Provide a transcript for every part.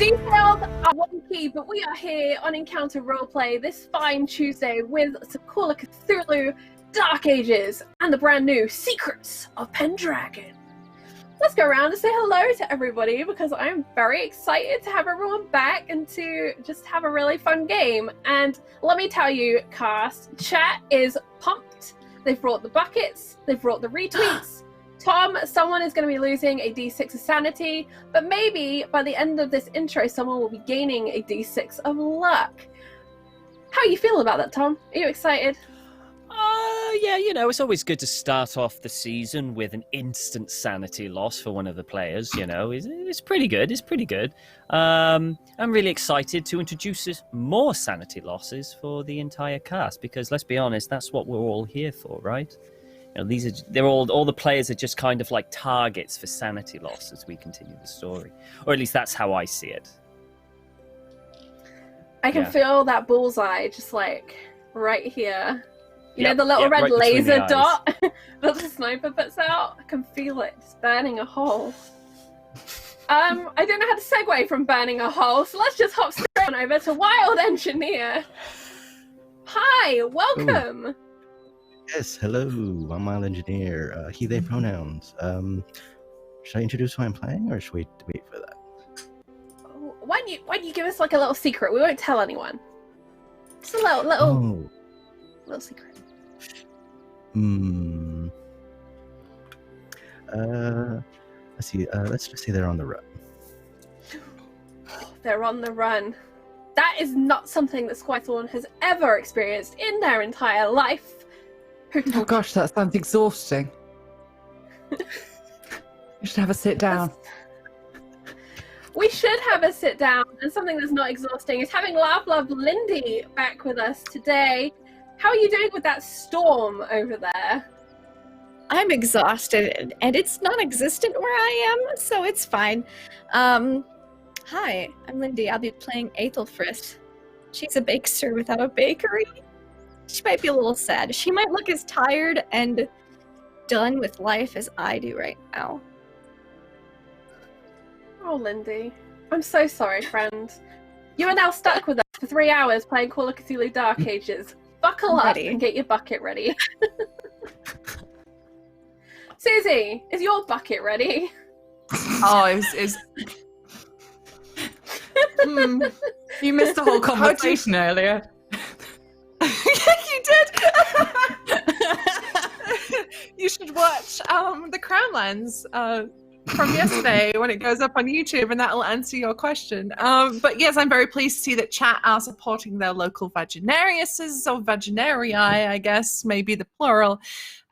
Details are wonky, but we are here on Encounter Roleplay this fine Tuesday with some Call of Cthulhu, Dark Ages, and the brand new Secrets of Pendragon. Let's go around and say hello to everybody because I'm very excited to have everyone back and to just have a really fun game. And let me tell you, cast, chat is pumped. They've brought the buckets, they've brought the retweets. Tom, someone is going to be losing a D6 of sanity, but maybe by the end of this intro, someone will be gaining a D6 of luck. How are you feeling about that, Tom? Are you excited? Yeah, you know, it's always good to start off the season with an instant sanity loss for one of the players, you know. It's pretty good, it's pretty good. I'm really excited to introduce more sanity losses for the entire cast, because let's be honest, that's what we're all here for, right? You know, they're all the players are just kind of like targets for sanity loss as we continue the story. Or at least that's how I see it. I can feel that bullseye just like right here. You know the little red right laser dot that the sniper puts out? I can feel it just burning a hole. I don't know how to segue from burning a hole, so let's just hop straight on over to Wild Engineer. Hi, welcome. Ooh. Yes, hello, I'm Wild Engineer. He, they pronouns. Should I introduce who I'm playing, or should we wait for that? Why don't you give us like a little secret? We won't tell anyone. Just a little secret. Let's see. Let's just say they're on the run. They're on the run. That is not something that Squirtle has ever experienced in their entire life. Oh gosh, that sounds exhausting. You should have a sit down. We should have a sit down, and something that's not exhausting is having Laugh Love Lindy back with us today. How are you doing with that storm over there? I'm exhausted, and it's non-existent where I am, so it's fine. Hi, I'm Lindy. I'll be playing Aethelfrist. She's a baker without a bakery. She might be a little sad. She might look as tired and done with life as I do right now. Oh, Lindy. I'm so sorry, friend. You are now stuck with us for 3 hours playing Call of Cthulhu Dark Ages. Buckle up and get your bucket ready. Susie, is your bucket ready? Oh, You missed the whole conversation earlier. Yeah, you did. You should watch the Crownlands from yesterday when it goes up on YouTube, and that will answer your question. But yes, I'm very pleased to see that chat are supporting their local Vaginariuses, or Vaginarii, I guess, maybe the plural.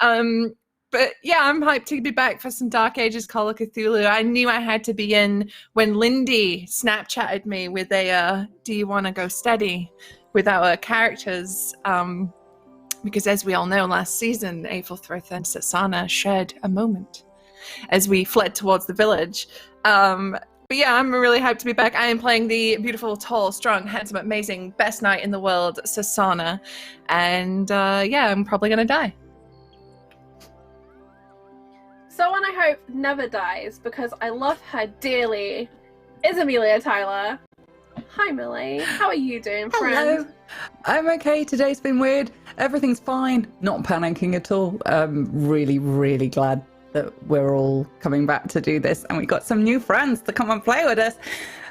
But yeah, I'm hyped to be back for some Dark Ages Call of Cthulhu. I knew I had to be in when Lindy Snapchatted me with a do you want to go steady with our characters. Because as we all know, last season, Aethelfrith and Sasana shared a moment as we fled towards the village. But yeah, I'm really hyped to be back. I am playing the beautiful, tall, strong, handsome, amazing, best knight in the world, Sasana. And yeah, I'm probably going to die. Someone I hope never dies because I love her dearly is Amelia Tyler. Hi, Millie. How are you doing, friend? Hello. I'm okay. Today's been weird. Everything's fine. Not panicking at all. Really, really glad that we're all coming back to do this, and we got some new friends to come and play with us.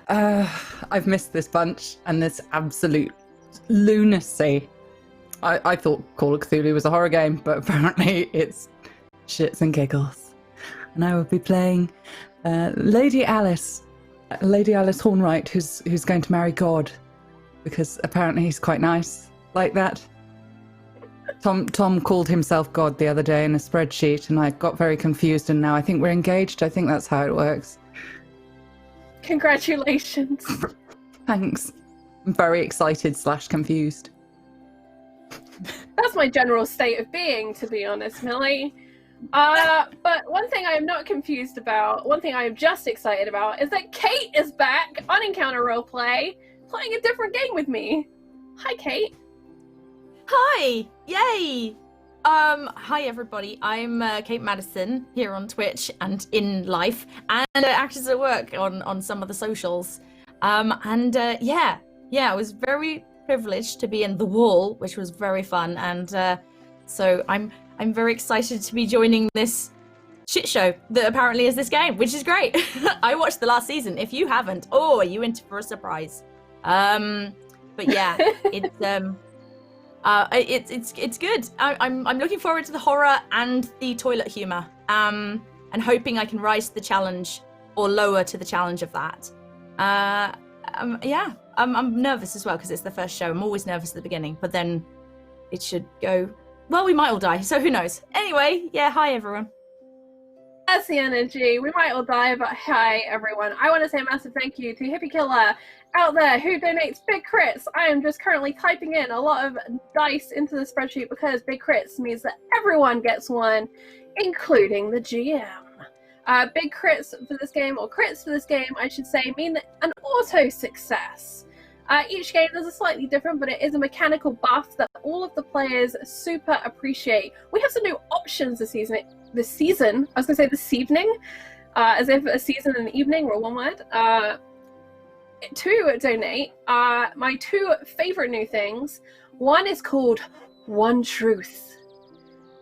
I've missed this bunch and this absolute lunacy. I thought Call of Cthulhu was a horror game, but apparently it's shits and giggles. And I will be playing Lady Alys Hornwright, who's going to marry God, because apparently he's quite nice like that. Tom called himself God the other day in a spreadsheet, and I got very confused, and now I think we're engaged. I think that's how it works. Congratulations. Thanks. I'm very excited / confused. That's my general state of being, to be honest, Millie. But one thing I am not confused about, one thing I am just excited about, is that Kate is back on Encounter Roleplay, playing a different game with me. Hi, Kate. Hi! Yay! Hi everybody, I'm Kate Madison here on Twitch and in life, and actors at work on some of the socials. I was very privileged to be in the wall, which was very fun, and so I'm very excited to be joining this shit show that apparently is this game, which is great. I watched the last season. If you haven't, are you in for a surprise? But yeah, it's good. I'm looking forward to the horror and the toilet humor, and hoping I can rise to the challenge or lower to the challenge of that. I'm nervous as well because it's the first show. I'm always nervous at the beginning, but then it should go well. We might all die, so who knows? Anyway, yeah. Hi everyone. That's the energy. We might all die, but hi everyone. I want to say a massive thank you to Hippie Killer out there who donates big crits. I am just currently typing in a lot of dice into the spreadsheet because big crits means that everyone gets one, including the GM. Big crits for this game, or crits for this game, I should say, mean an auto success. Each game is a slightly different, but it is a mechanical buff that all of the players super appreciate. We have some new options this season. I was going to say this evening, as if a season and an evening were one word. To donate, my two favorite new things. One is called One Truth.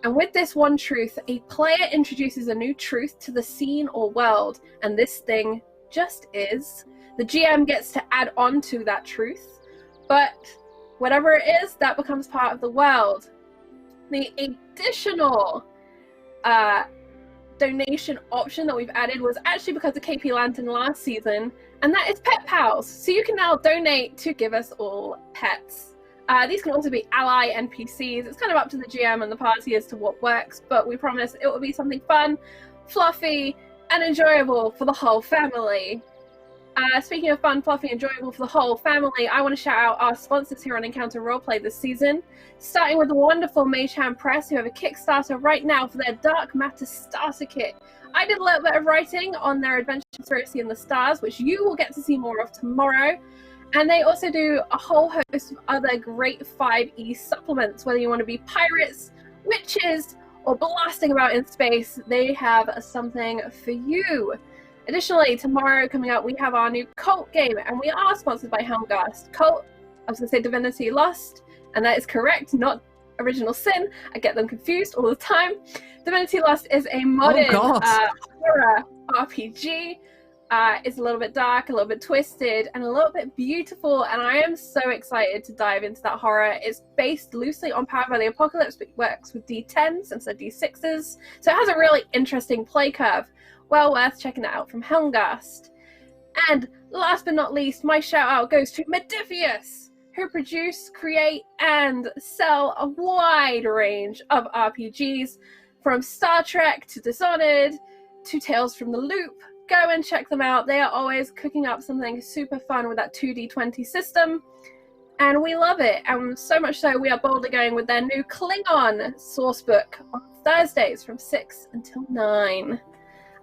And with this one truth, a player introduces a new truth to the scene or world, and this thing just is. The GM gets to add on to that truth, but whatever it is, that becomes part of the world. The additional donation option that we've added was actually because of KP Lantern last season, and that is Pet Pals. So you can now donate to give us all pets. These can also be ally NPCs. It's kind of up to the GM and the party as to what works, but we promise it will be something fun, fluffy, and enjoyable for the whole family. Speaking of fun, fluffy, enjoyable for the whole family, I want to shout out our sponsors here on Encounter Roleplay this season, starting with the wonderful Mage Hand Press, who have a Kickstarter right now for their Dark Matter Starter Kit. I did a little bit of writing on their Adventure Conspiracy in the Stars, which you will get to see more of tomorrow. And they also do a whole host of other great 5e supplements, whether you want to be pirates, witches, or blasting about in space, they have something for you. Additionally, tomorrow coming up, we have our new Cult game, and we are sponsored by Helmgast. Cult, I was going to say Divinity Lost, and that is correct, not Original Sin. I get them confused all the time. Divinity Lost is a modern horror RPG. It's a little bit dark, a little bit twisted, and a little bit beautiful, and I am so excited to dive into that horror. It's based loosely on Powered by the Apocalypse, but works with D10s instead of D6s, so it has a really interesting play curve. Well worth checking it out from Helmgast. And last but not least, my shout out goes to Modifius, who produce, create, and sell a wide range of RPGs, from Star Trek to Dishonored to Tales from the Loop. Go and check them out. They are always cooking up something super fun with that 2D20 system, and we love it. And so much so, we are boldly going with their new Klingon sourcebook on Thursdays from 6 until 9.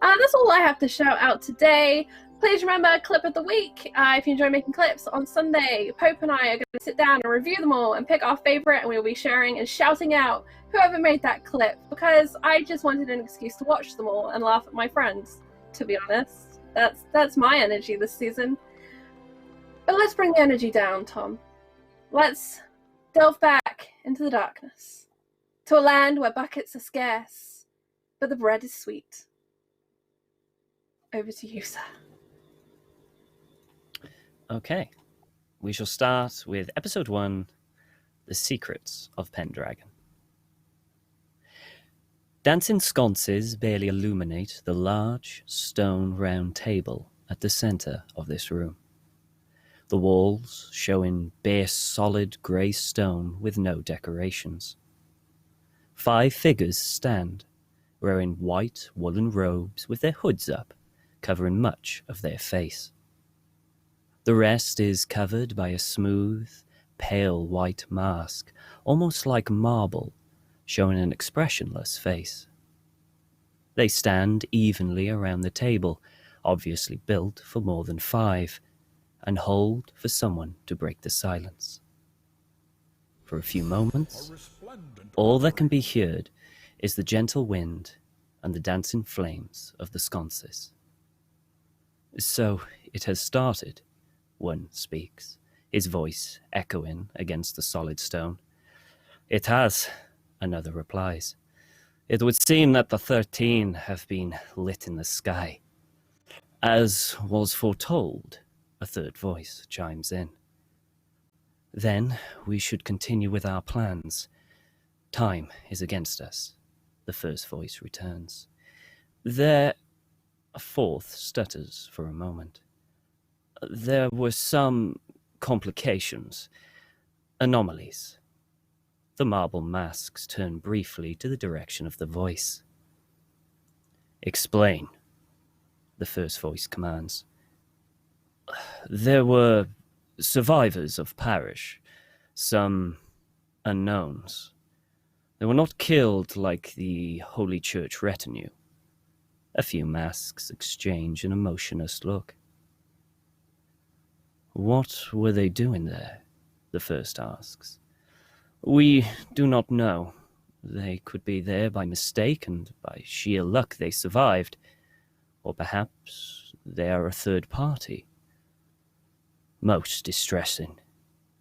That's all I have to shout out today. Please remember, clip of the week. If you enjoy making clips, on Sunday, Pope and I are going to sit down and review them all and pick our favorite, and we'll be sharing and shouting out whoever made that clip, because I just wanted an excuse to watch them all and laugh at my friends, to be honest. That's my energy this season. But let's bring the energy down, Tom. Let's delve back into the darkness, to a land where buckets are scarce, but the bread is sweet. Over to you, sir. Okay. We shall start with Episode 1, The Secrets of Pendragon. Dancing sconces barely illuminate the large stone round table at the centre of this room. The walls showing bare solid grey stone with no decorations. 5 figures stand, wearing white woolen robes with their hoods up, covering much of their face. The rest is covered by a smooth, pale white mask, almost like marble, showing an expressionless face. They stand evenly around the table, obviously built for more than 5, and hold for someone to break the silence. For a few moments, all that can be heard is the gentle wind and the dancing flames of the sconces. So it has started, one speaks, his voice echoing against the solid stone. It has, another replies. It would seem that the 13 have been lit in the sky. As was foretold, a third voice chimes in. Then we should continue with our plans. Time is against us, the first voice returns. There, a fourth stutters for a moment. There were some complications, anomalies. The marble masks turn briefly to the direction of the voice. Explain, the first voice commands. There were survivors of Parish, some unknowns. They were not killed like the Holy Church retinue. A few masks exchange an emotionless look. What were they doing there? The first asks. We do not know. They could be there by mistake, and by sheer luck they survived. Or perhaps they are a third party. Most distressing,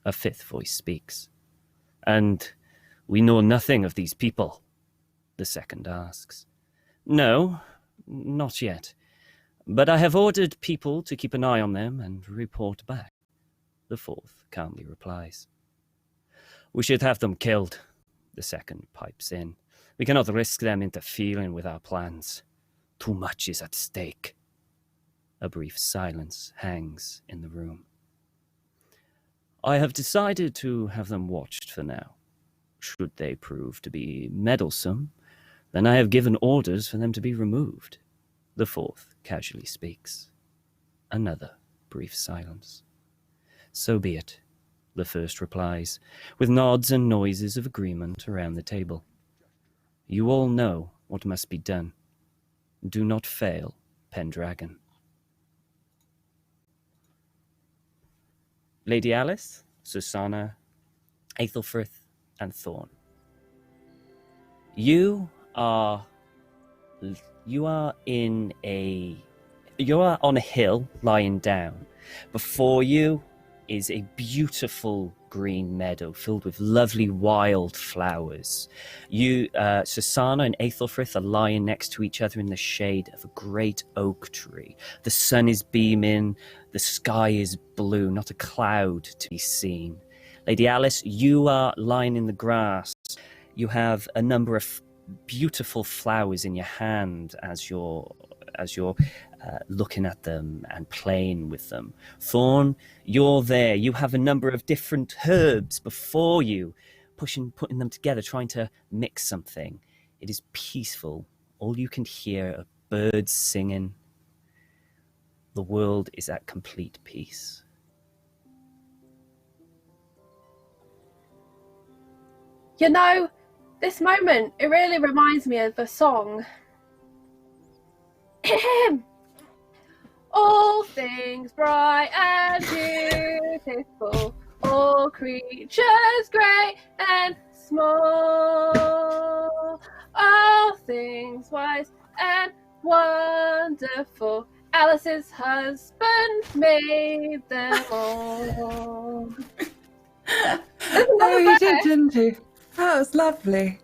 a fifth voice speaks. And we know nothing of these people, the second asks. No, not yet. But I have ordered people to keep an eye on them and report back, the fourth calmly replies. We should have them killed, the second pipes in. We cannot risk them interfering with our plans. Too much is at stake. A brief silence hangs in the room. I have decided to have them watched for now. Should they prove to be meddlesome, then I have given orders for them to be removed. The fourth casually speaks. Another brief silence. So be it, the first replies, with nods and noises of agreement around the table. You all know what must be done. Do not fail, Pendragon. Lady Alys, Susanna, Aethelfrith, and Thorn. You are on a hill lying down. Before you is a beautiful green meadow filled with lovely wild flowers. You, Susanna and Aethelfrith are lying next to each other in the shade of a great oak tree. The sun is beaming, the sky is blue, not a cloud to be seen. Lady Alys, you are lying in the grass. You have a number of beautiful flowers in your hand as you're looking at them and playing with them. Thorn, you're there. You have a number of different herbs before you, putting them together, trying to mix something. It is peaceful. All you can hear are birds singing. The world is at complete peace. You know, this moment, it really reminds me of a song. All things bright and beautiful, all creatures great and small, all things wise and wonderful, Alice's husband made them all. Oh, you did, didn't you? That was lovely.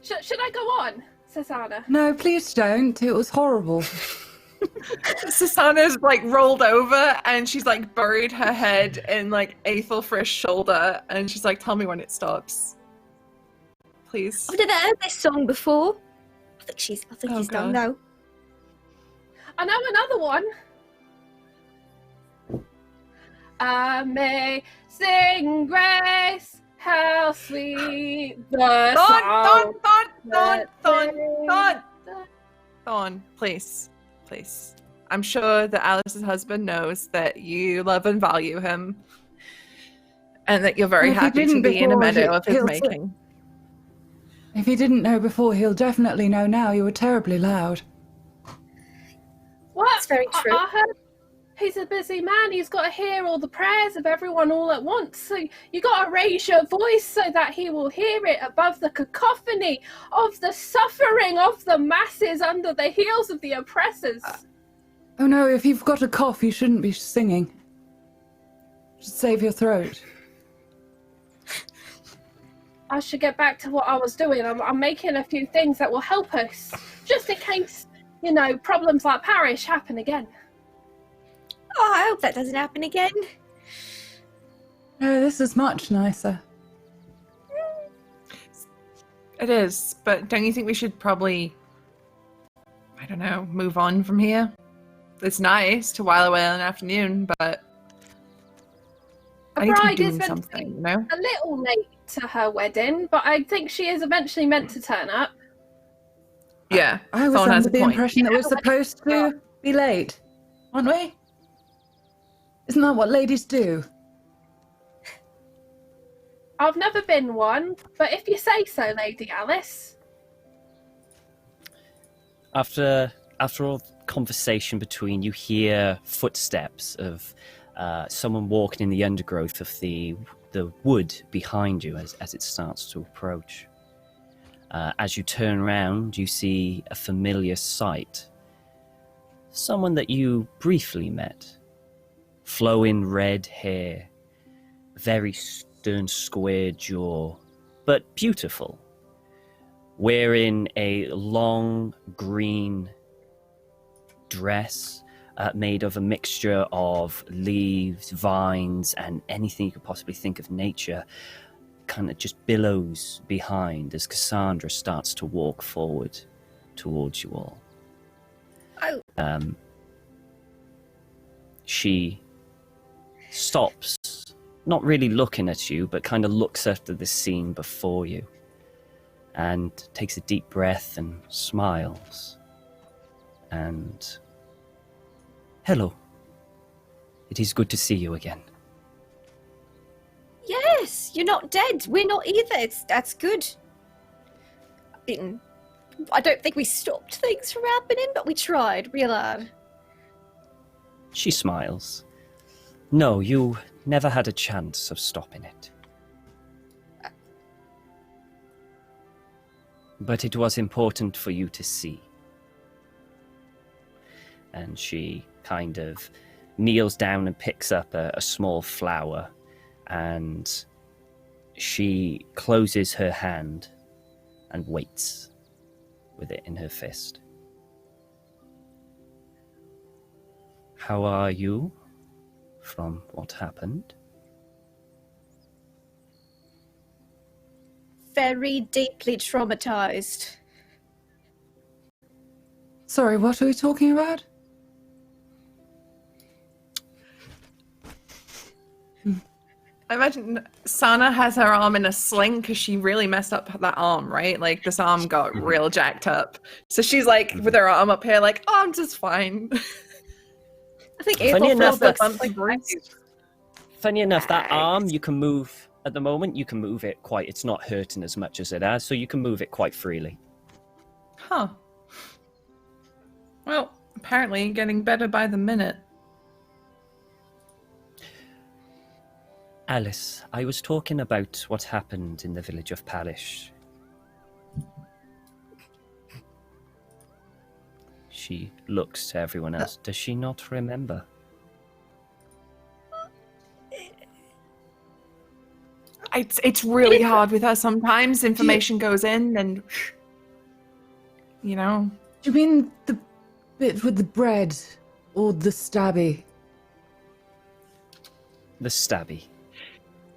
Should I go on, Susanna? No, please don't. It was horrible. Susanna's like rolled over and she's like buried her head in like Aethelfrith's shoulder and she's like, tell me when it stops. Please. I've never heard this song before. I think she's done now. I know another one. Amazing grace, how sweet the sound. Thorn, please. I'm sure that Alice's husband knows that you love and value him and that you're very happy to be in a meadow of his making. If he didn't know before, he'll definitely know now. You were terribly loud. What? That's very true. I heard he's a busy man. He's got to hear all the prayers of everyone all at once. So you got to raise your voice so that he will hear it above the cacophony of the suffering of the masses under the heels of the oppressors. Oh no, if you've got a cough, you shouldn't be singing. Just save your throat. I should get back to what I was doing. I'm making a few things that will help us, just in case, problems like Parish happen again. Oh, I hope that doesn't happen again. No, this is much nicer. It is, but don't you think we should probably, I don't know, move on from here? It's nice to while away an afternoon, but I need to be bride is doing meant something, to be you know? a little late to her wedding, but I think she is eventually meant to turn up. Yeah, I was someone has under a the point. impression that we're supposed to be late, aren't we? Isn't that what ladies do? I've never been one, but if you say so, Lady Alys. After all the conversation between, you hear footsteps of someone walking in the undergrowth of the wood behind you as it starts to approach. As you turn around, you see a familiar sight. Someone that you briefly met. Flowing red hair, very stern, square jaw, but beautiful. Wearing a long green dress made of a mixture of leaves, vines, and anything you could possibly think of nature, kind of just billows behind as Cassandra starts to walk forward towards you all. Oh. She stops, not really looking at you, but kind of looks after the scene before you and takes a deep breath and smiles. And hello. It is good to see you again. Yes, you're not dead. We're not either. That's good. I don't think we stopped things from happening, but we tried real hard. She smiles. No, you never had a chance of stopping it. But it was important for you to see. And she kind of kneels down and picks up a small flower, and she closes her hand and waits with it in her fist. How are you from what happened? Very deeply traumatized. Sorry, what are we talking about? I imagine Sana has her arm in a sling because she really messed up that arm, right? Like, this arm got real jacked up. So she's like, with her arm up here, like, oh, I'm just fine. I think Funny April enough, feels that's- like Funny enough, that arm you can move at the moment. You can move it quite. It's not hurting as much as it has, so you can move it quite freely. Huh. Well, apparently getting better by the minute. Alice, I was talking about what happened in the village of Parish. She looks to everyone else. Does she not remember? It's really hard with her sometimes. Information goes in and, you know. Do you mean the bit with the bread or the stabby? The stabby.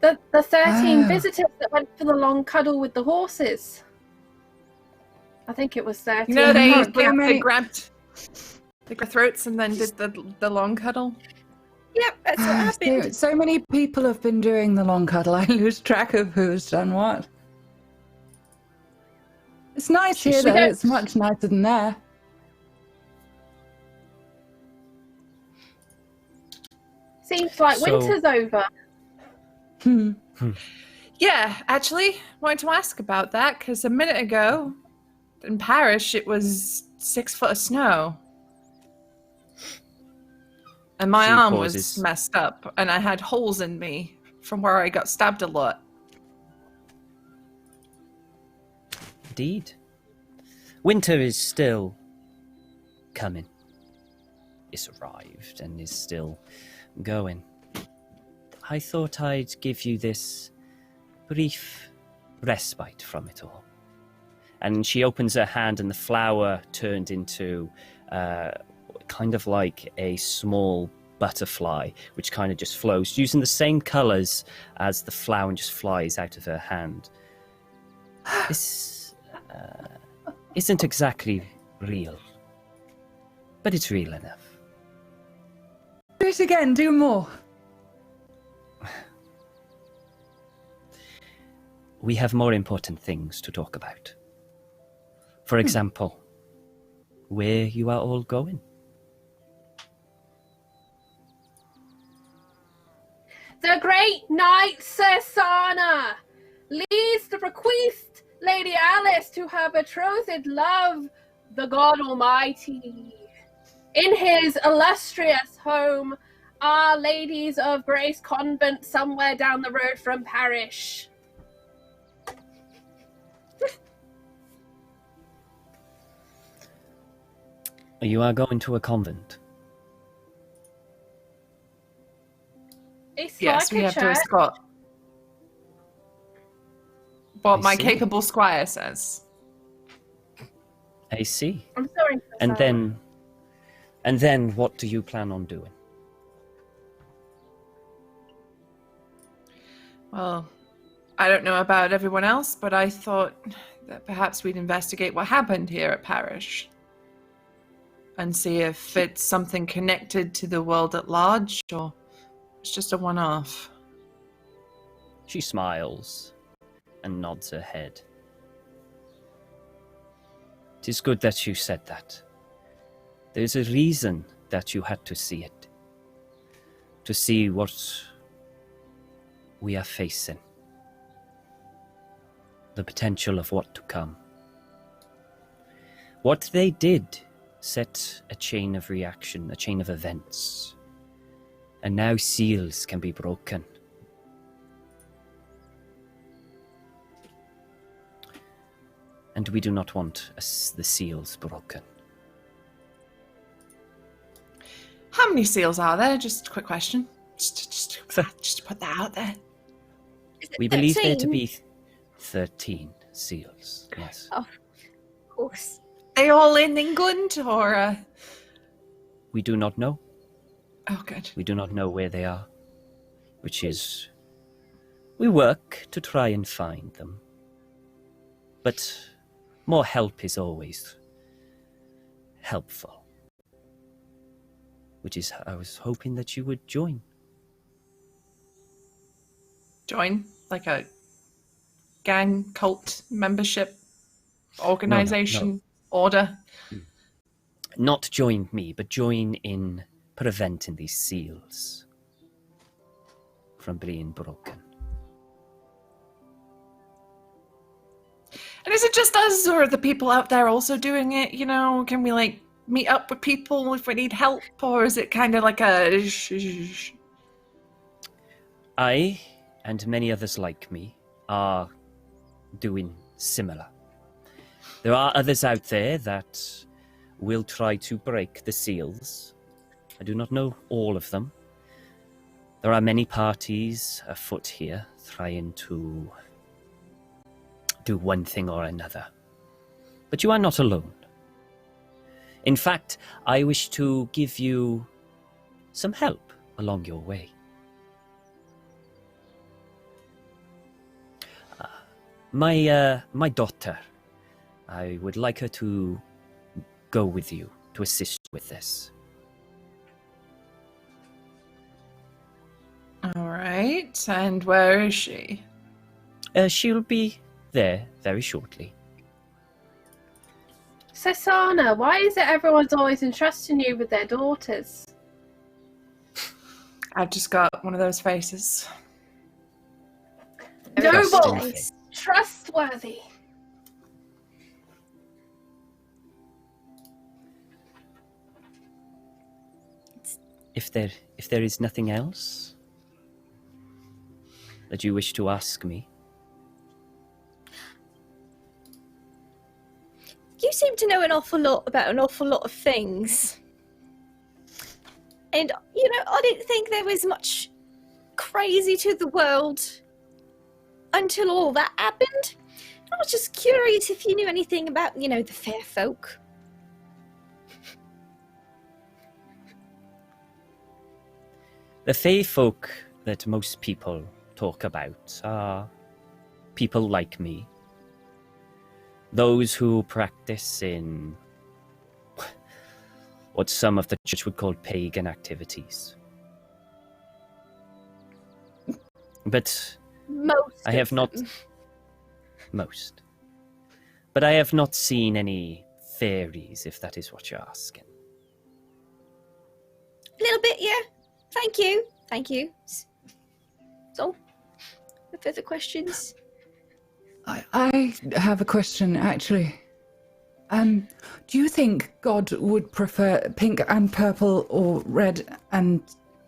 The 13 Ah. visitors that went for the long cuddle with the horses. I think it was 13. You know, they many- grabbed their throats and then did the long cuddle. Yep, that's what happened. So many people have been doing the long cuddle, I lose track of who's done what. It's nice here, though. It's much nicer than there. Seems like So- winter's over. Yeah, actually, wanted to ask about that because a minute ago in Parish it was 6 foot of snow. And my She arm pauses. was messed up and I had holes in me from where I got stabbed a lot. Indeed. Winter is still coming. is arrived and is still going. I thought I'd give you this brief respite from it all. And she opens her hand, and the flower turned into kind of like a small butterfly, which kind of just flows, using the same colours as the flower, and just flies out of her hand. This isn't exactly real, but it's real enough. Do it again, do more. We have more important things to talk about. For example, where you are all going. The great knight Cesana leads the bequeathed Lady Alys to her betrothed love, the God Almighty. In his illustrious home, Our Ladies of Grace Convent, somewhere down the road from Parish. You are going to a convent. It's Yes, like we a have to church. escort what I my see. capable squire says. I see. I'm sorry. And then what do you plan on doing? Well, I don't know about everyone else, but I thought that perhaps we'd investigate what happened here at Parish and see if it's something connected to the world at large or it's just a one-off. She smiles and nods her head. It is good that you said that. There's a reason that you had to see it. To see what we are facing. The potential of what to come. What they did set a chain of reaction, a chain of events. And now seals can be broken. And we do not want the seals broken. How many seals are there? Just a quick question. Just to put that out there. Is it We believe there to 13? be 13 seals, yes. Oh, of course. They all in England or? We do not know. Oh, good. We do not know where they are. Which is... We work to try and find them. But more help is always helpful. Which is, I was hoping that you would join. Join like a gang, cult, membership, organization, order. Not join me, but join in preventing these seals from being broken. And is it just us, or are the people out there also doing it? You know, can we like meet up with people if we need help, or is it kind of like a? I and many others like me are doing similar. There are others out there that will try to break the seals. I do not know all of them. There are many parties afoot here trying to do one thing or another. But you are not alone. In fact, I wish to give you some help along your way. My daughter, I would like her to go with you to assist with this. All right, and where is she? She'll be there very shortly. Cesana, why is it everyone's always entrusting you with their daughters? I've just got one of those faces. Noble, Nice. trustworthy. If there is nothing else that you wish to ask me. You seem to know an awful lot about an awful lot of things. And, I didn't think there was much crazy to the world until all that happened. I was just curious if you knew anything about, the fair folk. The fae folk that most people talk about are people like me. Those who practice in what some of the church would call pagan activities. But Most. I have not... Most. But I have not seen any fairies, if that is what you're asking. A little bit, yeah. Thank you. Thank you. So, no further questions? I have a question, actually. Do you think God would prefer pink and purple or red and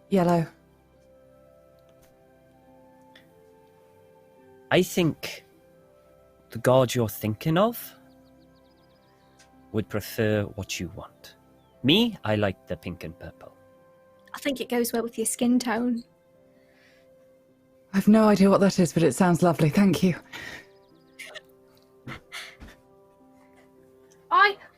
yellow? I think the god you're thinking of would prefer what you want. Me, I like the pink and purple. I think it goes well with your skin tone. I've no idea what that is, but it sounds lovely. Thank you.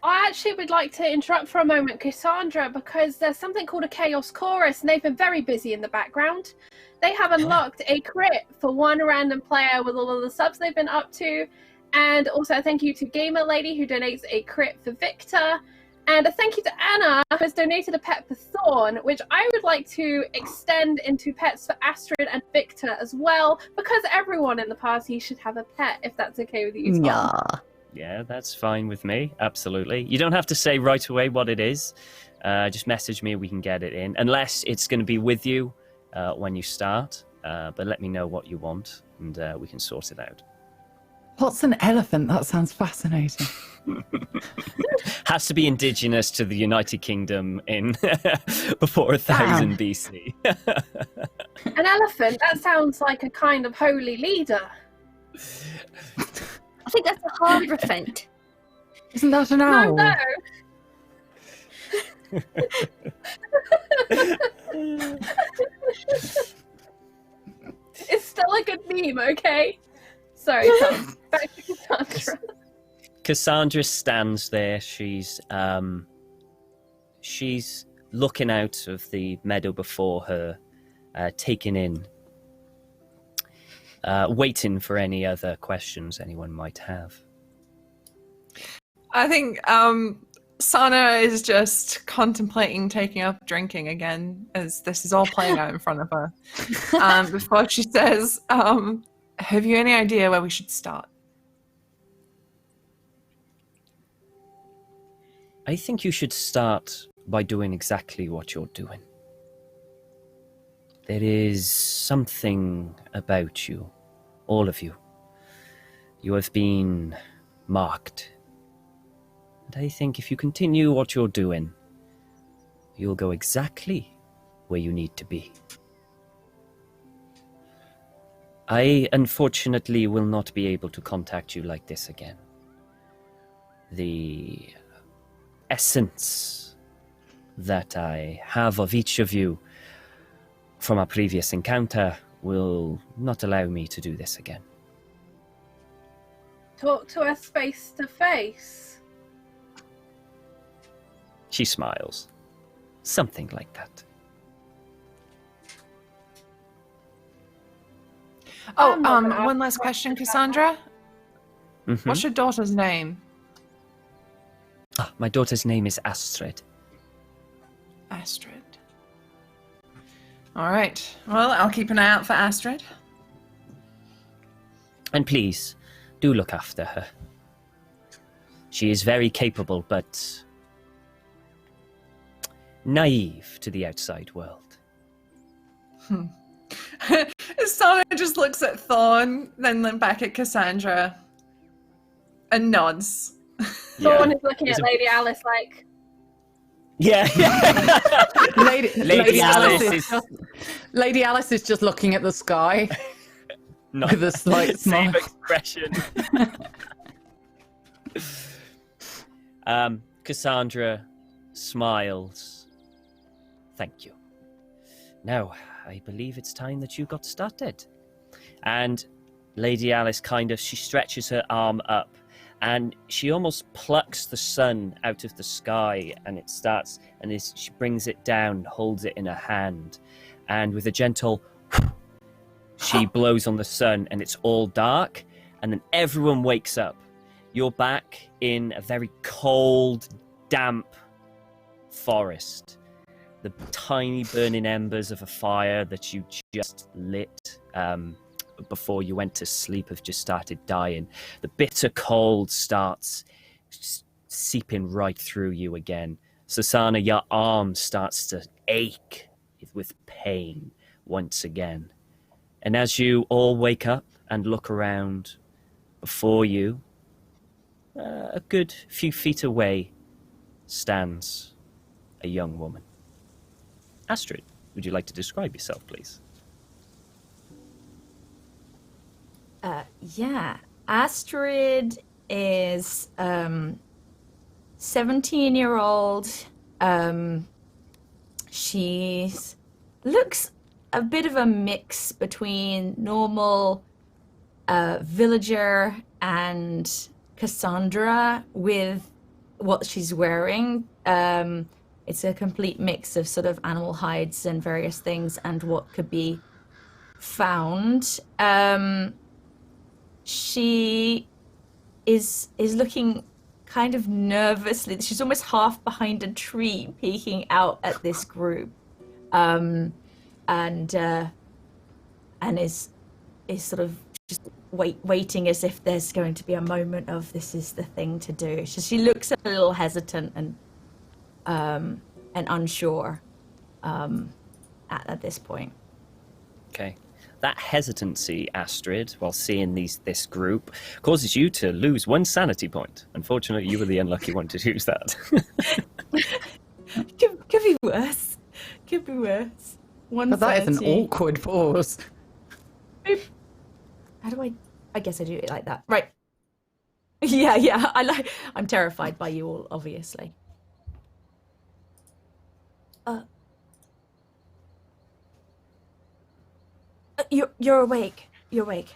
I actually would like to interrupt for a moment, Cassandra, because there's something called a Chaos Chorus, and they've been very busy in the background. They have unlocked a crit for one random player with all of the subs they've been up to, and also thank you to Gamer Lady, who donates a crit for Victor, and a thank you to Anna, who has donated a pet for Thorn, which I would like to extend into pets for Astrid and Victor as well, because everyone in the party should have a pet, if that's okay with you, Thorn. Yeah. Yeah, that's fine with me. Absolutely. You don't have to say right away what it is. Just message me, we can get it in. Unless it's going to be with you when you start. But let me know what you want, and we can sort it out. What's an elephant? That sounds fascinating. Has to be indigenous to the United Kingdom in before 1000 BC. An elephant? That sounds like a kind of holy leader. I think that's a hierophant. Isn't that an owl? No. It's still a good meme, okay? Sorry, Tom. Back to Cassandra. Cassandra stands there. She's looking out of the meadow before her, taking in, waiting for any other questions anyone might have. I think Sana is just contemplating taking up drinking again as this is all playing out in front of her. Before she says, have you any idea where we should start? I think you should start by doing exactly what you're doing. There is something about you, all of you. You have been marked. And I think if you continue what you're doing, you'll go exactly where you need to be. I, unfortunately, will not be able to contact you like this again. The essence that I have of each of you from our previous encounter will not allow me to do this again. Talk to us face to face. She smiles. Something like that. Oh, one last question, Cassandra. Mm-hmm. What's your daughter's name? My daughter's name is Astrid. Astrid. All right. Well, I'll keep an eye out for Astrid. And please, do look after her. She is very capable, but naive to the outside world. Sana just looks at Thorn, then back at Cassandra, and nods. Thorn is looking at Lady Alys like... Yeah. Lady Alys Alys is just looking at the sky not with a slight same smile. expression. Cassandra smiles, Thank you. Now, I believe it's time that you got started. And Lady Alys she stretches her arm up, and she almost plucks the sun out of the sky, and it starts, and she brings it down, holds it in her hand, and with a gentle, she blows on the sun, and it's all dark, and then everyone wakes up. You're back in a very cold, damp forest. The tiny burning embers of a fire that you just lit before you went to sleep have just started dying. The bitter cold starts seeping right through you again. Susanna, your arm starts to ache with pain once again. And as you all wake up and look around before you, a good few feet away stands a young woman. Astrid, would you like to describe yourself, please? Yeah. Astrid is 17-year-old. She looks a bit of a mix between normal villager and Cassandra with what she's wearing. It's a complete mix of sort of animal hides and various things and what could be found. She is looking kind of nervously. She's almost half behind a tree, peeking out at this group, and is sort of just waiting as if there's going to be a moment of this is the thing to do. So she looks a little hesitant and unsure at this point. Okay. That hesitancy, Astrid, while seeing this group, causes you to lose 1 sanity point. Unfortunately, you were the unlucky one to use that. Could be worse. Could be worse. But that is an awkward pause. How do I guess I do it like that. Right. Yeah. I'm terrified by you all, obviously. You're awake. You're awake.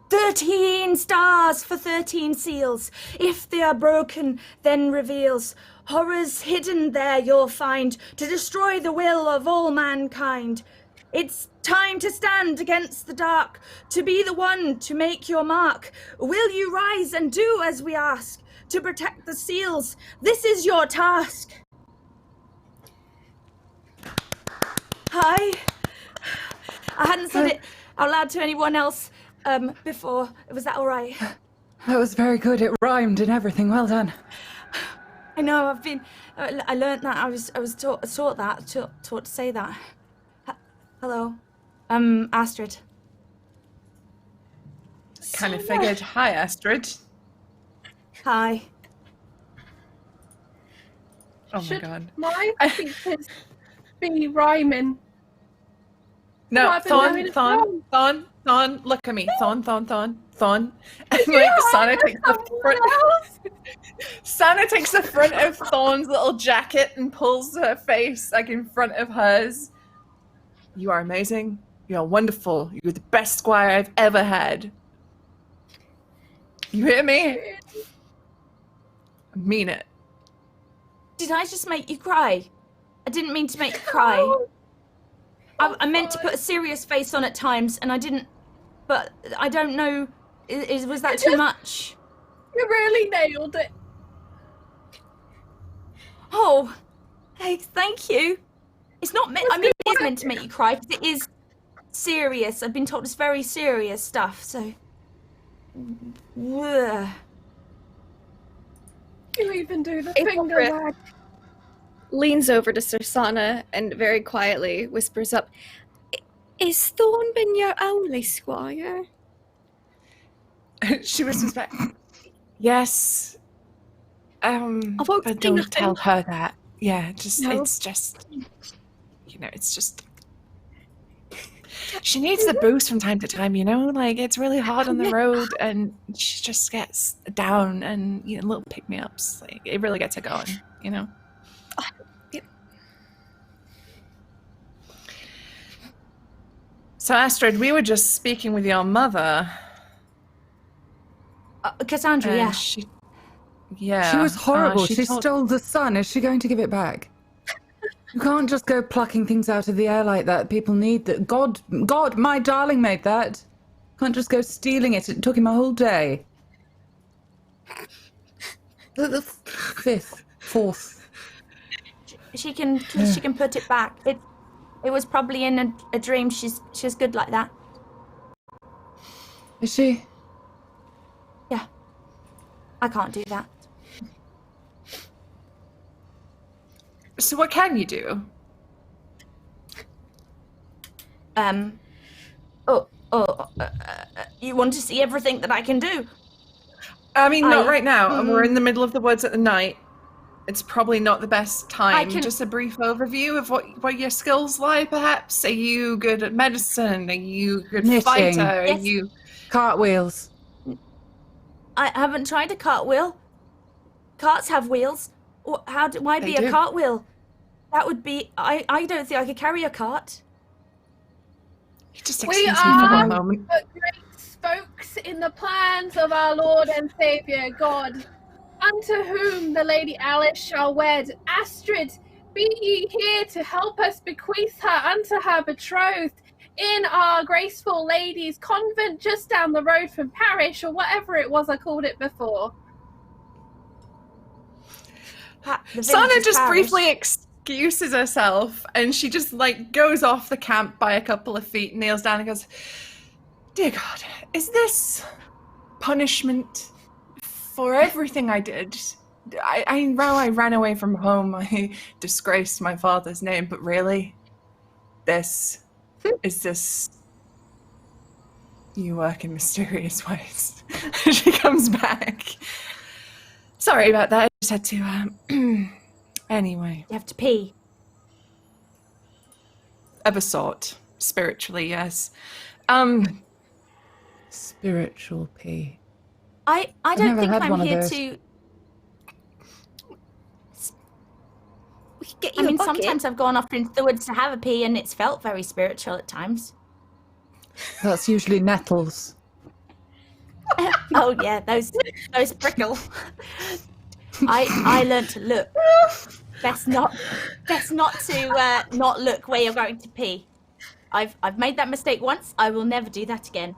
13 stars for 13 seals. If they are broken, then reveals horrors hidden there you'll find to destroy the will of all mankind. It's time to stand against the dark, to be the one to make your mark. Will you rise and do as we ask, to protect the seals? This is your task. Hi. I hadn't said it out loud to anyone else before. Was that all right? That was very good. It rhymed and everything. Well done. I know. I learned that. I was taught to say that. Hello, Astrid. Kind of figured. Hi, Astrid. Hi. Oh my god. My features be rhyming. No, Thon, look at me. Thon. And like Sana takes the front of Thorn's little jacket and pulls her face like in front of hers. You are amazing. You are wonderful. You're the best squire I've ever had. You hear me? I mean it. Did I just make you cry? I didn't mean to make you cry. I meant to put a serious face on at times, and I didn't. But I don't know. Was that too much? You really nailed it. Oh, hey, thank you. It's not meant. I mean, it is meant to make you cry because it is serious. I've been told it's very serious stuff. So, you even do the finger wag. Leans over to Sursana and very quietly whispers up, "Is Thornbin your only squire?" She whispers back, "Yes. But don't tell her that. Yeah, just no. It's just, it's just." She needs the boost from time to time, you know? Like, it's really hard on the road, and she just gets down and, little pick-me-ups. Like, it really gets her going, you know? So, Astrid, we were just speaking with your mother. Cassandra, yeah. She was horrible. She told... stole the sun. Is she going to give it back? You can't just go plucking things out of the air like that. People need that. God, my darling made that. Can't just go stealing it. It took him a whole day. The fourth. She can put it back. It was probably in a dream. She's good like that. Is she? Yeah. I can't do that. So what can you do? You want to see everything that I can do? I mean, not right now. We're in the middle of the woods at the night. It's probably not the best time. Just a brief overview of what your skills lie, perhaps. Are you good at medicine? Are you a good fighter? Yes. Are you... Cartwheels. I haven't tried a cartwheel. Carts have wheels. Why be a cartwheel? That would be... I don't think I could carry a cart. Just We excuse me for are one moment. the great spokes in the plans of our Lord and Saviour God, unto whom the Lady Alys shall wed. Astrid, be ye here to help us bequeath her unto her betrothed in our graceful ladies' convent just down the road from Parish, or whatever it was I called it before. Sana just briefly excuses herself, and she just goes off the camp by a couple of feet, kneels down and goes, "Dear God, is this punishment for everything I did? I know I ran away from home, I disgraced my father's name, but really, is this... You work in mysterious ways." She comes back. Sorry about that, I just had to, anyway. You have to pee. Of a sort. Spiritually, yes. Spiritual pee. I don't never think had I'm one of here those. to... We could get you a bucket. Sometimes I've gone off into the woods to have a pee, and it's felt very spiritual at times. That's usually nettles. Oh yeah, those prickle. I learned to look. Best not to not look where you're going to pee. I've made that mistake once. I will never do that again.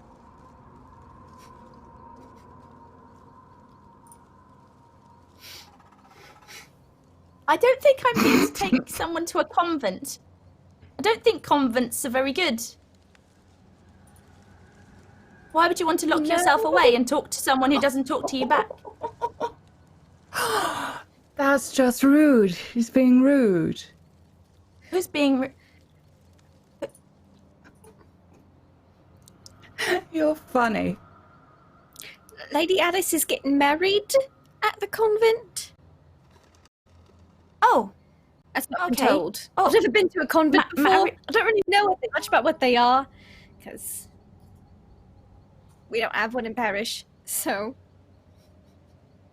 I don't think I'm here to take someone to a convent. I don't think convents are very good. Why would you want to lock yourself away and talk to someone who doesn't talk to you back? That's just rude. He's being rude. Who's being You're funny. Lady Alys is getting married at the convent. Oh, That's what Okay. I'm told. Oh. I've never been to a convent before. married- I don't really know much about what they are, because we don't have one in Parish. So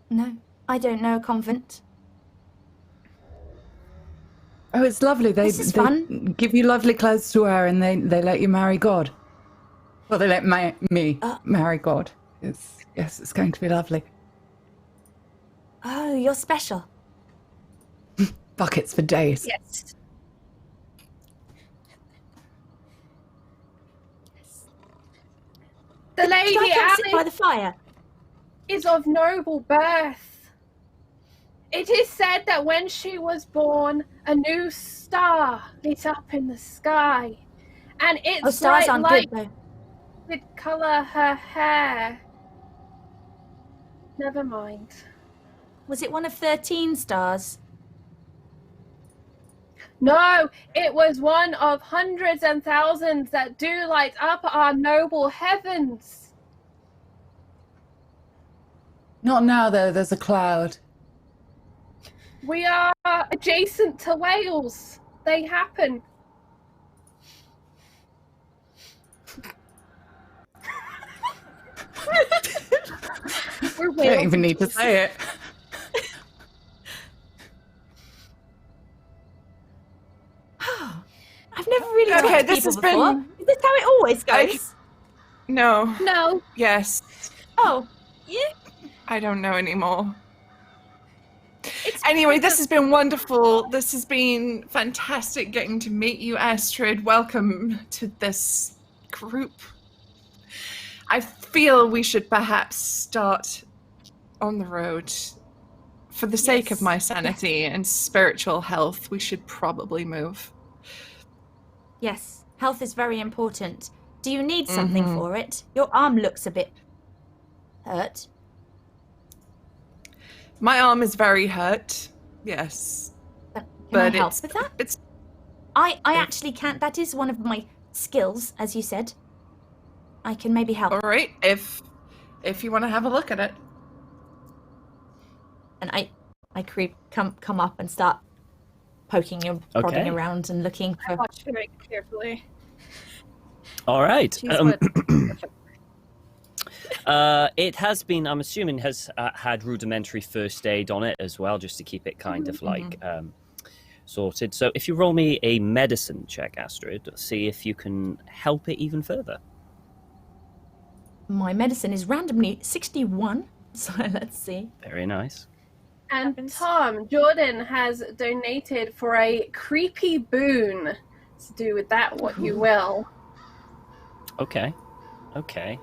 no, I don't know a convent. Oh, it's lovely. They This is fun. give you lovely clothes to wear, and they let you marry God. Well, they let me marry God. Yes, it's going to be lovely. Oh, you're special. Buckets for days. yes. The Lady Should I come sit by Alys the fire? is of noble birth. It is said that when she was born, a new star lit up in the sky, and its Oh, stars bright aren't light good though. did colour her hair. Never mind. Was it one of 13 stars? No, it was one of hundreds and thousands that do light up our noble heavens. Not now, though. There's a cloud. We are adjacent to Wales. They happen. We're I whales. don't even need to say it. I've never really Okay, talked to this people has before. been- Is this how it always goes? No. No. Yes. Oh, yeah. I don't know anymore. It's Anyway, this has been wonderful. This has been fantastic getting to meet you, Astrid. Welcome to this group. I feel we should perhaps start on the road. For the sake of Yes. my sanity and spiritual health, we should probably move. Yes, health is very important. Do you need something for it? Your arm looks a bit hurt. My arm is very hurt. Yes. Can But I help it's- with that? It's I actually can't. That is one of my skills, as you said. I can maybe help. all right if you want to have a look at it. And I come up and start poking and prodding Okay. around and looking for. watch very carefully. All right. Choose what- It has been, I'm assuming, has had rudimentary first aid on it as well, just to keep it kind of like sorted. So if you roll me a medicine check, Astrid, see if you can help it even further. My medicine is randomly 61. So let's see. Very nice. And Tom, Jordan has donated for a creepy boon. To do with that what you will. Okay. Okay.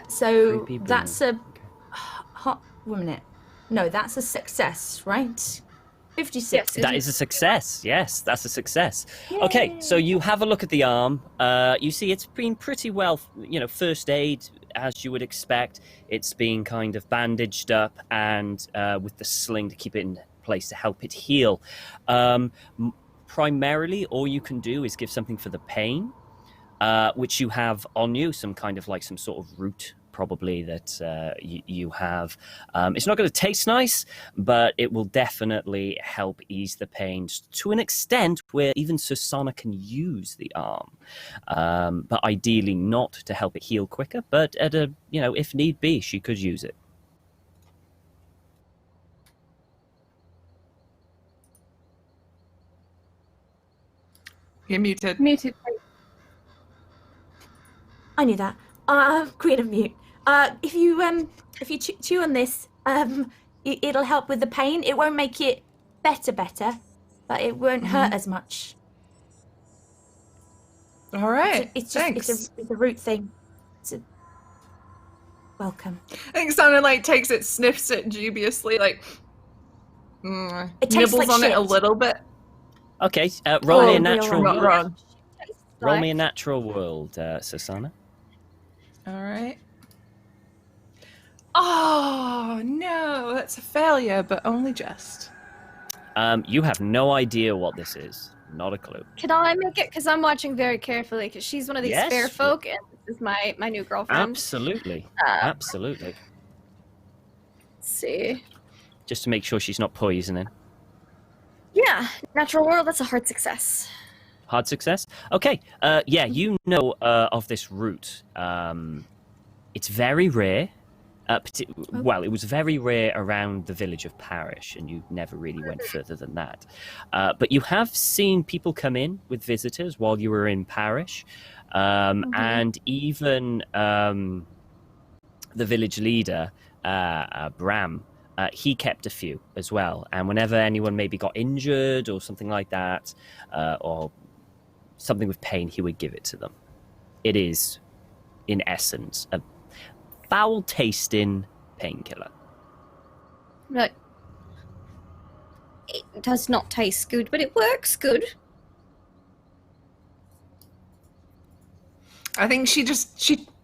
So Creepy boon. that's a hot. Wait a minute. No, that's a success, right? 56. That is a success. Yes, that's a success. Okay, so you have a look at the arm. You see it's been pretty well, first aid, as you would expect. It's been kind of bandaged up and with the sling to keep it in place to help it heal. Primarily, all you can do is give something for the pain, which you have on you, some kind of like some sort of root probably that you have. It's not going to taste nice, but it will definitely help ease the pain to an extent where even Susanna can use the arm, but ideally not to help it heal quicker, but at a, if need be, she could use it. You're muted. Muted. I knew that. Queen of Mute. If you chew on this, it'll help with the pain. It won't make it better, but it won't hurt as much. All right. It's thanks. just it's a root thing. Welcome. I think Sana takes it, sniffs it dubiously, It tastes nibbles like on it a shit. little bit. Okay, roll me a real natural. life. Not wrong. Roll me a natural world, Susanna. All right. Oh no, that's a failure, but only just. You have no idea what this is. Not a clue. Can I make it? Because I'm watching very carefully. Because she's one of these Yes. fair folk, and this is my new girlfriend. Absolutely. Uh, Absolutely. Let's see. Just to make sure she's not poisoning. Yeah, natural world. That's a hard success. Hard success? Okay. Yeah, you know of this root. It's very rare. Well, it was very rare around the village of Parish, and you never really went further than that. But you have seen people come in with visitors while you were in Parish, and even the village leader, Bram, he kept a few as well. And whenever anyone maybe got injured or something like that, or something with pain, he would give it to them. It is, in essence, a foul-tasting painkiller. Like, it does not taste good, but it works good. I think she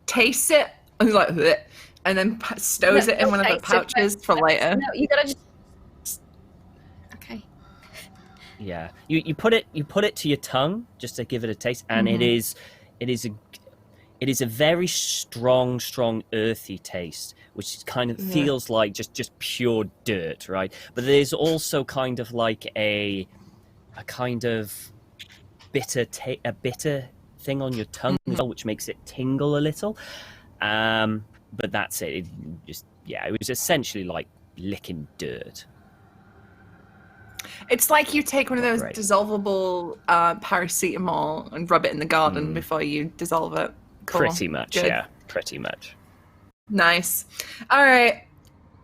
tastes it and is like, "Bleh," and then stows No, it in one of the taste it, pouches for later. No, you gotta just. Okay. Yeah, you put it to your tongue just to give it a taste, and it is a very strong earthy taste, which kind of feels like just pure dirt, right? But there's also kind of like a kind of bitter thing on your tongue as well, which makes it tingle a little. but that's it. It was essentially like licking dirt. It's like you take one of those Right. dissolvable paracetamol and rub it in the garden before you dissolve it. Cool. Pretty much, Good. yeah. Pretty much. Nice. All right.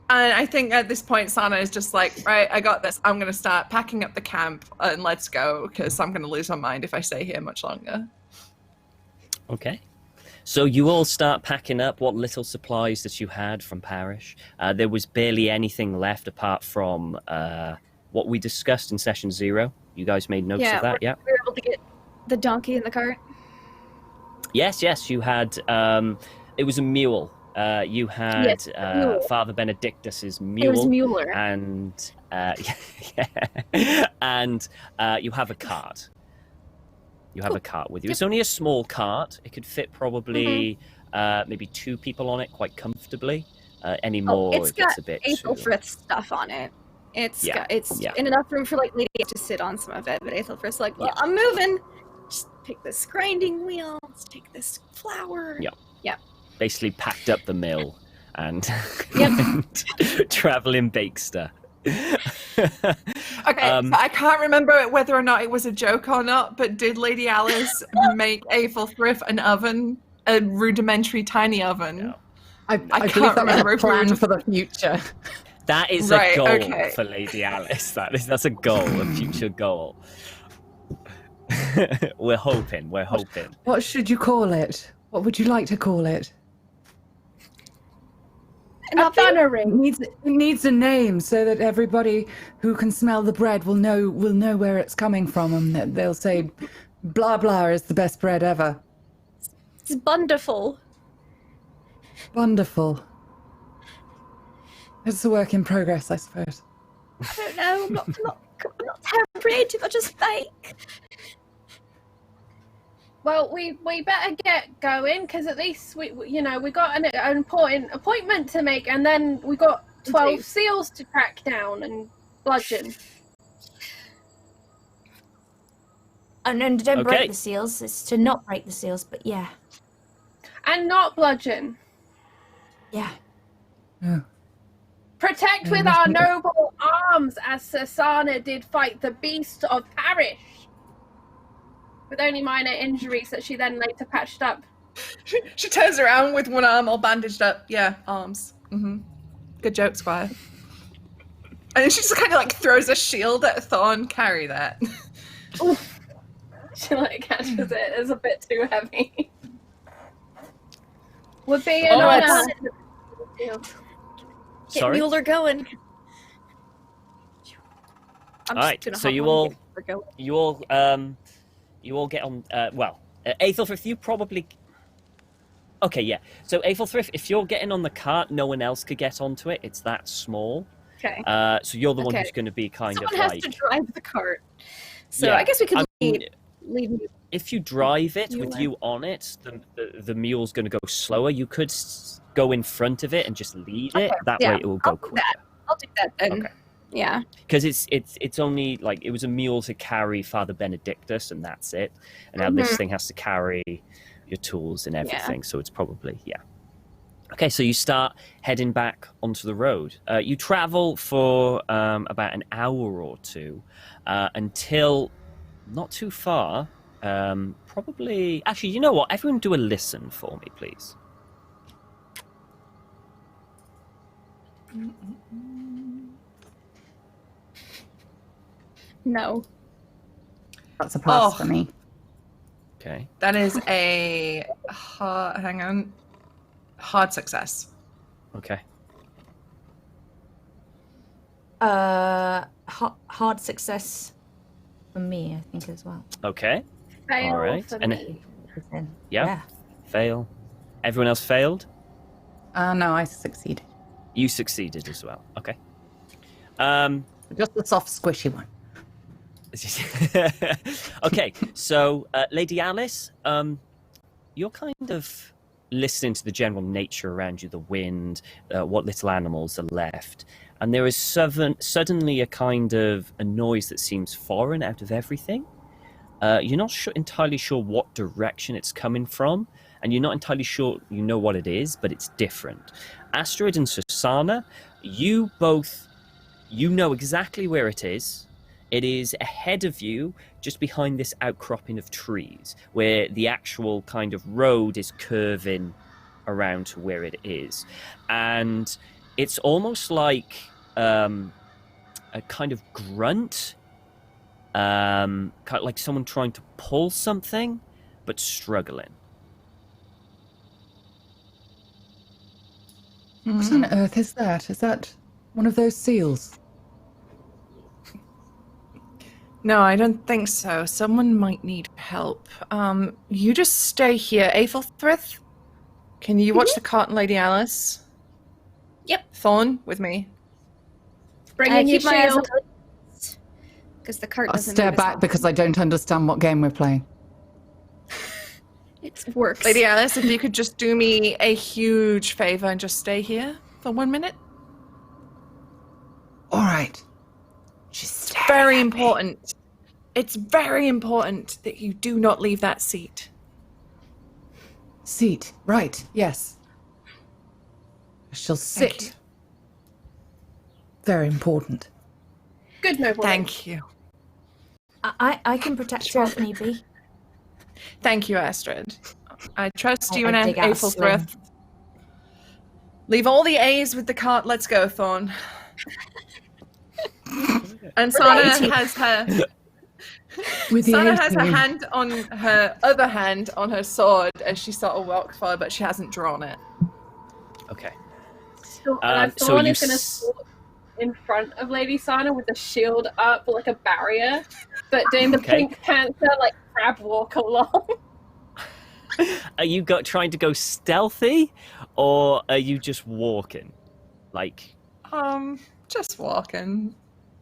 And I think at this point, Sana is just like, right, I got this. I'm going to start packing up the camp and let's go, because I'm going to lose my mind if I stay here much longer. Okay. So you all start packing up what little supplies that you had from Parish. There was barely anything left apart from what we discussed in session 0. You guys made notes of that, yeah? We were able to get the donkey in the cart. Yes, you had... it was a mule. You had mule. Father Benedictus's mule. It was Mueller. And, and you have a cart. You have a cart with you. It's only a small cart. It could fit probably maybe 2 people on it quite comfortably. Any more, it's it gets got a bit Aethelfrith's stuff on it. It's Yeah, in enough room for like Lady to sit on some of it, but Aethelfrith's like, well, I'm moving. Just pick this grinding wheel. Let's take this flour. Yeah. Yeah. Basically packed up the mill and Yep. traveling bakester. Okay, so I can't remember whether or not it was a joke or not, but did Lady Alys make Aethelfrith an oven? A rudimentary tiny oven? No. I can't believe that remember was if a we were plan just- for the future. That is Right, a goal okay. for Lady Alys. That's a goal, a future goal. We're hoping. What should you call it? What would you like to call it? A banner ring. It needs a name so that everybody who can smell the bread will know where it's coming from, and that they'll say, "Blah blah is the best bread ever." It's wonderful. Wonderful. It's a work in progress, I suppose. I don't know. I'm not terribly creative. I just fake. Well, we better get going, because at least we got an important appointment to make, and then we got 12 Indeed. seals to track down and bludgeon. And don't Okay. break the seals. It's to not break the seals, but yeah. And not bludgeon. Yeah. Oh. Protect with our noble arms, as Sasana did fight the beast of Parish. With only minor injuries that she then later patched up. She turns around with one arm all bandaged up. Yeah, arms. Good joke, Squire. And then she just kind of like throws a shield at Thorn. Carry that. She catches it. It's a bit too heavy. Would be an Oh, honor. Get Sorry. Mueller going. I'm All right, just gonna so hop you on all- and get Mueller going. You all get on. Aethelfrith, you probably. Okay, yeah. So Aethelfrith, if you're getting on the cart, no one else could get onto it. It's that small. Okay. So you're the one Okay. who's going to be kind Someone of has like. to drive the cart. So Yeah, I guess we could I mean, leave if you drive it with Mueller. you on it, the mule's going to go slower. You could go in front of it and just lead it. Okay, That yeah, way it will go I'll do quicker. that. I'll do that then. Okay. Yeah. Because it's only like it was a mule to carry Father Benedictus, and that's it. And now this thing has to carry your tools and everything. So it's probably Okay, so you start heading back onto the road. You travel for about an hour or two until not too far. Probably, actually, you know what? Everyone, do a listen for me, please. No. That's a pass Oh. for me. Okay. That is a hard success. Okay. Hard success for me, I think, as well. Okay. Fail All right. for And me. yeah. Fail. Everyone else failed. No, I succeeded. You succeeded as well. Okay. Just the soft, squishy one. Okay, so Lady Alys, you're kind of listening to the general nature around you, the wind, what little animals are left, and there is suddenly a kind of a noise that seems foreign out of everything. You're not entirely sure what direction it's coming from, and you're not entirely sure you know what it is, but it's different. Astrid and Susanna, you both, you know exactly where it is. It is ahead of you, just behind this outcropping of trees, where the actual kind of road is curving around to where it is. And it's almost like a kind of grunt, kind of like someone trying to pull something, but struggling. What on earth is that? Is that one of those seals? No, I don't think so. Someone might need help. You just stay here. Aethelfrith, can you watch the cart and Lady Alys? Yep. Thorn, with me. Bring in your Keep my eyes shield. because the cart I'll doesn't stare notice back because I don't understand what game we're playing. it works. Lady Alys, if you could just do me a huge favor and just stay here for 1 minute. All right. She's Very important. It's very important that you do not leave that seat. Seat. Right. Yes. She'll Thank sit. you. Very important. Good noble. Thank you. I can protect her if need be. Thank you, Astrid. I trust I- you I and dig out a sling. Aethelfrith. Leave all the A's with the cart. Let's go, Thorn. And Sana has her With the Sana has her A-team. hand on her other hand on her sword as she sort of walks forward, but she hasn't drawn it. Okay. So, So someone you is going to in front of Lady Sana with the shield up like a barrier, but doing the Okay. Pink Panther like crab walk along. Are you trying to go stealthy, or are you just walking? Like, Just walking.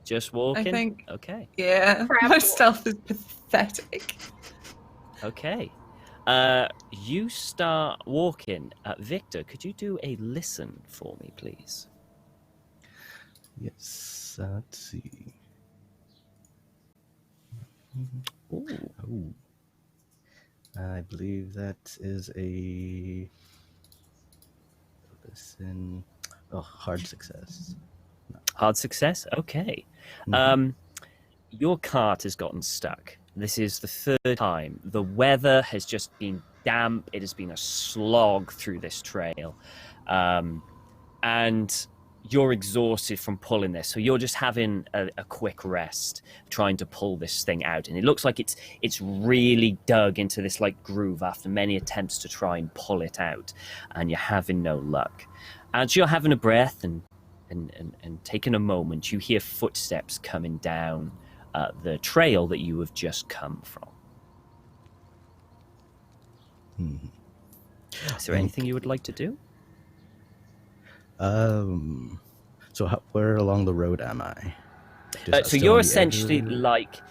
just walking? I think. Okay. Yeah, Crab my walk. stealth is pathetic. Okay. You start walking. Victor, could you do a listen for me, please? Yes, let's see. Ooh. Oh, I believe that is a listen. Oh, hard success. Hard success? Okay. Mhm. Your cart has gotten stuck. This is the third time. The weather has just been damp. It has been a slog through this trail. And you're exhausted from pulling this. So you're just having a quick rest, trying to pull this thing out. And it looks like it's really dug into this like groove after many attempts to try and pull it out. And you're having no luck. As you're having a breath and taking a moment, you hear footsteps coming down the trail that you have just come from. Mhm. Is there anything you would like to do? So where along the road am I? So Still you're on the essentially edge? like,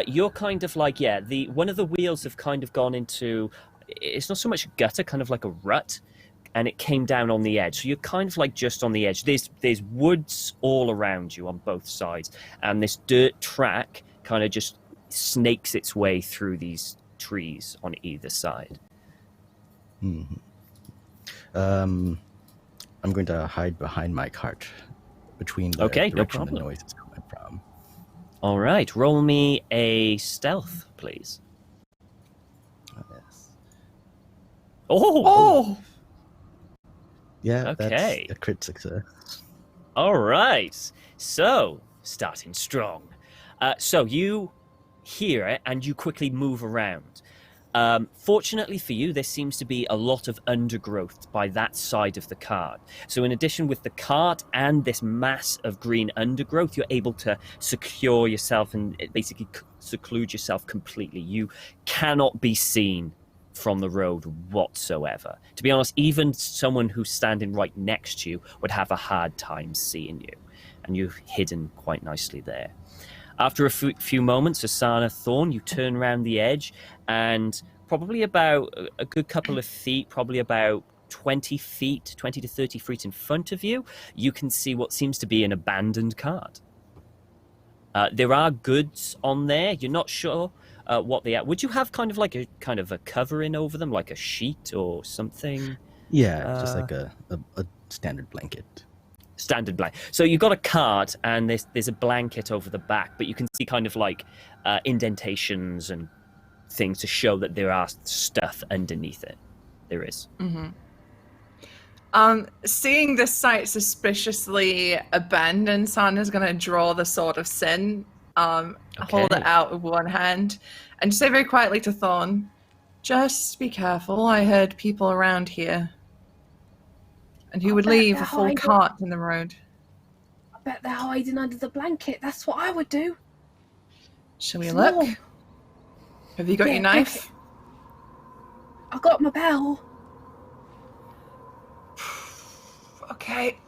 you're kind of like, yeah, one of the wheels have kind of gone into, it's not so much a gutter, kind of like a rut, and it came down on the edge. So you're kind of like just on the edge. There's woods all around you on both sides, and this dirt track kind of just snakes its way through these trees on either side. Mhm. I'm going to hide behind my cart between the Okay, no direction the problem. noise is coming from. All right, roll me a stealth, please. Oh, yes. Oh! Yeah, Okay. that's a crit success. All right. So, starting strong. So you hear it and you quickly move around. Fortunately for you, there seems to be a lot of undergrowth by that side of the cart. So in addition with the cart and this mass of green undergrowth, you're able to secure yourself and basically seclude yourself completely. You cannot be seen from the road whatsoever. To be honest, even someone who's standing right next to you would have a hard time seeing you. And you're hidden quite nicely there. After a few moments, Asana Thorn, you turn around the edge, and probably about a good couple of feet, probably about 20 to 30 feet in front of you, you can see what seems to be an abandoned cart. There are goods on there. You're not sure what they are. Would you have kind of a covering over them, like a sheet or something? Yeah, just like a standard blanket. Standard blanket. So you've got a cart, and there's a blanket over the back, but you can see kind of like indentations and things to show that there are stuff underneath it. There is. Mm-hmm. Seeing this site suspiciously abandoned, Sana's going to draw the Sword of Sin, hold it out with one hand, and say very quietly to Thorn, "Just be careful. I heard people around here." And he would leave a full cart in the road. I bet they're hiding under the blanket. That's what I would do. Shall we look? Have you got your knife? I've got my bell. Okay.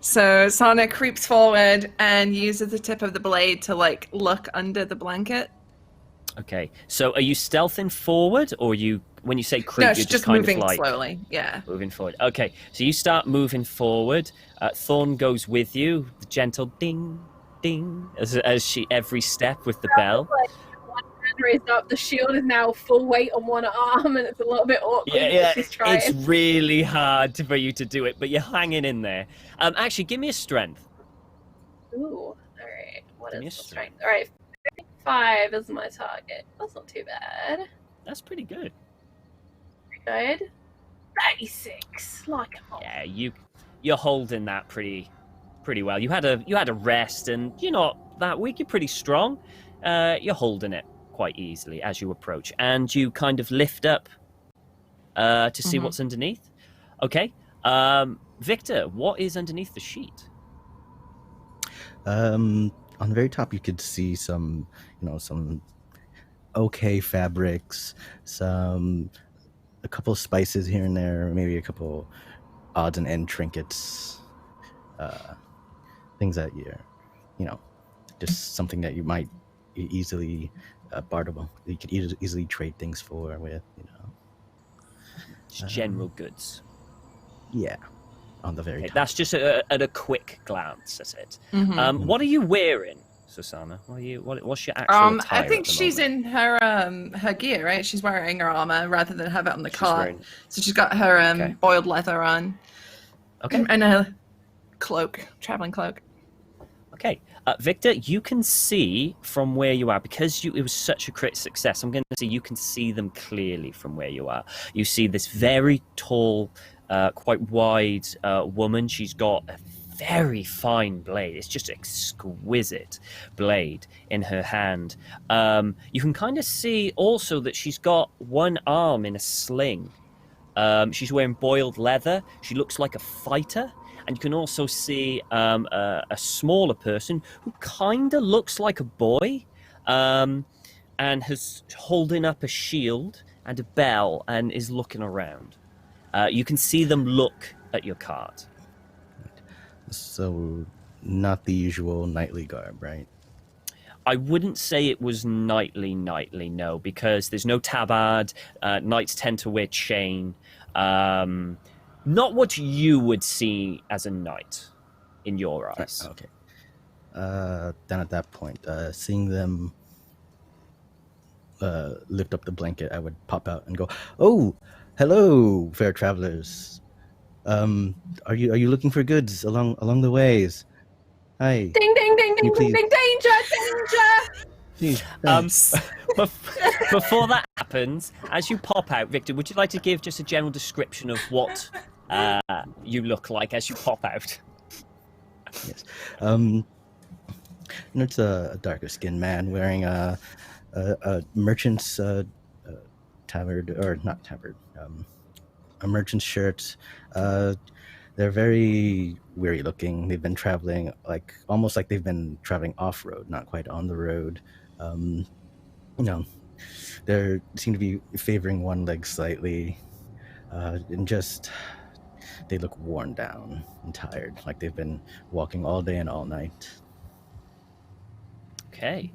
So Sana creeps forward and uses the tip of the blade to look under the blanket. Okay. So are you stealthing forward, or when you say creep, No, you're she's just kind moving of slowly. Yeah. Moving forward. Okay. So you start moving forward. Thorn goes with you. The gentle ding, ding, as she every step with the bell. One hand raised up. The shield is now full weight on one arm, and it's a little bit awkward. Yeah. She's trying. It's really hard for you to do it, but you're hanging in there. Actually, give me a strength. Ooh. All right. What Give me is a the strength? All right. 5 is my target. That's not too bad. That's pretty good. Pretty good. 36. Like a hole. Yeah, you're holding that pretty well. You had a rest, and you're not that weak. You're pretty strong. You're holding it quite easily as you approach, and you kind of lift up to see what's underneath. Okay, Victor, what is underneath the sheet? On the very top, you could see some okay fabrics, a couple spices here and there, maybe a couple odds and end trinkets, things that just something that you might easily barterable. You could easily trade things for with, Just general goods. Yeah, on the very top. That's just at a quick glance at it. What are you wearing, Susanna? What's your actual attire I think at the she's moment? in her gear, right? She's wearing her armor rather than have it on the cart. So she's got her boiled leather on. Okay. And a cloak, traveling cloak. Okay. Victor, you can see from where you are, because it was such a crit success, I'm going to say you can see them clearly from where you are. You see this very tall, quite wide woman. She's got a very fine blade. It's just exquisite blade in her hand. You can kind of see also that she's got one arm in a sling. She's wearing boiled leather. She looks like a fighter. And you can also see a smaller person who kind of looks like a boy, and is holding up a shield and a bell and is looking around. You can see them look at your cart. So, not the usual knightly garb, right? I wouldn't say it was knightly, no, because there's no tabard. Knights tend to wear chain. Not what you would see as a knight in your eyes. Okay. Then at that point, seeing them lift up the blanket, I would pop out and go, "Oh, hello, fair travelers. Are you looking for goods along the ways? Hi. Ding, ding, ding, ding, ding, ding, danger, danger! Please, Before that happens, as you pop out, Victor, would you like to give just a general description of what you look like as you pop out? Yes. It's a darker skinned man wearing a merchant's tabard, or not tabard, a merchant's shirt. They're very weary looking. They've been traveling almost like they've been traveling off road, not quite on the road. They seem to be favoring one leg slightly, and just they look worn down and tired, like they've been walking all day and all night. Okay.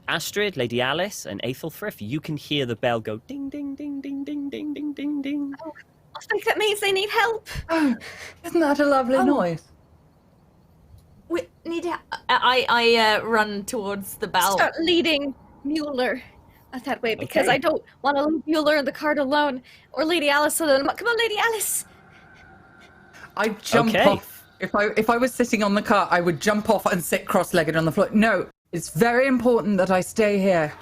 Astrid, Lady Alys, and Aethelfrith, you can hear the bell go ding, ding, ding, ding, ding, ding, ding, ding, ding. I think that means they need help. Oh, isn't that a lovely noise? We need. I run towards the bell. Start leading Mueller that way because Okay. I don't want to leave Mueller in the cart alone. Or Lady Alys alone. Come on, Lady Alys! I jump Okay. off. If I was sitting on the cart, I would jump off and sit cross-legged on the floor. No, it's very important that I stay here.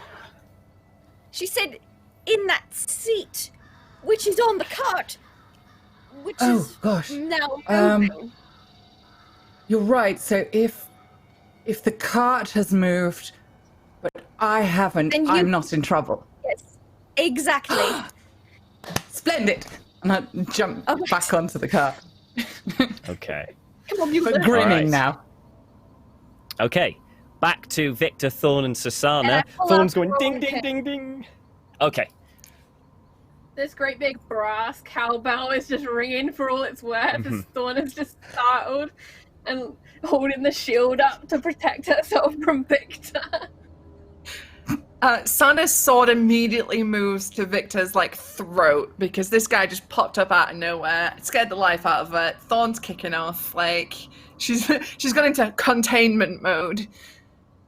She said in that seat, which is on the cart, which is gosh. now Um, moving. You're right. So if the cart has moved, but I haven't, Then you- I'm not in trouble. Yes, exactly. Splendid. And I jump Oh, right. back onto the cart. Okay. Come on, Mueller. But grinning Alright. now. Okay. Back to Victor, Thorn, and And Susanna. I pull Thorn's out going the ding, rolling ding, pin. ding, ding. Okay. This great big brass cowbell is just ringing for all it's worth. As Thorn is just startled and holding the shield up to protect herself from Victor. Sana's sword immediately moves to Victor's throat because this guy just popped up out of nowhere. It scared the life out of her. Thorn's kicking off. She's gone into containment mode,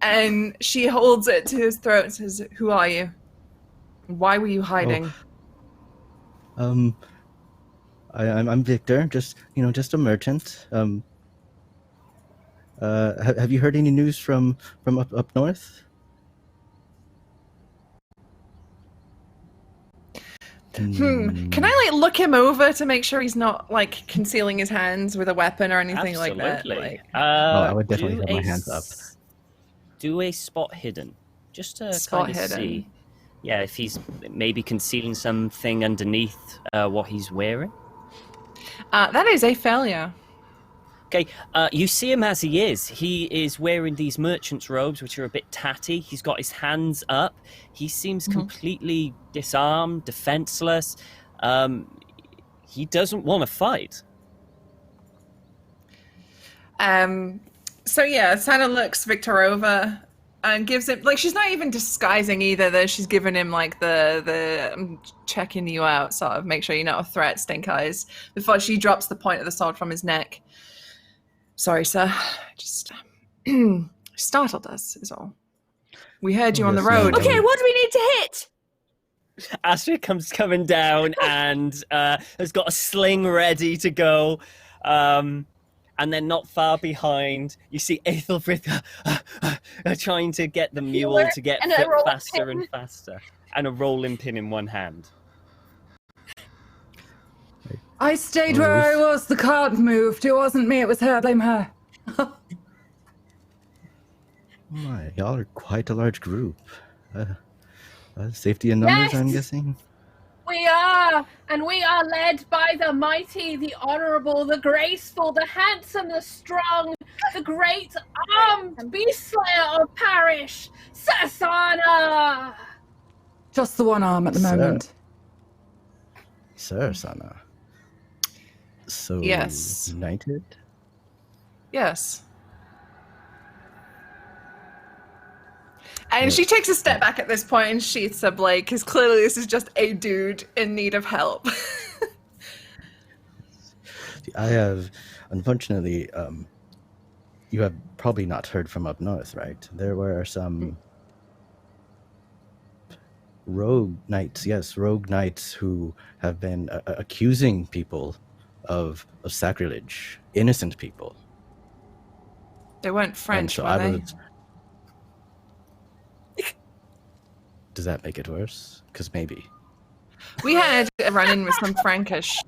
and she holds it to his throat and says, "Who are you? Why were you hiding?" I'm Victor. Just a merchant. Have you heard any news from up north? Can I look him over to make sure he's not concealing his hands with a weapon or anything like that? Absolutely. I would definitely do have my a hands up. Do a spot hidden, just to Spot kind of hidden. see. Yeah, if he's maybe concealing something underneath what he's wearing. That is a failure. Okay, you see him as he is. He is wearing these merchant's robes, which are a bit tatty. He's got his hands up. He seems completely disarmed, defenseless. He doesn't want to fight. So yeah, Sana looks Victor over and gives him she's not even disguising either. Though she's giving him the I'm checking you out sort of make sure you're not a threat, stink eyes, before she drops the point of the sword from his neck. Sorry, sir. Just startled us is all. We heard you on the Yes, road. ma'am. Okay, what do we need to hit? Astrid comes coming down and has got a sling ready to go. And then not far behind, you see Aethelfrith trying to get the mule to get And a fit rolling faster pin. and faster. And a rolling pin in one hand. I stayed where I was. The cart moved. It wasn't me. It was her. Blame her. My, y'all are quite a large group. Safety in numbers, Yes! I'm guessing. We are, and we are led by the mighty, the honourable, the graceful, the handsome, the strong, the great armed beast slayer of Parish, Sasana! Just the one arm at the Sir. moment. Sir, Sana. So Yes. united? Yes. And she takes a step back at this point and sheaths her blade because clearly this is just a dude in need of help. I have, unfortunately, you have probably not heard from up north, right? There were some rogue knights who have been accusing people of sacrilege, innocent people. They weren't And French, so were I they? was. Does that make it worse? Because maybe. We had a run-in with some Frankish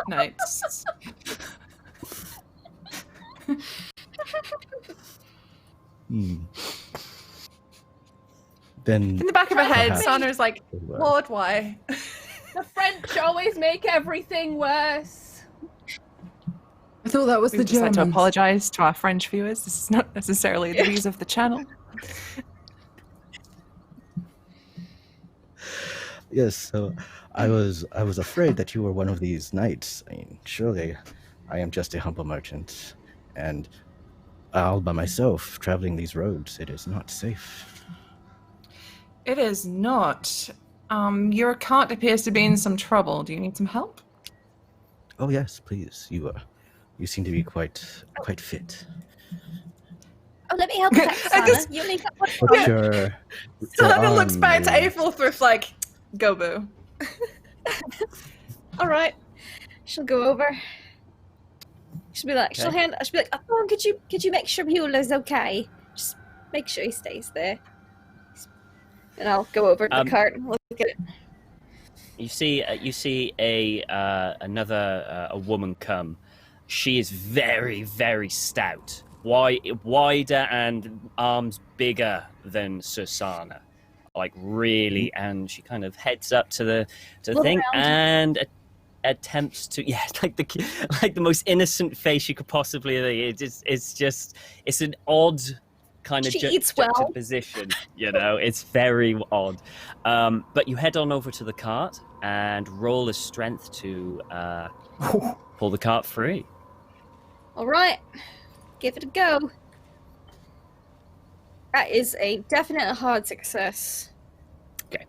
knights. Then In the back of her head, Perhaps. Sana's like, it was. Lord, why? The French always make everything worse. I thought that was We'd the just like Germans. to apologise to our French viewers. This is not necessarily the views of the channel. Yes, so I was afraid that you were one of these knights. I mean, surely I am just a humble merchant, and all by myself traveling these roads. It is not safe. It is not. Your cart appears to be in some trouble. Do you need some help? Oh yes, please. You seem to be quite fit. Oh, let me help you, Sana. just- You only got one What's more. your Sana looks arm back to is- Aethelfrith like, go boo. All right. She'll go over. She'll be like, she'll be like, oh, could you make sure Beulah's okay? Just make sure he stays there. And I'll go over to the cart and look at it. You see another woman come. She is very, very stout, wider and arms bigger than Susanna, like really. And she kind of heads up to the thing and attempts to like the most innocent face you could possibly. It's an odd kind of juxtaposition, you know. It's very odd. But you head on over to the cart and roll a strength to pull the cart free. All right, give it a go. That is a definite hard success. Okay,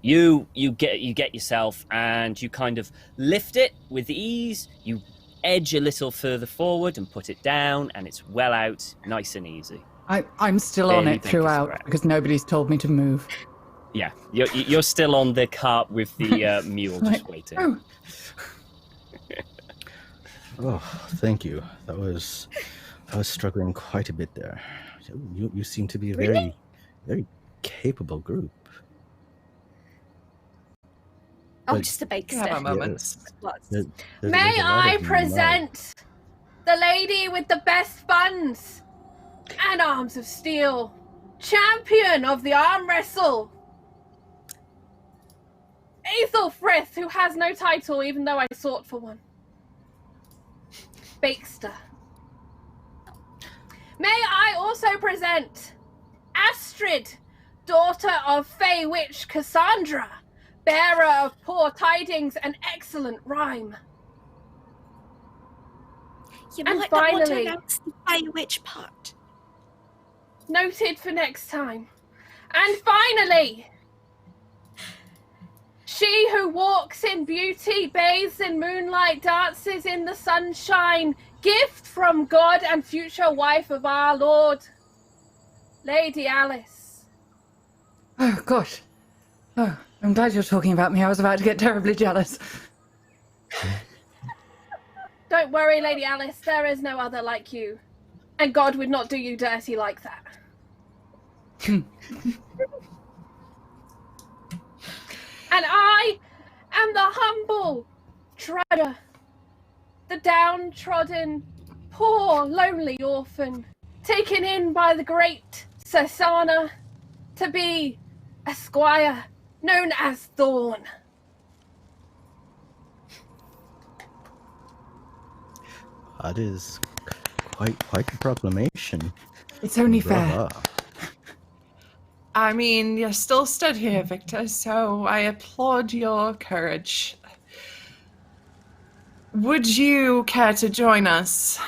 you get yourself and you kind of lift it with ease. You edge a little further forward and put it down, and it's well out, nice and easy. I'm still on it throughout because nobody's told me to move. Yeah, you're still on the cart with the mule just waiting. Oh. Oh, thank you. I was struggling quite a bit there. You seem to be a very, very capable group. Oh, But- just a bake Have a step. moment. There's May a lot I of you present the lady with the best buns and arms of steel, champion of the arm wrestle, Aethelfrith, who has no title even though I sought for one. Bakester. May I also present Astrid, daughter of Fey Witch Cassandra, bearer of poor tidings and excellent rhyme. You And might not want to finally- announce the Fey Witch part. Noted for next time. And finally, she who walks in beauty, bathes in moonlight, dances in the sunshine, gift from God and future wife of our Lord, Lady Alys. Oh, gosh. Oh, I'm glad you're talking about me. I was about to get terribly jealous. Don't worry, Lady Alys, there is no other like you. And God would not do you dirty like that. And I am the humble treader, the downtrodden, poor, lonely orphan, taken in by the great Susanna to be a squire known as Thorn. That is quite a proclamation. It's only fair. Brava. I mean, you're still stood here, Victor, so I applaud your courage. Would you care to join us?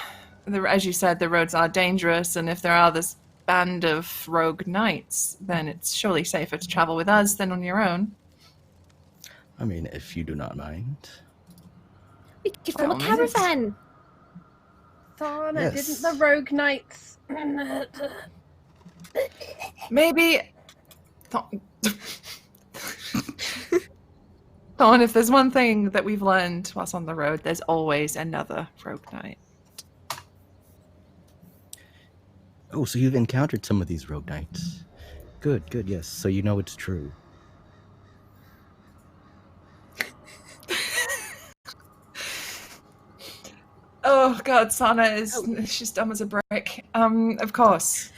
As you said, the roads are dangerous, and if there are this band of rogue knights, then it's surely safer to travel with us than on your own. I mean, if you do not mind. We could form a By all means. caravan. Thorn, Yes. didn't the rogue knights... Maybe... Thorn, if there's one thing that we've learned whilst on the road, there's always another rogue knight. Oh, so you've encountered some of these rogue knights. Good, yes. So you know it's true. Oh god, Sana is she's dumb as a brick. Of course.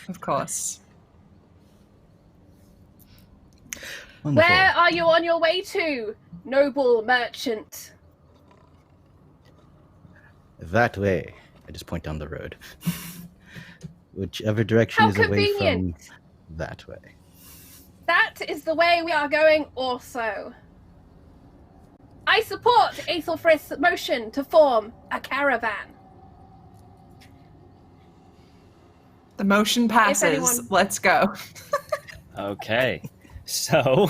Wonderful. Where are you on your way to, noble merchant? That way. I just point down the road. Whichever direction How is away from convenient. that way. That is the way we are going also. I support Aethelfrith's motion to form a caravan. The motion passes. anyone- Let's go. Okay, so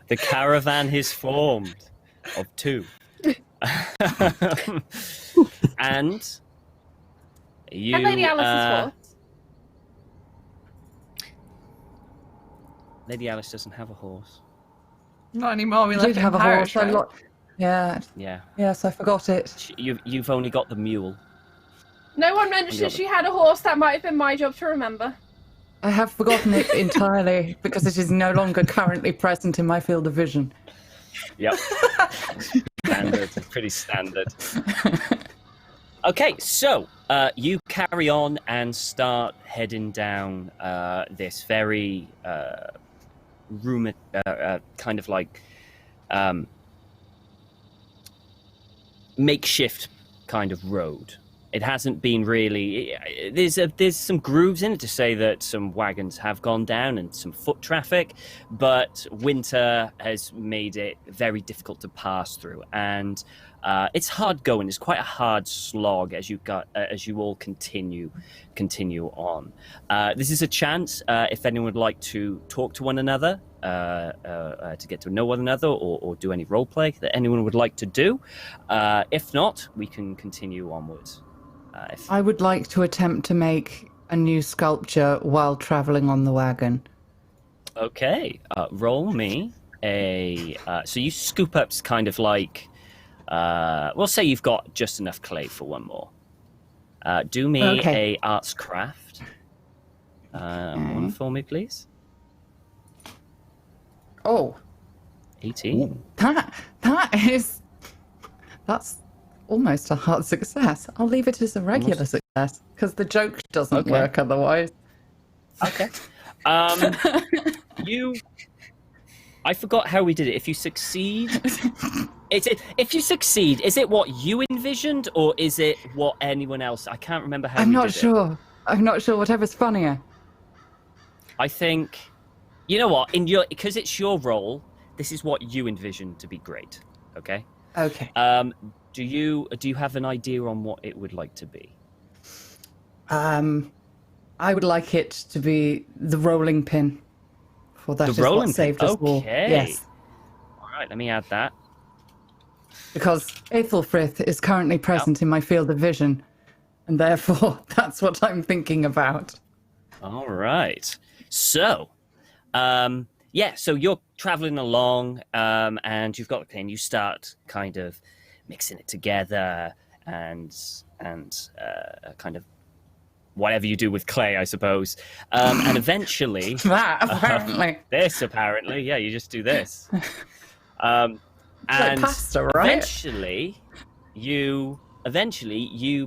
the caravan is formed of two. And you, And Lady Alys is fourth. Lady Alys doesn't have a horse. Not anymore. We I left did it have in a Parish, horse. right? Yeah. Yes, I forgot it. You've only got the mule. No one mentioned she had a horse. That might have been my job to remember. I have forgotten it entirely because it is no longer currently present in my field of vision. Yep. Standard. Pretty standard. Okay, so you carry on and start heading down this very rumored, kind of like makeshift kind of road. It hasn't been really. There's some grooves in it to say that some wagons have gone down and some foot traffic, but winter has made it very difficult to pass through, and it's hard going. It's quite a hard slog as you all continue on. This is a chance if anyone would like to talk to one another. To get to know one another or do any role play that anyone would like to do. If not, we can continue onwards. I would like to attempt to make a new sculpture while travelling on the wagon. Okay, roll me a... so you scoop up kind of like... we'll say you've got just enough clay for one more. Do me a arts craft. One for me, please. Oh. 18. That's almost a hard success. I'll leave it as a regular success because the joke doesn't work otherwise. Okay. I forgot how we did it. If you succeed, is it what you envisioned or is it what anyone else? I can't remember how. I'm not sure. I'm not sure. Whatever's funnier. I think, you know what? Because it's your role. This is what you envisioned to be great. Okay. Okay. Do you have an idea on what it would like to be? I would like it to be the rolling pin. For that is what saved us all. Yes. All right, let me add that. Because Aethelfrith is currently present in my field of vision, and therefore that's what I'm thinking about. All right. So, so you're traveling along, and you've got the pin. You start kind of mixing it together and kind of whatever you do with clay, I suppose. And eventually... That, apparently. This, apparently. Yeah, you just do this. And like pasta, right? Eventually, you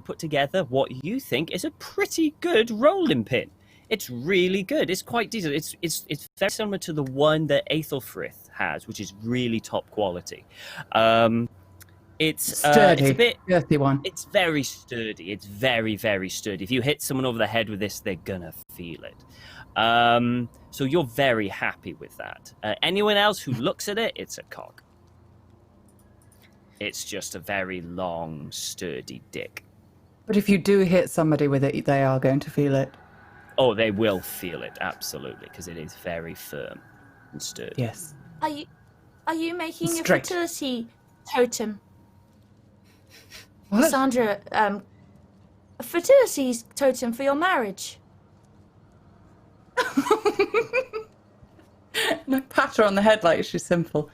put together what you think is a pretty good rolling pin. It's really good. It's quite decent. It's very similar to the one that Aethelfrith has, which is really top quality. It's sturdy. It's a bit earthy one. It's very sturdy. It's very, very sturdy. If you hit someone over the head with this, they're gonna feel it. So you're very happy with that. Anyone else who looks at it, it's a cog. It's just a very long, sturdy dick. But if you do hit somebody with it, they are going to feel it. Oh, they will feel it, absolutely, because it is very firm and sturdy. Yes. Are you making Straight. a fertility totem? What? Sandra, a fertility totem for your marriage. No, pat her on the head like she's simple.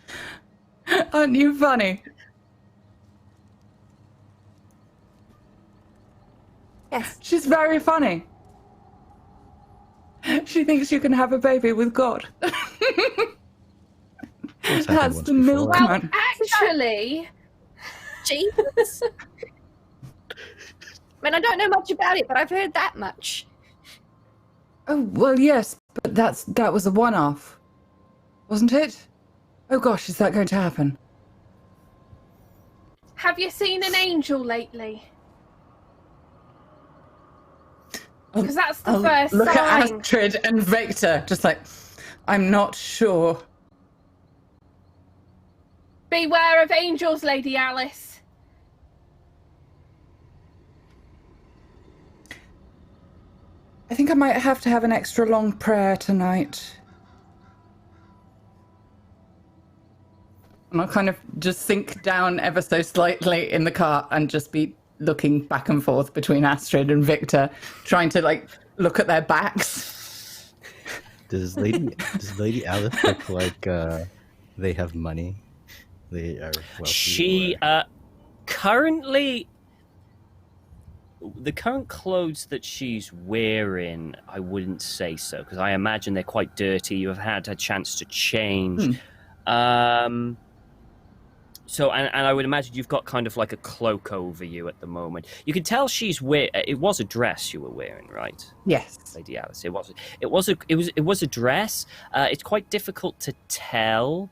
Aren't you funny? Yes. She's very funny. She thinks you can have a baby with God. That's the milkman. Actually, Jesus. I mean, I don't know much about it, but I've heard that much. Oh, well, yes, but that was a one-off, wasn't it? Oh gosh, is that going to happen? have you seen an angel lately? Because that's the first look sign. at Astrid and Victor, just like, I'm not sure. Beware of angels, Lady Alys. I think I might have to have an extra long prayer tonight. And I'll kind of just sink down ever so slightly in the cart and just be looking back and forth between Astrid and Victor, trying to like look at their backs. Does Lady Alice look like they have money? They are wealthy. She currently, the current clothes that she's wearing, I wouldn't say so, because I imagine they're quite dirty. You have had a chance to change. So, and I would imagine you've got kind of like a cloak over you at the moment. You can tell she's it was a dress you were wearing, right? Yes. Lady Alice. It was a dress. It's quite difficult to tell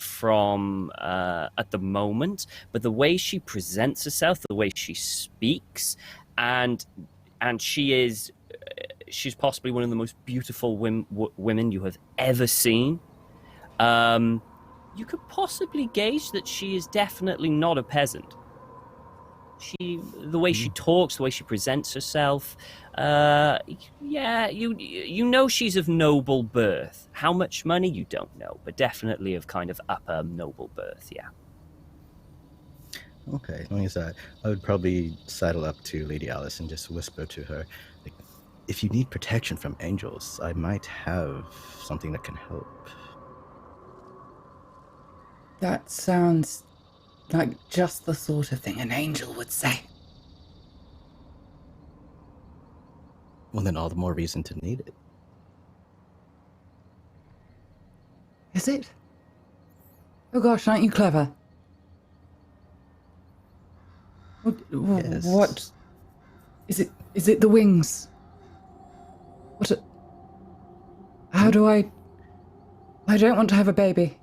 from at the moment, but the way she presents herself, the way she speaks, and she's possibly one of the most beautiful women you have ever seen. You could possibly gauge that she is definitely not a peasant. The way she talks, the way she presents herself, you know she's of noble birth. How much money, you don't know, but definitely of kind of upper noble birth, yeah. Okay, as long as that, I would probably sidle up to Lady Alice and just whisper to her, like, if you need protection from angels, I might have something that can help. That sounds like just the sort of thing an angel would say. Well, then all the more reason to need it. Is it? Oh gosh, aren't you clever? Yes. What? Is it the wings? How do I don't want to have a baby.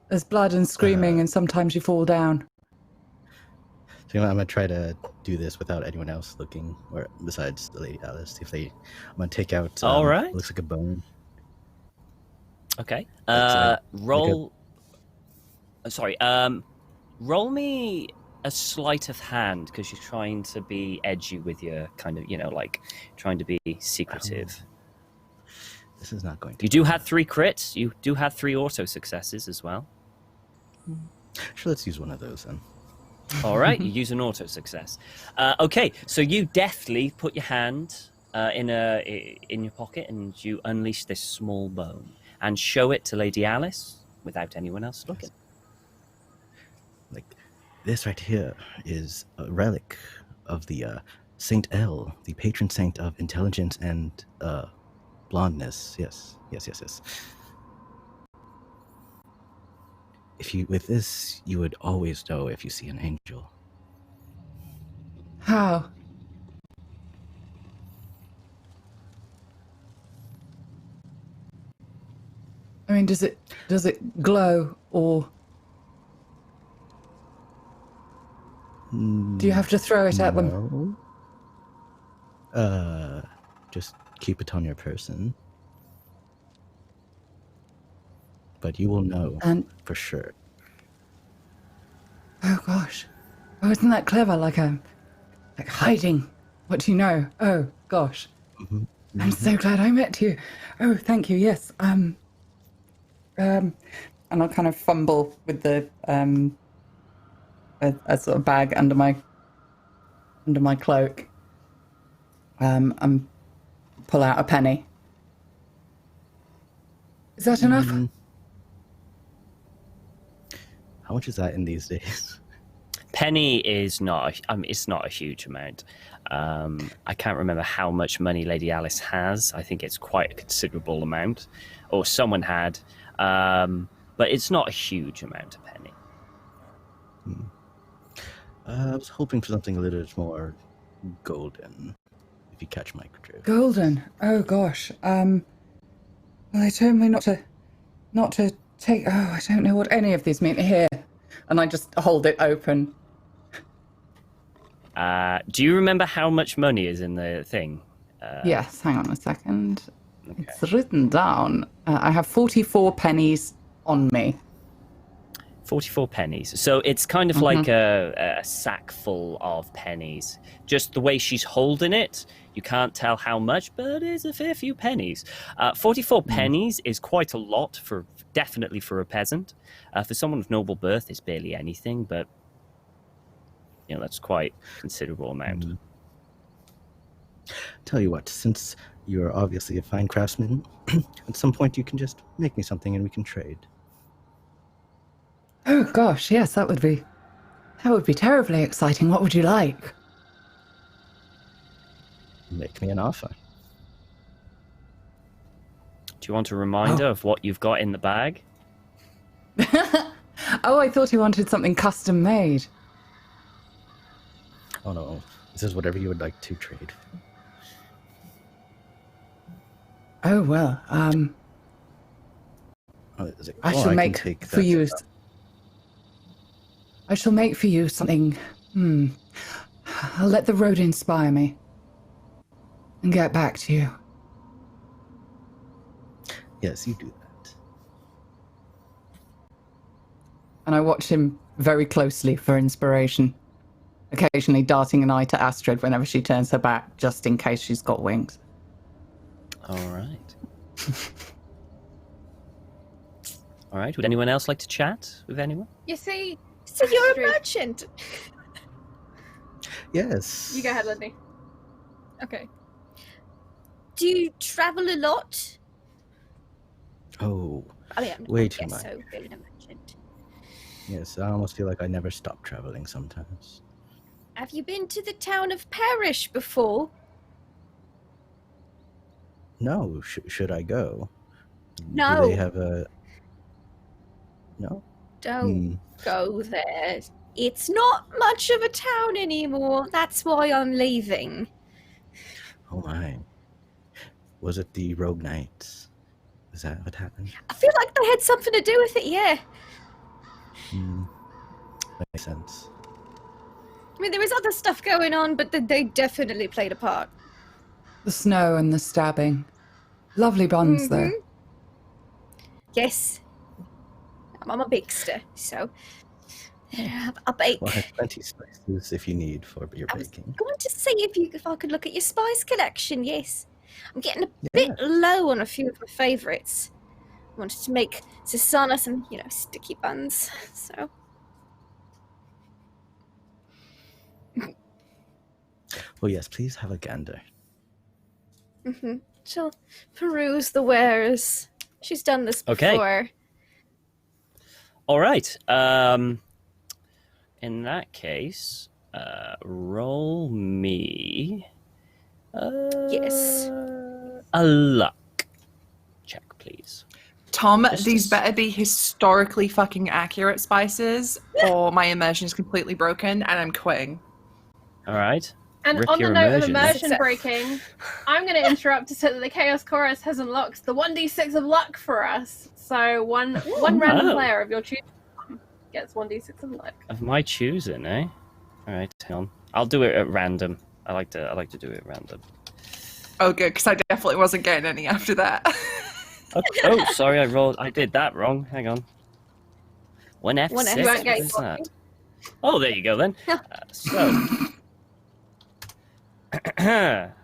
There's blood and screaming, and sometimes you fall down. So I'm gonna try to do this without anyone else looking, or besides the Lady Alice. I'm gonna take out. All right. Looks like a bone. Okay. Roll me a sleight of hand, because you're trying to be edgy with your kind of, like trying to be secretive. This is not going to. You do have 3 crits. You do have 3 auto successes as well. Sure, let's use one of those then. All right, you use an auto success. Okay, so you deftly put your hand in your pocket and you unleash this small bone and show it to Lady Alice without anyone else looking. Like, this right here is a relic of the Saint L, the patron saint of intelligence and blondness. Yes. With this, you would always know if you see an angel. How? I mean, does it glow, or do you have to throw it at them? Just keep it on your person. But you will know for sure. Oh gosh. Oh, isn't that clever? Like hiding what you know. Oh gosh. Mm-hmm. I'm so glad I met you. Oh, thank you. Yes. And I'll kind of fumble with the a sort of bag under my cloak. And pull out a penny. Is that enough? How much is that in these days? Penny is not. It's not a huge amount. I can't remember how much money Lady Alice has. I think it's quite a considerable amount, or someone had. But it's not a huge amount of penny. I was hoping for something a little bit more golden, if you catch my drift. Golden. Oh gosh. Well, they told me not to take. Oh, I don't know what any of these mean. Here, and I just hold it open. Do you remember how much money is in the thing? Yes. Hang on a second. Okay. It's written down. I have 44 pennies on me. 44 pennies. So it's kind of like a sack full of pennies. Just the way she's holding it, you can't tell how much, but it's a fair few pennies. 44 pennies is quite a lot, definitely for a peasant. For someone of noble birth, it's barely anything, but that's quite a considerable amount. Tell you what, since you're obviously a fine craftsman. At some point, you can just make me something and we can trade. Oh gosh, yes, that would be terribly exciting. What would you like? Make me an offer. Do you want a reminder of what you've got in the bag? Oh, I thought he wanted something custom made. Oh no, this is whatever you would like to trade. Oh well, I shall make for you. I shall make for you something. I'll let the road inspire me, and get back to you. Yes, you do that. And I watch him very closely for inspiration, occasionally darting an eye to Astrid whenever she turns her back, just in case she's got wings. All right. All right. Would anyone else like to chat with anyone? You see, So you're a Astrid- merchant. Yes. You go ahead, Lindy. Okay. Do you travel a lot? Oh, I mean, way too yes, much. so being a merchant. Yes, I almost feel like I never stop traveling sometimes. Have you been to the town of Parish before? No, should I go? No. Do they have a... No? Don't go there. It's not much of a town anymore. That's why I'm leaving. Oh my. Was it the Rogue Knights? Is that what happened? I feel like they had something to do with it, yeah. That makes sense. I mean, there was other stuff going on, but they definitely played a part. The snow and the stabbing. Lovely buns, though. Yes. I'm a baker, so I'll bake. Well, I have plenty of spices if you need for your I was baking. going to see if I could look at your spice collection, yes. I'm getting a bit low on a few of my favourites. I wanted to make Susanna some, sticky buns, so... Well, yes, please have a gander. She'll peruse the wares. She's done this Okay. before. All right. In that case, roll me. Yes. A luck check, please. Tom, Just these to better be historically fucking accurate spices, or my immersion is completely broken and I'm quitting. All right. And Rip on the your note of immersion. immersion breaking, I'm going to interrupt to say that the Chaos Chorus has unlocked the 1d6 of luck for us. So one random Oh. player of your choosing gets 1d6 of luck. Of my choosing, eh? All right, hang on. I'll do it at random. I like to do it at random. Oh, good, because I definitely wasn't getting any after that. Oh, sorry, I did that wrong. Hang on. One F6. One F6. You won't get What is that? Oh, there you go then.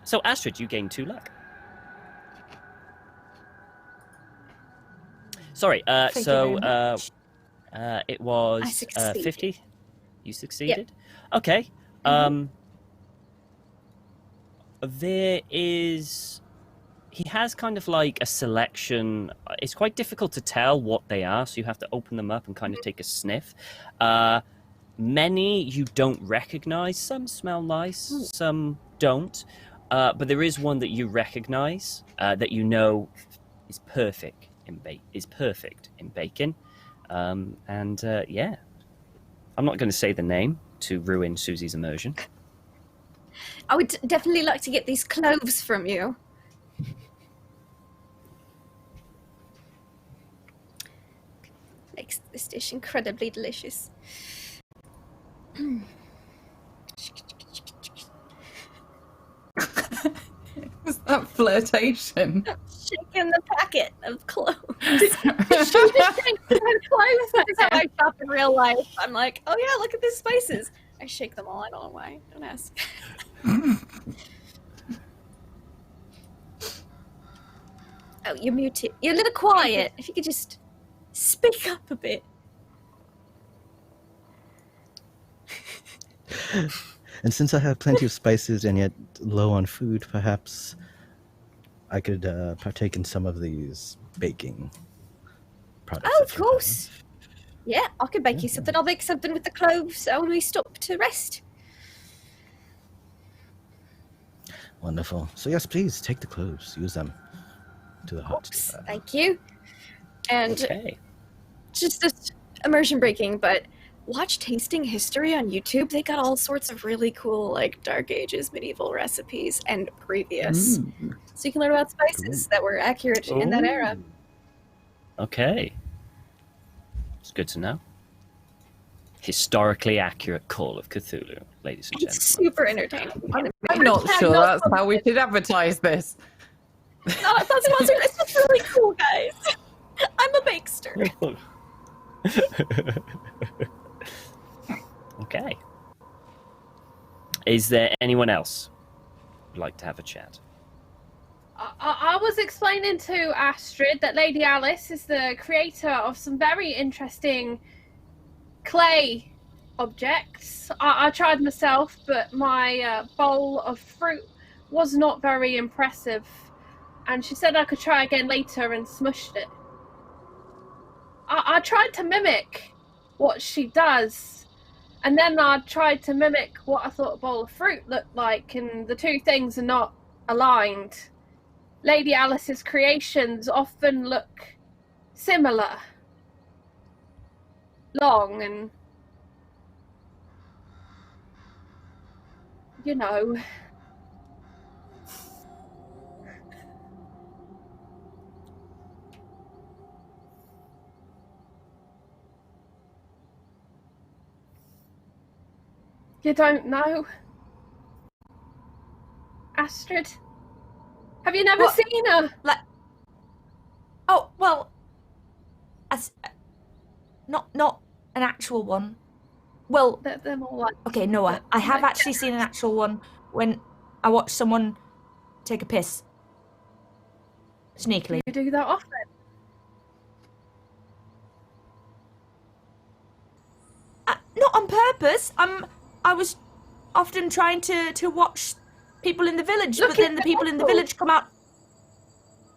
So Astrid, you gain 2 luck. Sorry. Thank you very much. It was I succeeded. 50. You succeeded. Okay. There is. He has kind of like a selection. It's quite difficult to tell what they are, so you have to open them up and kind of take a sniff. Many you don't recognize. Some smell nice, some don't. But there is one that you recognize that you know is perfect in bacon. Yeah, I'm not going to say the name to ruin Susie's immersion. I would definitely like to get these cloves from you. Makes this dish incredibly delicious. Was that flirtation? Shaking the packet of cloves. Close. That's how I shop in real life. I'm like, oh yeah, look at these spices. I shake them all. I don't know why. Don't ask. Oh, you're muted. You're a little quiet. If you could just speak up a bit. And since I have plenty of spices and yet low on food, perhaps I could partake in some of these baking products. Oh, that of you course. have. Yeah, I can bake you something. I'll bake something with the cloves when we stop to rest. Wonderful. So yes, please take the cloves. Use them to the hut. Oops, thank you. And Okay. just immersion breaking, but watch Tasting History on YouTube. They got all sorts of really cool, like, Dark Ages medieval recipes and previous. So you can learn about spices that were accurate in that era. Okay. It's good to know. Historically accurate Call of Cthulhu, ladies and It's gentlemen. super entertaining. I'm not sure that's how we should advertise this. No, Fuzzy Monster, it's just really cool, guys. I'm a bakester. Okay. Is there anyone else who'd like to have a chat? I was explaining to Astrid that Lady Alys is the creator of some very interesting clay objects. I tried myself, but my bowl of fruit was not very impressive. And she said I could try again later and smushed it. I tried to mimic what she does, and then I tried to mimic what I thought a bowl of fruit looked like, and the two things are not aligned. Lady Alys's creations often look similar. Long and, you know. You don't know? Astrid? Have you never What? seen her? Oh, well, not an actual one. Well, They're more like... okay, no, I have actually seen an actual one when I watched someone take a piss. Sneakily. You do that often? Not on purpose. I was often trying to watch people in the village, but then the people in the village come out.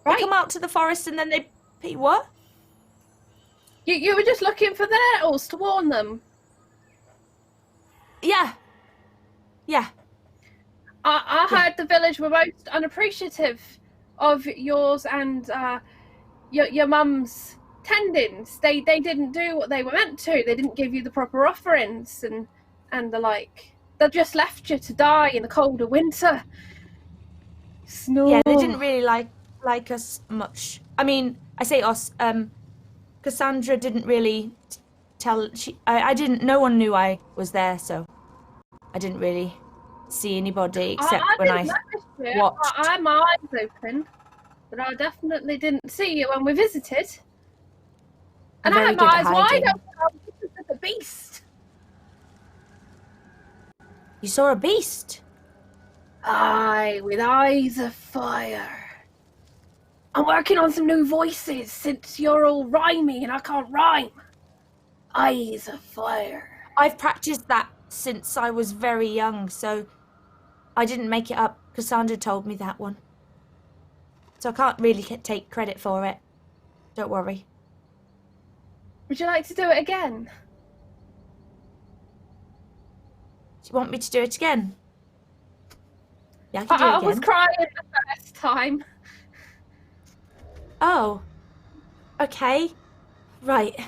They come out to the forest and then they pee. What? You were just looking for the nettles to warn them. Yeah. I heard the village were most unappreciative of yours and your mum's tendons. They didn't do what they were meant to. They didn't give you the proper offerings and the like. They just left you to die in the colder winter. Snore. Yeah, they didn't really like us much. I mean, I say us. Cassandra didn't really tell. I didn't. No one knew I was there, so I didn't really see anybody except when I watched. I had my eyes open, but I definitely didn't see you when we visited. And I had my eyes wide open. I was looking at the beast. You saw a beast? Aye, with eyes of fire. I'm working on some new voices since you're all rhyming and I can't rhyme. Eyes of fire. I've practiced that since I was very young, so I didn't make it up. Cassandra told me that one. So I can't really take credit for it. Don't worry. Would you like to do it again? Do you want me to do it again? Yeah, I can do it I again. was crying the first time. Oh. Okay. Right.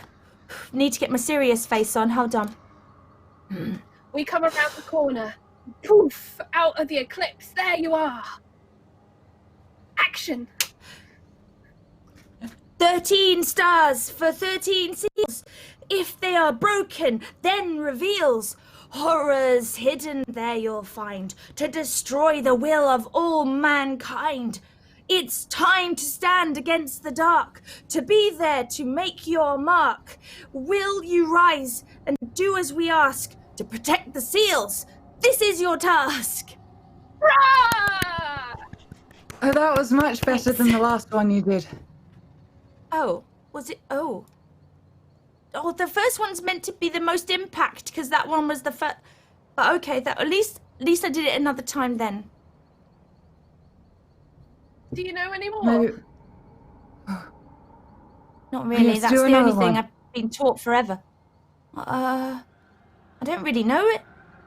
Need to get my serious face on. Hold on. We come around the corner. Poof! Out of the eclipse. There you are. Action. 13 stars for 13 seals. If they are broken, then reveals. Horrors hidden there you'll find, to destroy the will of all mankind. It's time to stand against the dark, to be there to make your mark. Will you rise and do as we ask, to protect the seals? This is your task. Rah! Oh, that was much better than the last one you did. Oh, was it? Oh, the first one's meant to be the most impact because that one was the first. But okay, that at least I did it another time then. Do you know any more? Maybe... Not really. Yes, That's do the another only thing one. I've been taught forever. I don't really know it.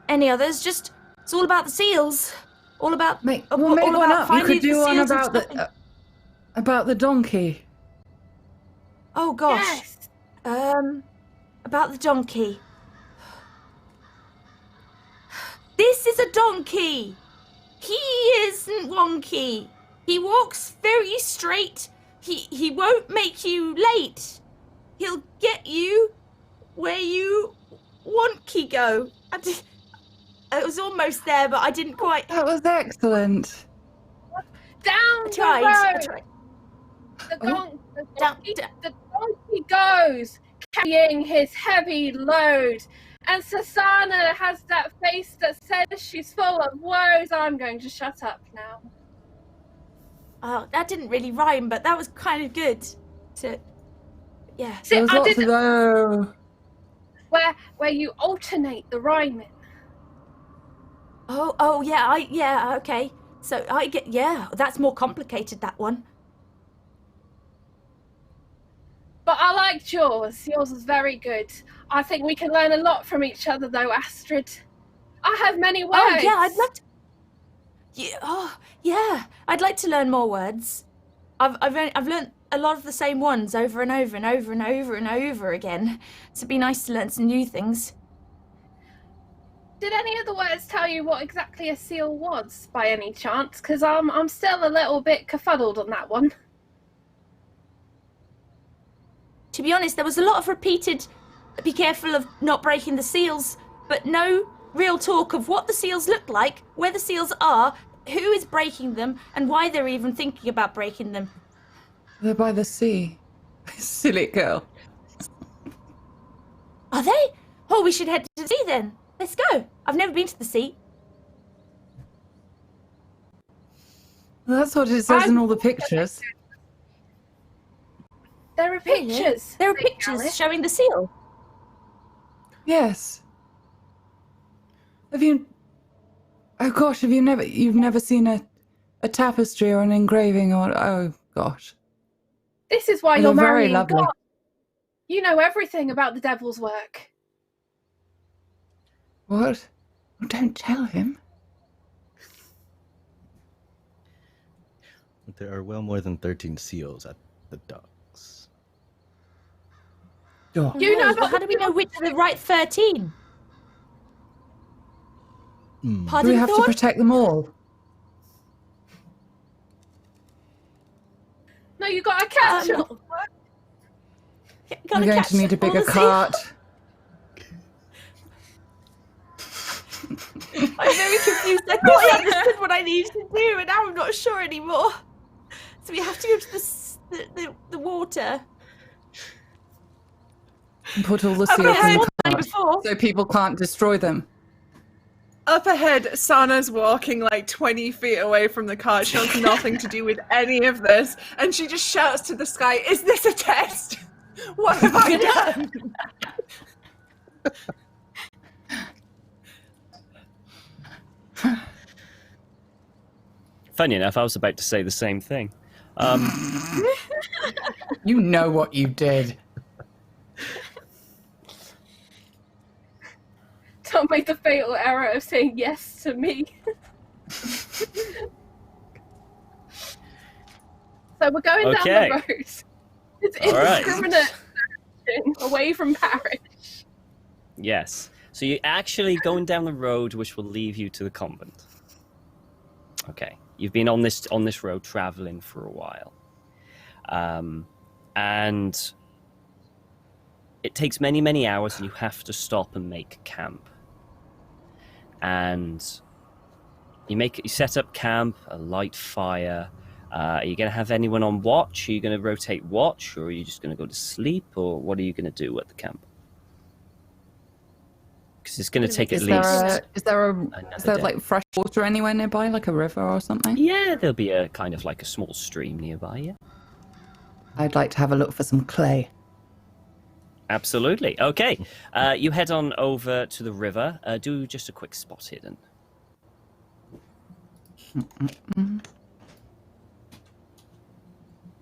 Any others? Just it's all about the seals. All about We'll all make one about up. You finding could do the one seals and about stopping. about the donkey. Oh gosh. Yes. About the donkey. This is a donkey. He isn't wonky. He walks very straight. He won't make you late. He'll get you where you want to go. I was almost there, but I didn't quite. That was excellent. Down I tried. the I road. tried. The donkey goes, carrying his heavy load. And Sasana has that face that says she's full of woes. I'm going to shut up now. Oh, that didn't really rhyme, but that was kind of good. Yeah. See, There was I lots did of those. where you alternate the rhyming. Oh, yeah, okay. So I get, that's more complicated, that one. But I liked yours. Yours was very good. I think we can learn a lot from each other, though, Astrid. I have many words. Oh, yeah, I'd love to. Yeah, I'd like to learn more words. I've learned a lot of the same ones over and over and over and over and over again. So it'd be nice to learn some new things. Did any of the words tell you what exactly a seal was, by any chance? Because I'm still a little bit kerfuddled on that one. To be honest, there was a lot of repeated, be careful of not breaking the seals, but no real talk of what the seals look like, where the seals are, who is breaking them, and why they're even thinking about breaking them. They're by the sea. Silly girl. Are they? Oh, we should head to the sea then. Let's go. I've never been to the sea. Well, that's what it says in all the pictures. There are pictures. There are Lady pictures Alys. showing the seal. Yes. Have you? Oh gosh, you've never seen a tapestry or an engraving or? Oh gosh. This is why They're you're very marrying lovely. God. You know everything about the devil's work. What? Well, don't tell him. There are well more than 13 seals at the docks. Oh. You know, but how do we know which are the right 13? Hmm. Do Pardon, we have to Thorn? protect them all? No, you got to catch them. We're going to need a bigger cart. I'm very confused. I thought I understood what I needed to do, and now I'm not sure anymore. So we have to go to the water. And put all the Up seals in ahead, the cart before. so people can't destroy them. Up ahead, Sana's walking like 20 feet away from the cart. She wants nothing to do with any of this. And she just shouts to the sky, "Is this a test? What have I done?" Funny enough, I was about to say the same thing. You know what you did. Don't make the fatal error of saying yes to me. So we're going down Okay. the road. It's All right. indiscriminate action away from Parish. Yes. So you're actually going down the road which will lead you to the convent. Okay. You've been on this road traveling for a while. And it takes many, many hours, and you have to stop and make camp. And you set up camp, a light fire. Are you going to have anyone on watch? Are you going to rotate watch, or are you just going to go to sleep, or what are you going to do at the camp? Because it's going to take at Is least there another day. like fresh water anywhere nearby, like a river or something? Yeah, there'll be a kind of like a small stream nearby, yeah. I'd like to have a look for some clay. Absolutely. Okay. You head on over to the river. Do just a quick spot hidden.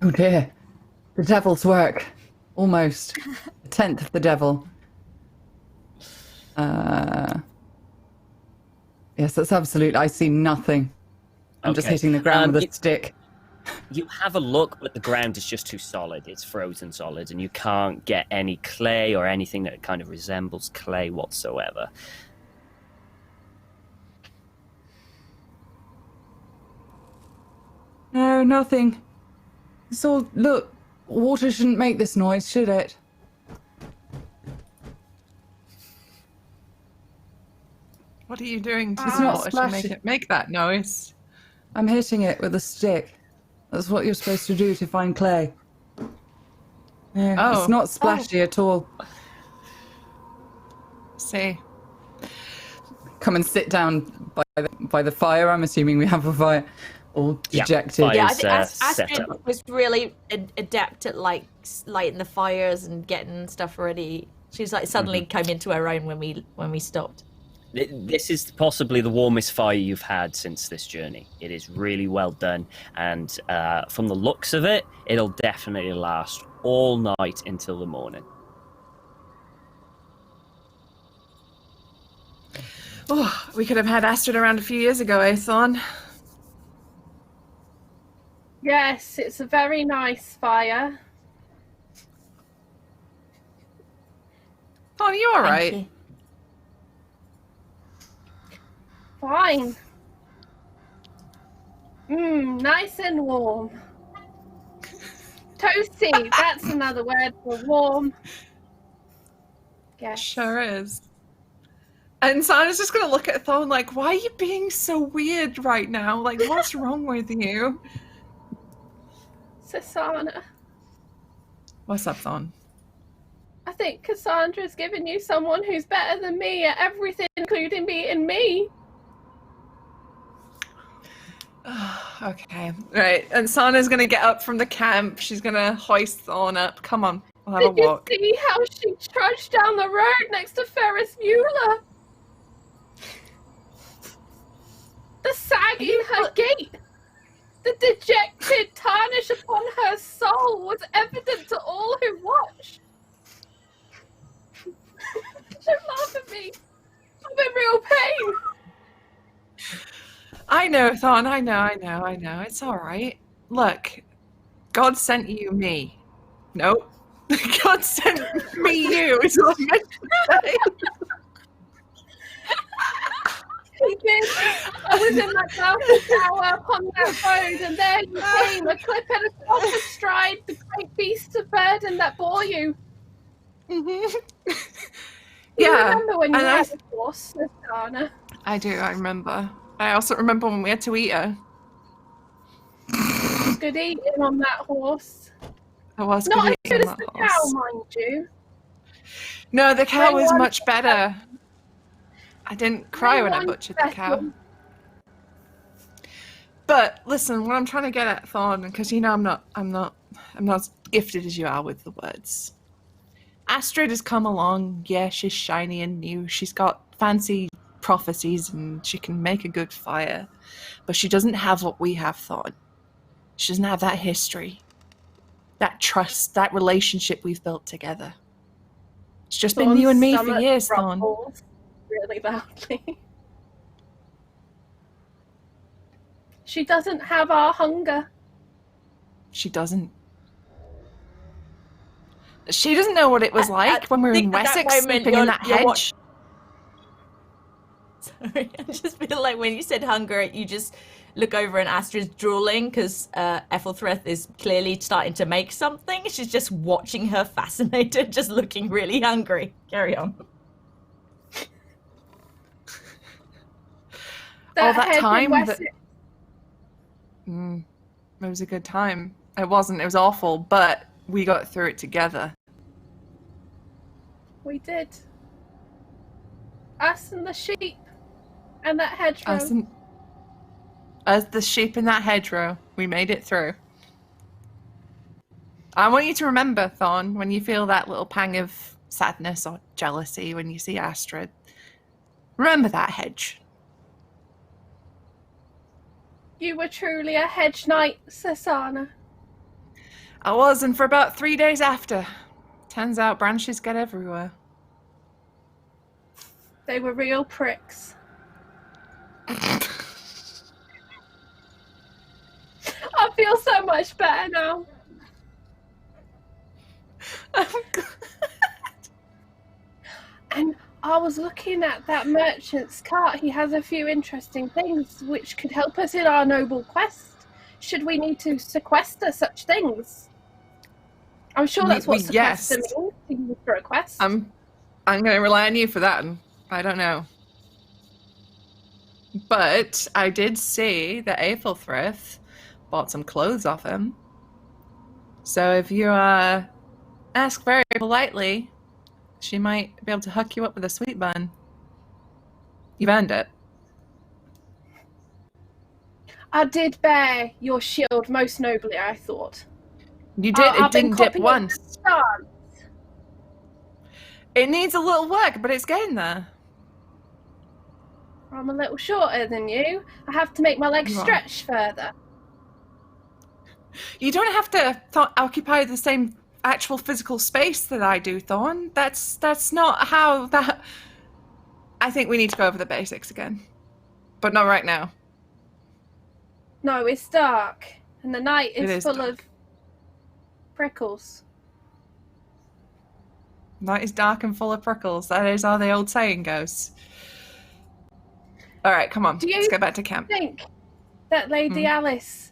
Oh dear. The devil's work. Almost. A tenth of the devil. Yes, that's absolute. I see nothing. I'm just Okay. hitting the ground with a stick. You have a look, but the ground is just too solid. It's frozen solid, and you can't get any clay or anything that kind of resembles clay whatsoever. No, nothing. So, look, water shouldn't make this noise, should it? What are you doing to It's the not water to make splashy. it make that noise? I'm hitting it with a stick. That's what you're supposed to do to find clay. No, Oh. it's not splashy at all. See. Come and sit down by the fire. I'm assuming we have a fire. All dejected. fire. Yeah, I Is, think set Astrid up. was really adept at like lighting the fires and getting stuff ready. She's like suddenly came into her own when we stopped. This is possibly the warmest fire you've had since this journey. It is really well done, and from the looks of it, it'll definitely last all night until the morning. Oh, we could have had Astrid around a few years ago, eh, Thorn? Yes, it's a very nice fire. Thorn, are you all Thank right? you. Fine. Nice and warm. Toasty, that's another word for warm. Yes. Sure is. And Sana's just gonna look at Thorn like, why are you being so weird right now? Like, what's wrong with you? Sasana, What's up, Thorn? I think Cassandra's given you someone who's better than me at everything, including beating me. Okay. Right. And Sana's gonna get up from the camp. She's gonna hoist Thorn up. Come on, we'll have a Did you walk. see how she trudged down the road next to Ferris Bueller? The sag in her gait, the dejected tarnish upon her soul was evident to all who watched. Don't laugh at me. I'm in real pain. I know, Thorn. I know. It's all right. Look, God sent you me. Nope. God sent me you. Is what I meant to say. He did. I was in that balcony tower upon that road, and there you came, a clip and a clock astride the great beast of burden that bore you. Mhm. You Yeah. remember when you and I- had a horse, Dana? I do. I remember. I also remember when we had to eat her. Good eating on that horse. I was Not as good good eating as that the horse. cow, mind you. No, the cow They was want much better. I didn't cry when I want butchered the cow. special. But listen, what I'm trying to get at, Thorn, because you know I'm not as gifted as you are with the words. Astrid has come along. Yeah, she's shiny and new. She's got fancy prophecies and she can make a good fire. But she doesn't have what we have, Thorn. She doesn't have that history, that trust, that relationship we've built together. It's just been you and me for Stomach years, Thorn. rumbles really loudly. She doesn't have our hunger. She doesn't. She doesn't know what it was like when we were in think at that Wessex moment sleeping in that you're hedge. Sorry, I just feel like when you said hunger, you just look over and Astrid's drooling because Ethelthreth is clearly starting to make something. She's just watching her fascinated, just looking really hungry. Carry on. That hedge in time that- Wessex. It was a good time. It wasn't. It was awful, but we got through it together. We did. Us and the sheep. And that hedgerow. As the sheep in that hedgerow, we made it through. I want you to remember, Thorn, when you feel that little pang of sadness or jealousy when you see Astrid, remember that hedge. You were truly a hedge knight, Sasana. I was, and for about 3 days after. Turns out branches get everywhere. They were real pricks. I feel so much better now. And I was looking at that merchant's cart. He has a few interesting things which could help us in our noble quest. Should we need to sequester such things? I'm sure that's what sequester means for a quest. I'm going to rely on you for that. I don't know. But I did see that Aethelfrith bought some clothes off him. So if you ask very politely, she might be able to hook you up with a sweet bun. You've earned it. I did bear your shield most nobly, I thought. You did. It didn't dip once. Stance. It needs a little work, but it's getting there. I'm a little shorter than you. I have to make my legs stretch further. You don't have to occupy the same actual physical space that I do, Thorn. That's not how that... I think we need to go over the basics again. But not right now. No, it's dark. And the night is full dark. of prickles. Night is dark and full of prickles. That is how the old saying goes. All right, come on. Let's go back to camp. Do you think that Lady Alys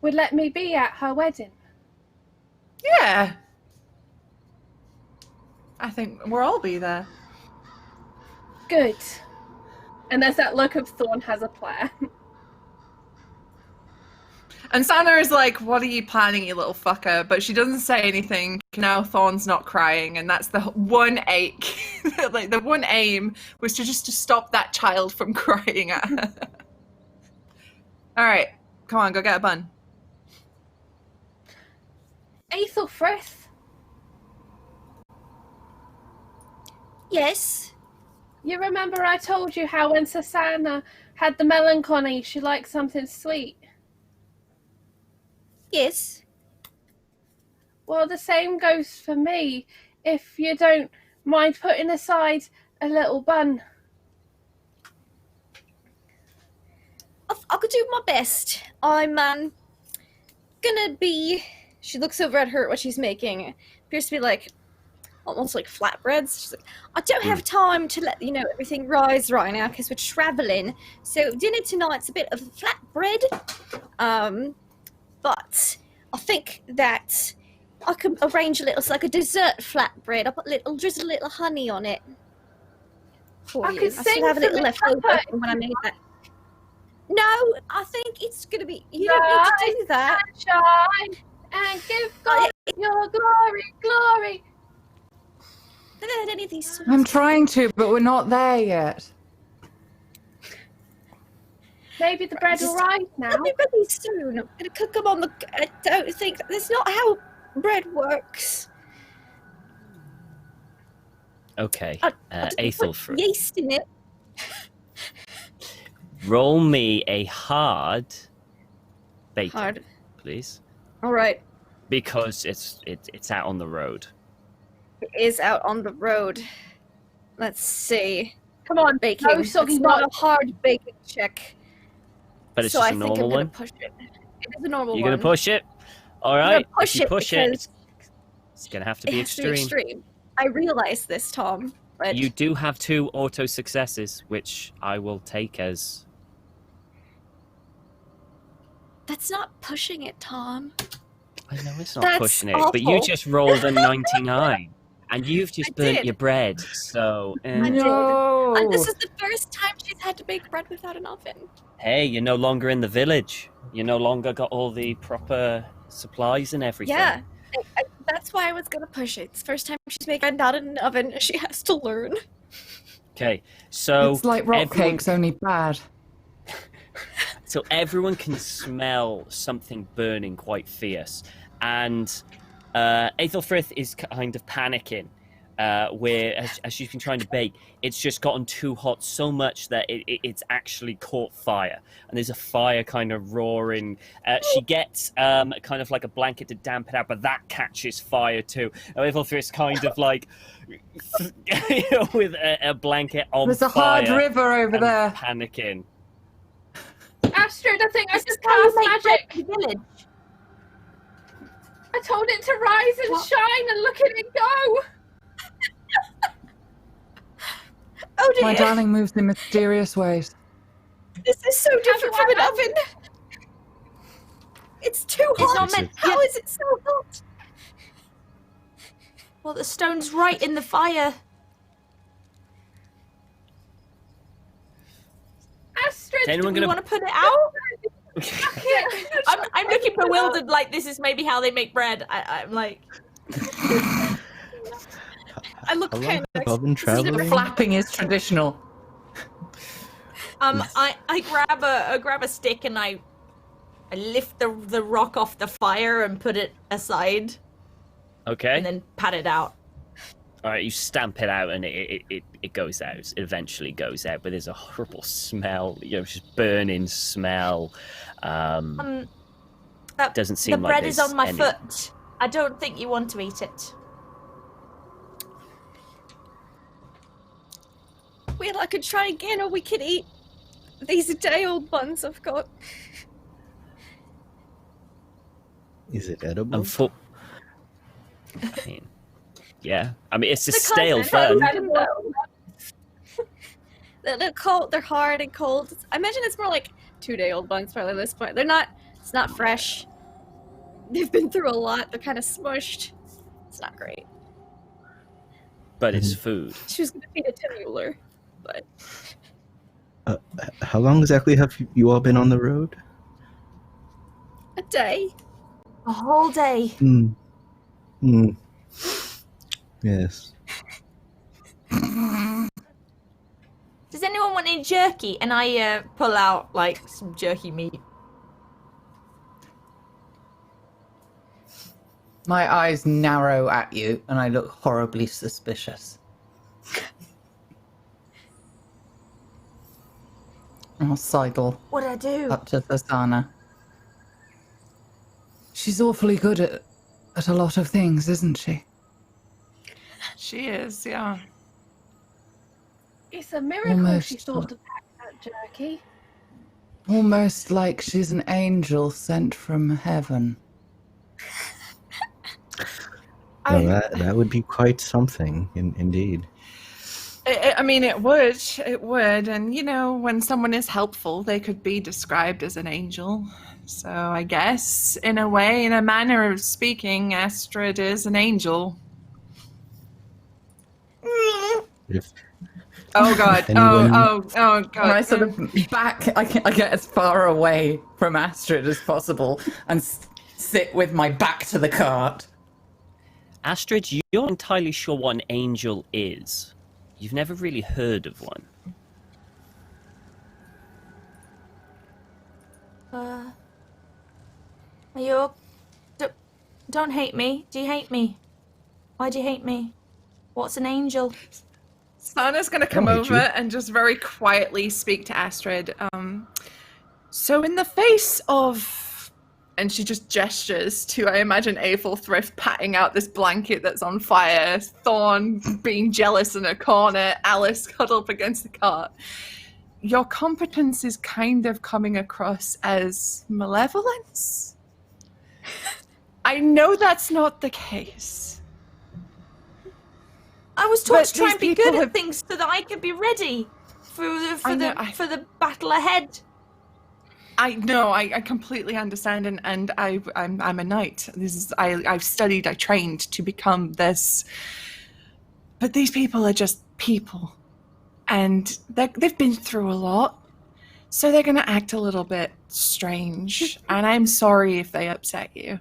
would let me be at her wedding? Yeah. I think we'll all be there. Good. And there's that look of Thorn has a plan. And Sana is like, what are you planning, you little fucker? But she doesn't say anything. Now Thorn's not crying, and that's the one ache. Like, the one aim was to stop that child from crying at her. All right, come on, go get a bun. Aethelfrith, Yes. you remember I told you how when Susanna had the melancholy, she liked something sweet? Yes. Well, the same goes for me, if you don't mind putting aside a little bun. I could do my best. I'm gonna be... She looks over at her, what she's making. Appears to be like, almost like flatbreads. She's like, I don't have time to let, everything rise right now because we're traveling. So dinner tonight's a bit of flatbread. But I think that I could arrange a little, like a dessert flatbread. I'll drizzle a little honey on it for I you. could I sing still have a little some left over trumpet. from when I made that. No, I think it's gonna be. You don't need to do that. Shine and give God your glory, glory. I haven't had any of these. I'm trying to, but we're not there yet. Maybe the bread will rise now. I'll be ready soon. I'm gonna cook them on the. I don't think that's not how bread works. Okay, I didn't put Aethelfrith, yeast in it. roll me a hard bacon, Hard. please, All right. because it's out on the road. It is out on the road. Let's see. Come on, Baking. no soggy It's not bun. a hard baking check. But it's so just I a think normal I'm gonna one. push it. It is a normal You're one. gonna push it. All I'm right. gonna push if you it push because it's gonna have to be it has to be extreme. I realize this, Tom, but You do have 2 auto successes, which I will take as. that's not pushing it, Tom. I know it's not That's pushing it, but you awful. just rolled a 99, and you've just I burnt did. your bread. So, I did. No. And this is the first time she's had to bake bread without an oven. hey, you're no longer in the village. You no longer got all the proper supplies and everything. Yeah. That's why I was gonna push it. It's the first time she's making bread not in an oven. She has to learn. Okay, so It's like rock everyone- cakes, only bad. So everyone can smell something burning quite fierce, and Aethelfrith is kind of panicking. where as she's been trying to bake, it's just gotten too hot so much that it's actually caught fire, and there's a fire kind of roaring. She gets kind of like a blanket to damp it out, but that catches fire too. Aethelfrist kind of like with a blanket on There's a fire. hard river over there. Panicking. Astrid, I think I just How you cast make magic. bread in the village? I told it to rise and shine, and look at it go. Oh dear. My darling moves in mysterious ways. This is so different from an oven. It's too It's hot. not meant. How is it so hot? Well, the stone's right in the fire. Astrid, Is anyone Do we gonna? want to put it out? I'm looking bewildered. Like this is maybe how they make bread. I'm like. I look How long panicked. have I been The traveling? flapping is traditional. I grab a stick and I lift the rock off the fire and put it aside Okay. and then pat it out. All right, you stamp it out, and it goes out. It eventually goes out, but there's a horrible smell. Just burning smell. Doesn't seem The like bread is there's on my any- foot. I don't think you want to eat it. Well, I could try again, or we could eat these day-old buns I've got. Is it edible? I mean, yeah. I mean, it's a The stale convent. bun. They're cold. They're hard and cold. I imagine it's more like 2-day-old buns probably at this point. They're not. It's not fresh. They've been through a lot. They're kind of smushed. It's not great. But it's food. She was gonna feed it to Mueller, but How long exactly have you all been on the road? a day. A whole day. Hmm. Hmm. Yes. Does anyone want any jerky? And I pull out like some jerky meat. My eyes narrow at you, and I look horribly suspicious. I'll sidle What do I do? up to Thasana. She's awfully good at a lot of things, isn't she? She is, yeah. It's a miracle Almost. she thought to pack that jerky. Almost like she's an angel sent from heaven. Well, that would be quite something, indeed. I mean, it would. It would. And, when someone is helpful, they could be described as an angel. So I guess, in a way, in a manner of speaking, Astrid is an angel. If Oh, God. Anyone- Oh, God. And I sort of I get as far away from Astrid as possible and sit with my back to the cart. Astrid, you're not entirely sure what an angel is. You've never really heard of one. Are you? Don't hate me. Do you hate me? Why do you hate me? What's an angel? Sana's going to come hate over you. and just very quietly speak to Astrid. So in the face of... And she just gestures to, I imagine, Aethelfrith patting out this blanket that's on fire, Thorn being jealous in a corner, Alice cuddled up against the cart. Your competence is kind of coming across as malevolence. I know that's not the case. I was taught But to try these and be people good at have- things so that I could be ready for the battle ahead. I know, I completely understand, and I'm a knight. I've studied, I trained to become this. But these people are just people, and they've been through a lot, so they're gonna act a little bit strange. And I'm sorry if they upset you.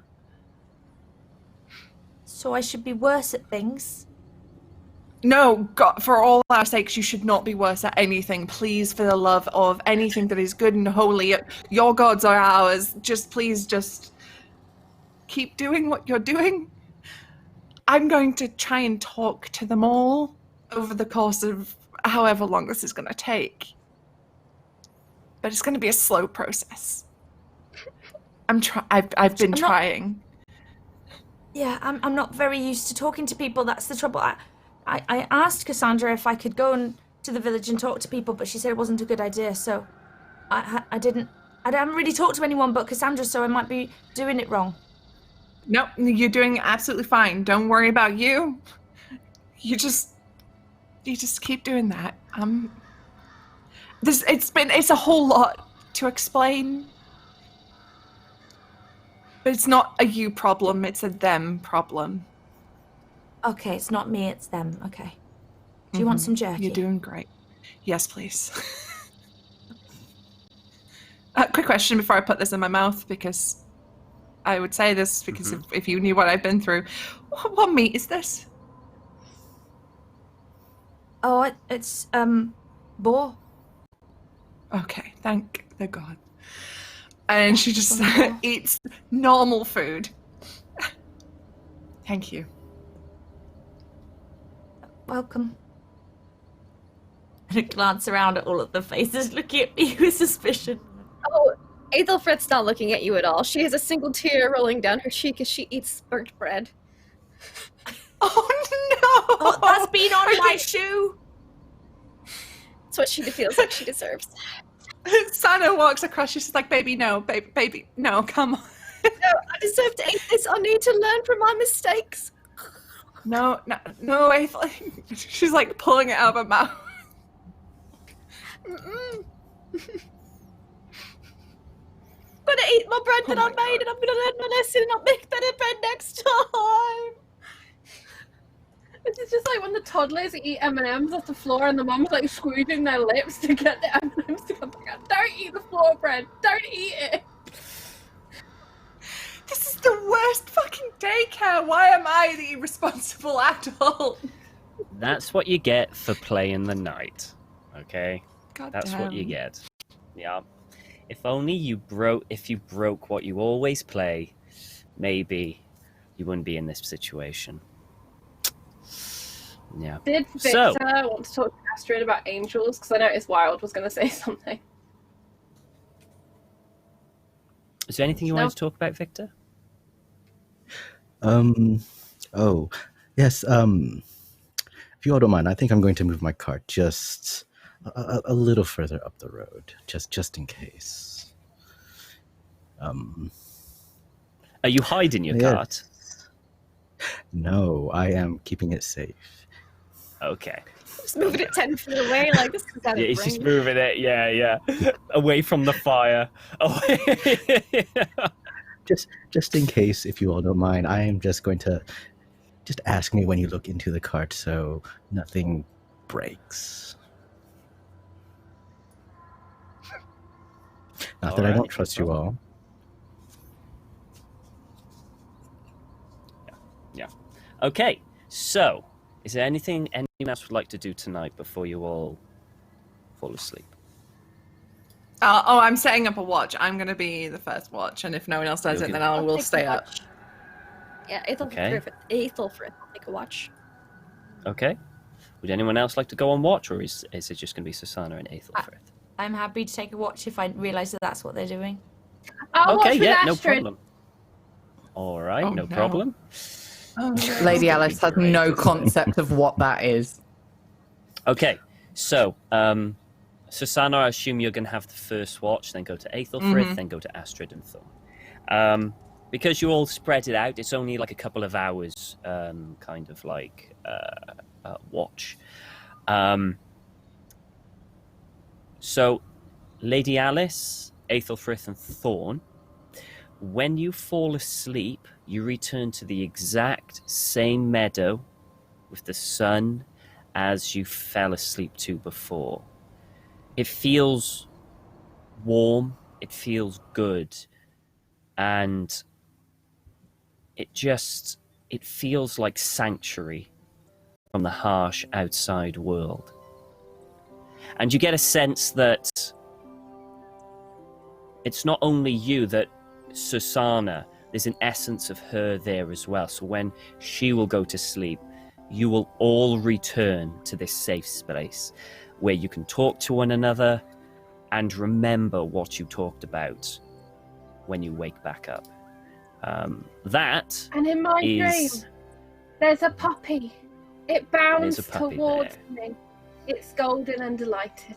So I should be worse at things. No, God, for all our sakes, you should not be worse at anything. Please, for the love of anything that is good and holy, your gods are ours. Just please, just keep doing what you're doing. I'm going to try and talk to them all over the course of however long this is going to take. But it's going to be a slow process. I've been trying. Yeah, I'm not very used to talking to people. That's the trouble. I asked Cassandra if I could go to the village and talk to people, but she said it wasn't a good idea. So I haven't really talked to anyone but Cassandra, so I might be doing it wrong. Nope, you're doing absolutely fine. Don't worry about you. You just keep doing that. It's a whole lot to explain. But it's not a you problem, it's a them problem. Okay, it's not me, it's them. Okay. Do you want some jerky? You're doing great. Yes, please. Quick question before I put this in my mouth, because I would say this because if you knew what I've been through. What meat is this? Oh, it's, boar. Okay, thank the God. And she just eats normal food. Thank you. Welcome. And I glance around at all of the faces looking at me with suspicion. Oh, Aethelfrith's not looking at you at all. She has a single tear rolling down her cheek as she eats burnt bread. Oh no! Oh, that's been on my shoe! It's what she feels like she deserves. Sana walks across, she's like, baby, no, baby, no, come on. No, I deserve to eat this. I need to learn from my mistakes. No, Ethel. She's like pulling it out of her mouth. I'm gonna eat my bread that I made, and I'm gonna learn my lesson and not make better bread next time. It's just like when the toddlers eat M&Ms off the floor and the mum's like squeezing their lips to get the M&Ms to come back out. Don't eat the floor bread. Don't eat it. This is the worst fucking daycare. Why am I the irresponsible adult? That's what you get for playing the knight. Okay? God That's damn. what you get. Yeah. If only you broke what you always play, maybe you wouldn't be in this situation. Yeah. Did Victor want to talk to Astrid about angels? Because I noticed Wild was going to say something. Is there anything you wanted to talk about, Victor? Oh, yes. If you all don't mind, I think I'm going to move my cart just a little further up the road, just in case. Are you hiding your cart? No, I am keeping it safe. Okay. Just moving it 10 feet away, like this is out of He's range. just moving it, yeah. Away from the fire. Just in case, if you all don't mind, I am just going to ask me when you look into the cart so nothing breaks. Not that I don't trust you all. Yeah. Okay, so is there anything anyone else would like to do tonight before you all fall asleep? I'm setting up a watch. I'm going to be the first watch, and if no one else does it, then I will stay up. Yeah, Aethelfrith will take a watch. Okay. Would anyone else like to go on watch, or is it just going to be Susanna and Aethelfrith? I'm happy to take a watch if I realise that that's what they're doing. I'll watch with no Astrid. problem. All right, no problem. Oh, no. Lady Alys has no concept of what that is. Okay, so Susanna, I assume you're going to have the first watch, then go to Aethelfrith, then go to Astrid and Thorn. Because you all spread it out, it's only like a couple of hours, kind of like watch. So, Lady Alys, Aethelfrith, and Thorn, when you fall asleep, you return to the exact same meadow with the sun as you fell asleep to before. It feels warm, it feels good, and it feels like sanctuary from the harsh outside world. And you get a sense that it's not only you, that Susanna, there's an essence of her there as well. So when she will go to sleep, you will all return to this safe space where you can talk to one another and remember what you talked about when you wake back up. That And in my is... dream, there's a puppy. It bounds There's a puppy towards there. me. It's golden and delighted.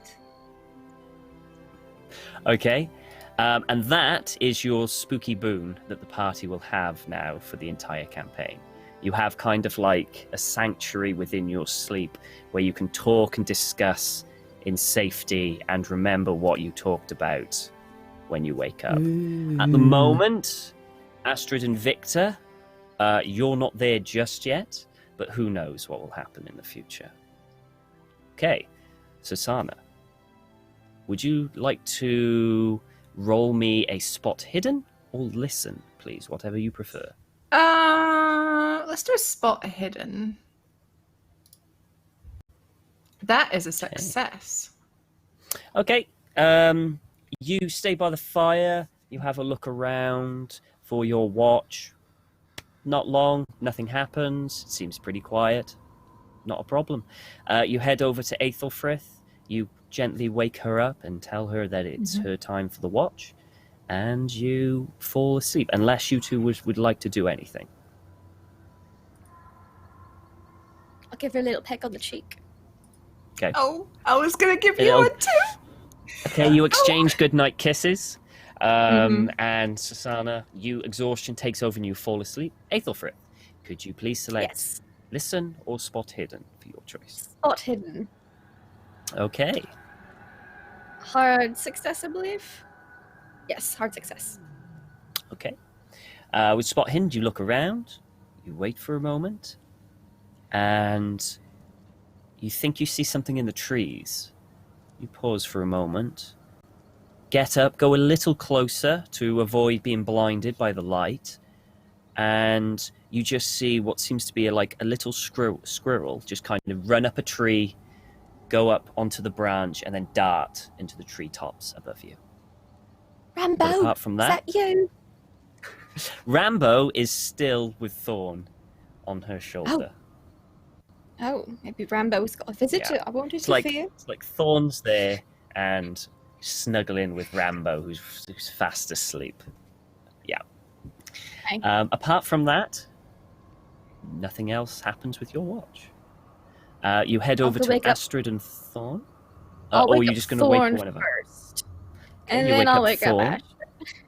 Okay. And that is your spooky boon that the party will have now for the entire campaign. You have kind of like a sanctuary within your sleep where you can talk and discuss in safety and remember what you talked about when you wake up. At the moment, Astrid and Victor, you're not there just yet, but who knows what will happen in the future. Okay, Susanna, would you like to roll me a spot hidden or listen, please, whatever you prefer? Let's do a spot hidden. That is a success. Okay. You stay by the fire. You have a look around for your watch. Not long. Nothing happens. It seems pretty quiet. Not a problem. You head over to Aethelfrith. You gently wake her up and tell her that it's her time for the watch. And you fall asleep, unless you two would like to do anything. I'll give her a little peck on the cheek. Okay. Oh, I was going to give you one too. Okay, you exchange goodnight kisses. And Susanna, exhaustion takes over and you fall asleep. Aethelfrith, could you please select listen or spot hidden for your choice? Spot hidden. Okay. Hard success, I believe. Yes, hard success. Okay. With spot hidden, you look around, you wait for a moment, and you think you see something in the trees. You pause for a moment, get up, go a little closer to avoid being blinded by the light, and you just see what seems to be a little squirrel just kind of run up a tree, go up onto the branch, and then dart into the treetops above you. Rambo, But apart from that, is that you? Rambo is still with Thorn on her shoulder. Oh, maybe Rambo's got a visitor. Yeah. I wanted It's to like see it. it's like Thorn's there and snuggling with Rambo, who's fast asleep. Yeah. Okay. Apart from that, nothing else happens with your watch. You head over to Astrid and Thorn. Or are you just going to wake one of them? First. Okay, And you then I'll wake wake up Thorn. Astrid.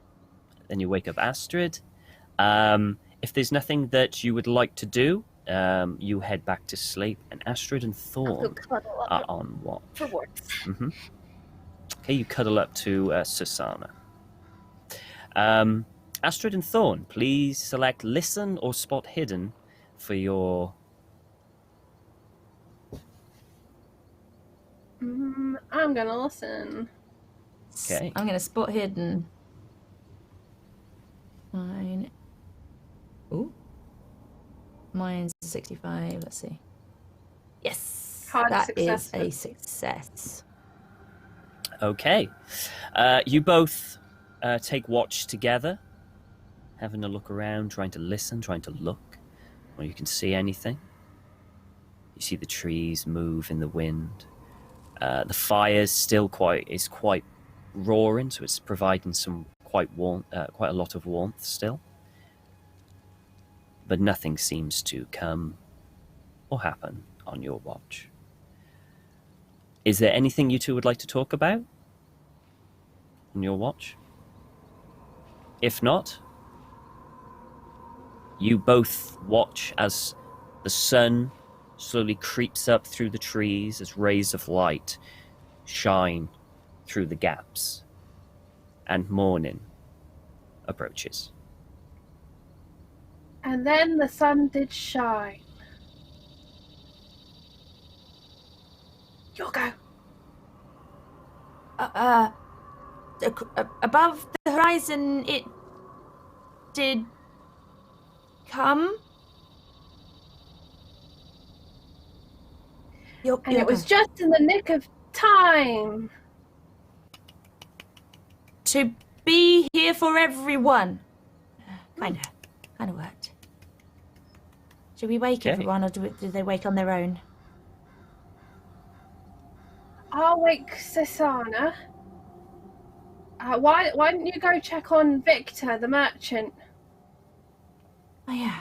Then you wake up Astrid. If there's nothing that you would like to do, you head back to sleep, and Astrid and Thorn are on watch. For once. Mm-hmm. Okay, you cuddle up to Susanna. Astrid and Thorn, please select listen or spot hidden for your... I'm gonna listen. Okay. I'm going to spot hidden. Mine. Ooh. Mine's 65. Let's see. Yes. That is a success. Okay. You both take watch together, having a look around, trying to listen, trying to look, where you can see anything. You see the trees move in the wind. The fire still quite roaring, so it's providing some quite a lot of warmth still. But nothing seems to come or happen on your watch. Is there anything you two would like to talk about on your watch? If not, you both watch as the sun slowly creeps up through the trees as rays of light shine through the gaps, and morning approaches. And then the sun did shine. You'll go. Above the horizon, it did come. And it was just in the nick of time. To be here for everyone. Kind of worked. Should we wake Okay. everyone, or do they wake on their own? I'll wake Susanna. Why don't you go check on Victor, the merchant? Oh yeah.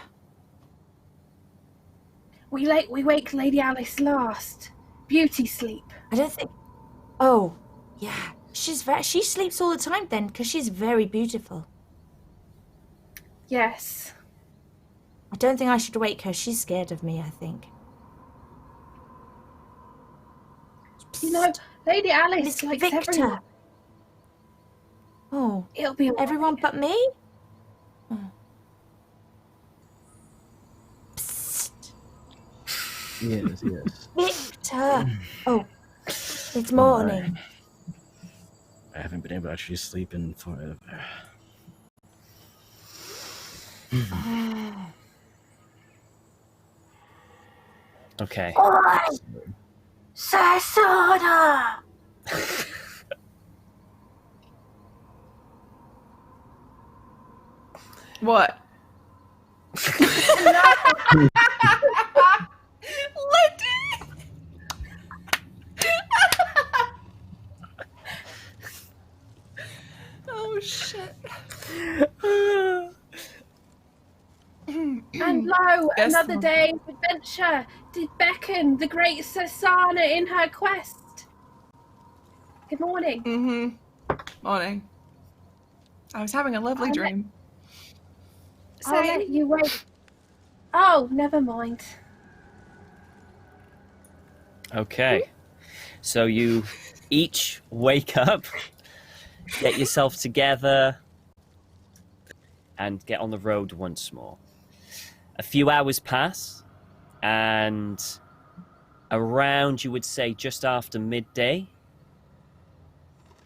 We wake Lady Alys last. Beauty sleep. I don't think. Oh, yeah. She sleeps all the time then, because she's very beautiful. Yes. I don't think I should wake her. She's scared of me, I think. You know, Lady Alys It's likes Victor. everyone. Oh, It'll be all right. everyone but me? Oh. Psst. Yes, yes. Victor! Oh, it's morning. I haven't been able to actually sleep in forever. Okay. Oi! Sasana! What? Lindy! Oh shit. And lo, Yes, another Mum. day of adventure did beckon the great Susanna in her quest. Good morning. Morning. I was having a lovely I'll dream. I'll let you wait. Oh, never mind. Okay. So you each wake up, get yourself together, and get on the road once more. A few hours pass, and around, you would say, just after midday,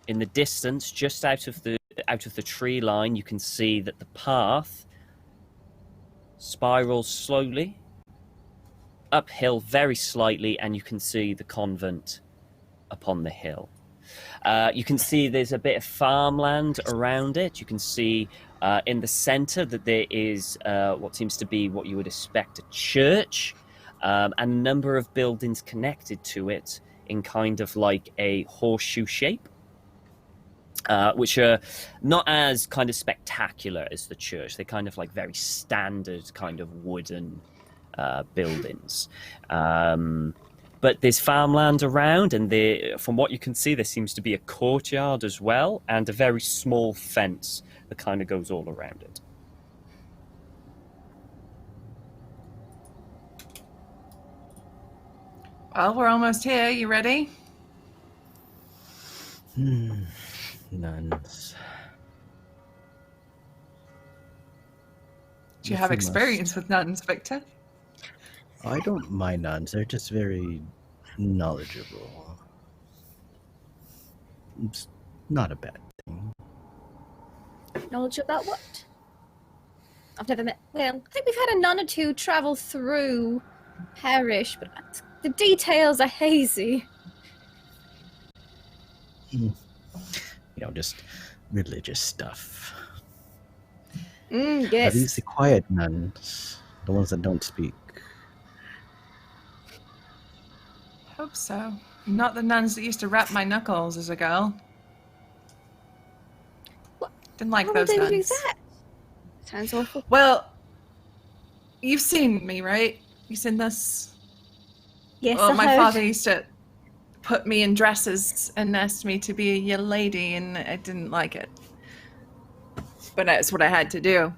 in the distance, just out of the tree line, you can see that the path spirals slowly uphill very slightly, and you can see the convent upon the hill. You can see there's a bit of farmland around it. You can see in the center that there is what seems to be what you would expect a church, and a number of buildings connected to it in kind of like a horseshoe shape, which are not as kind of spectacular as the church. They're kind of like very standard kind of wooden buildings. But there's farmland around, and from what you can see, there seems to be a courtyard as well, and a very small fence that kind of goes all around it. Well, we're almost here. You ready? Nuns. Do you have experience with nuns, Victor? I don't mind nuns. They're just very knowledgeable. It's not a bad thing. Knowledge about what? I've never met. Well, I think we've had a nun or two travel through Parish, but the details are hazy. You know, just religious stuff. Yes. Are these the quiet nuns? The ones that don't speak? Hope so. Not the nuns that used to wrap my knuckles as a girl. What? Didn't like Why those would they do nuns. that? Sounds awful. Well, you've seen me, right? You've seen this? Yes, Well, I my heard. father used to put me in dresses and asked me to be a lady, and I didn't like it. But that's what I had to do.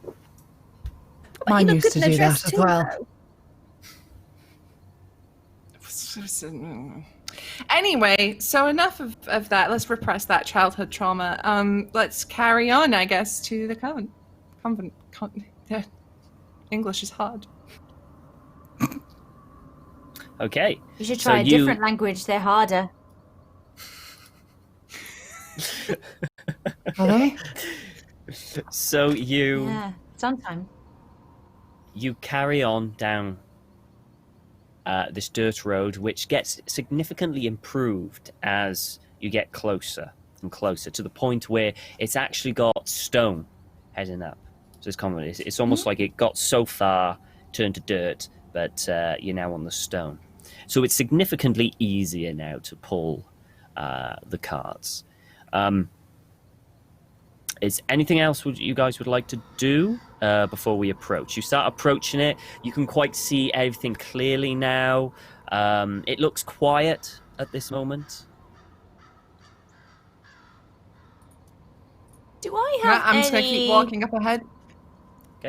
But Mine you look used good to in a do dress that as too, well. though. Anyway, so enough of that. Let's repress that childhood trauma. Let's carry on, I guess, to the convent. Yeah. English is hard. Okay. You should So try a you- different language. They're harder. Are they? So Yeah, sometimes. you carry on down this dirt road, which gets significantly improved as you get closer and closer, to the point where it's actually got stone heading up. So this convent, it's almost like it got so far, turned to dirt, but you're now on the stone. So it's significantly easier now to pull the carts. Is anything else you guys would like to do before we approach? You start approaching it. You can quite see everything clearly now. It looks quiet at this moment. Do I have I'm just going to keep walking up ahead.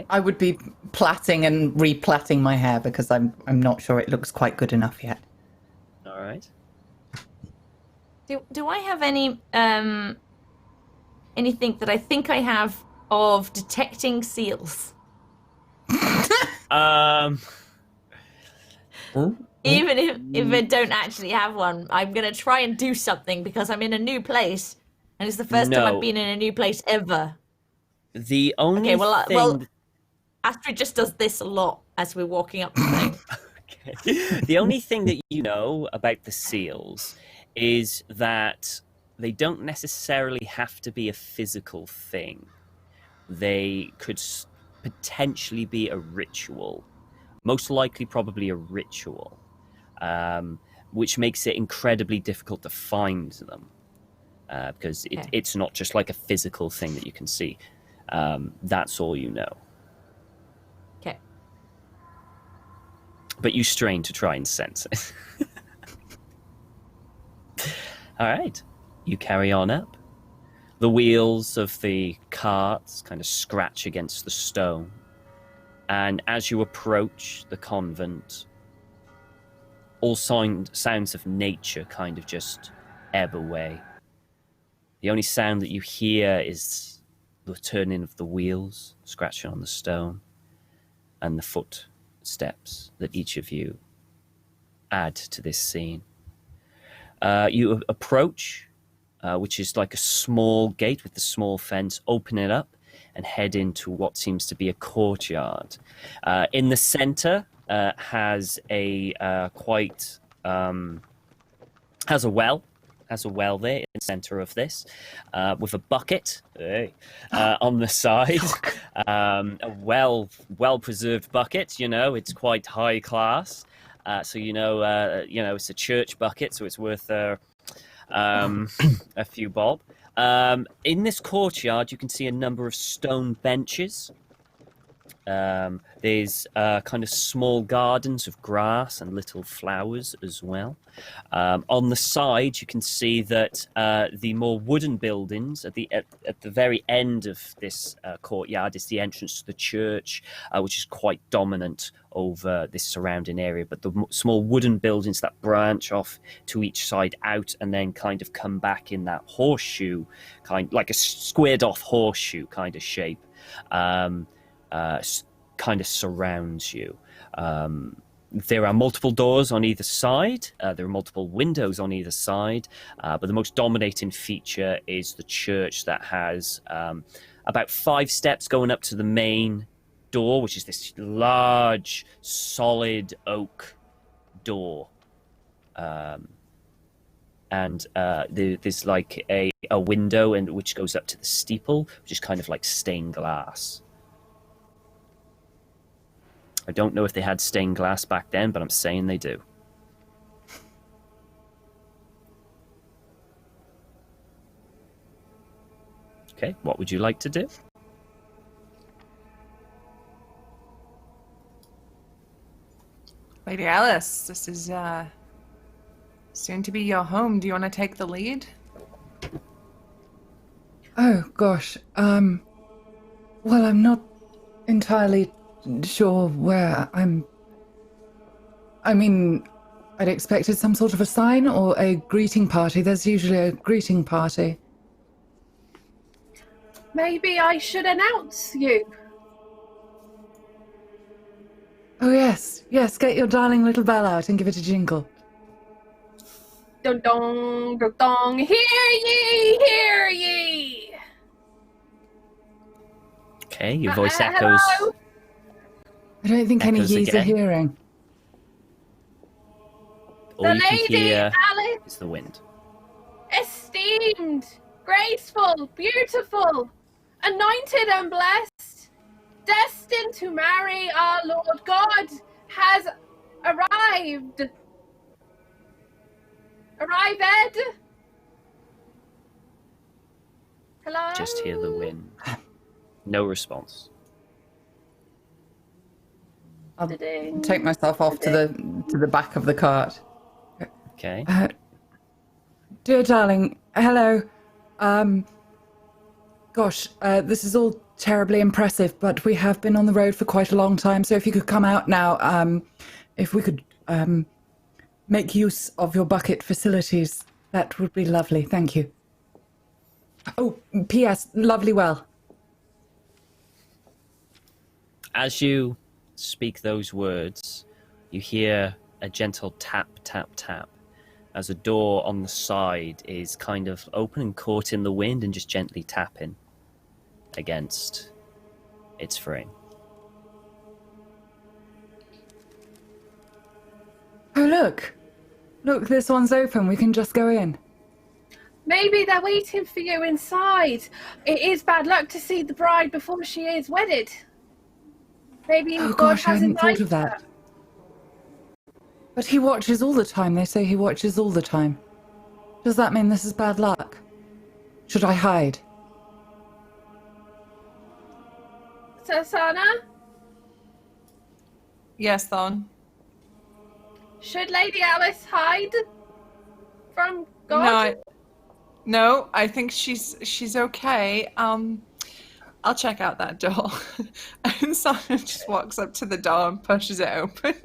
I would be plaiting and replaiting my hair because I'm not sure it looks quite good enough yet. All right. Do I have any anything that I think I have of detecting seals? Even if I don't actually have one, I'm gonna try and do something because I'm in a new place, and it's the first time I've been in a new place ever. The only well, Astrid just does this a lot as we're walking up the thing. Okay. The only thing that you know about the seals is that they don't necessarily have to be a physical thing. They could potentially be a ritual. Most likely probably a ritual, which makes it incredibly difficult to find them because it's not just like a physical thing that you can see. That's all you know. Okay. But you strain to try and sense it. All right. You carry on up. The wheels of the carts kind of scratch against the stone. And as you approach the convent, all sounds of nature kind of just ebb away. The only sound that you hear is the turning of the wheels, scratching on the stone, and the footsteps that each of you add to this scene. You approach, which is like a small gate with a small fence, open it up, and head into what seems to be a courtyard. In the center has a there in the center of this, with a bucket on the side, a well preserved bucket. You know, it's quite high class. So it's a church bucket, so it's worth a few bob. In this courtyard, you can see a number of stone benches. There's kind of small gardens of grass and little flowers as well. On the side, you can see that the more wooden buildings at the very end of this courtyard is the entrance to the church, which is quite dominant over this surrounding area. But the small wooden buildings that branch off to each side out and then kind of come back in that horseshoe, like a squared off horseshoe kind of shape. Kind of surrounds you. There are multiple doors on either side. There are multiple windows on either side. But the most dominating feature is the church that has about 5 steps going up to the main door, which is this large, solid oak door. And there's like a window which goes up to the steeple, which is kind of like stained glass. I don't know if they had stained glass back then, but I'm saying they do. Okay, what would you like to do? Lady Alys, this is soon to be your home. Do you want to take the lead? Oh gosh. Well, I'm not entirely sure where I mean, I'd expected some sort of a sign or a greeting party. There's usually a greeting party. Maybe I should announce you. Oh yes, get your darling little bell out and give it a jingle. Dong dong dong dong. Hear ye, hear ye. Okay, your voice echoes. Hello? I don't think any Echoes ye's are again. hearing. All The you can Lady hear Alys, is the wind. esteemed, graceful, beautiful, anointed and blessed, destined to marry our Lord God, has arrived. Arrived? Hello? Just hear the wind. No response. I'll Ding. take myself off to the back of the cart. Okay. Dear darling, hello. Gosh, this is all terribly impressive, but we have been on the road for quite a long time, so if you could come out now, if we could make use of your bucket facilities, that would be lovely. Thank you. Oh, P.S. Lovely well. As you speak those words, you hear a gentle tap, tap, tap, as a door on the side is kind of open and caught in the wind and just gently tapping against its frame. Oh, look. Look, this one's open. We can just go in. Maybe they're waiting for you inside. It is bad luck to see the bride before she is wedded. Maybe Oh God gosh, I has hadn't thought invited of that. her. But he watches all the time. They say he watches all the time. Does that mean this is bad luck? Should I hide? Sasana, Yes, Thorn. should Lady Alys hide from God? No, I think she's okay. I'll check out that door. And Sana just walks up to the door and pushes it open.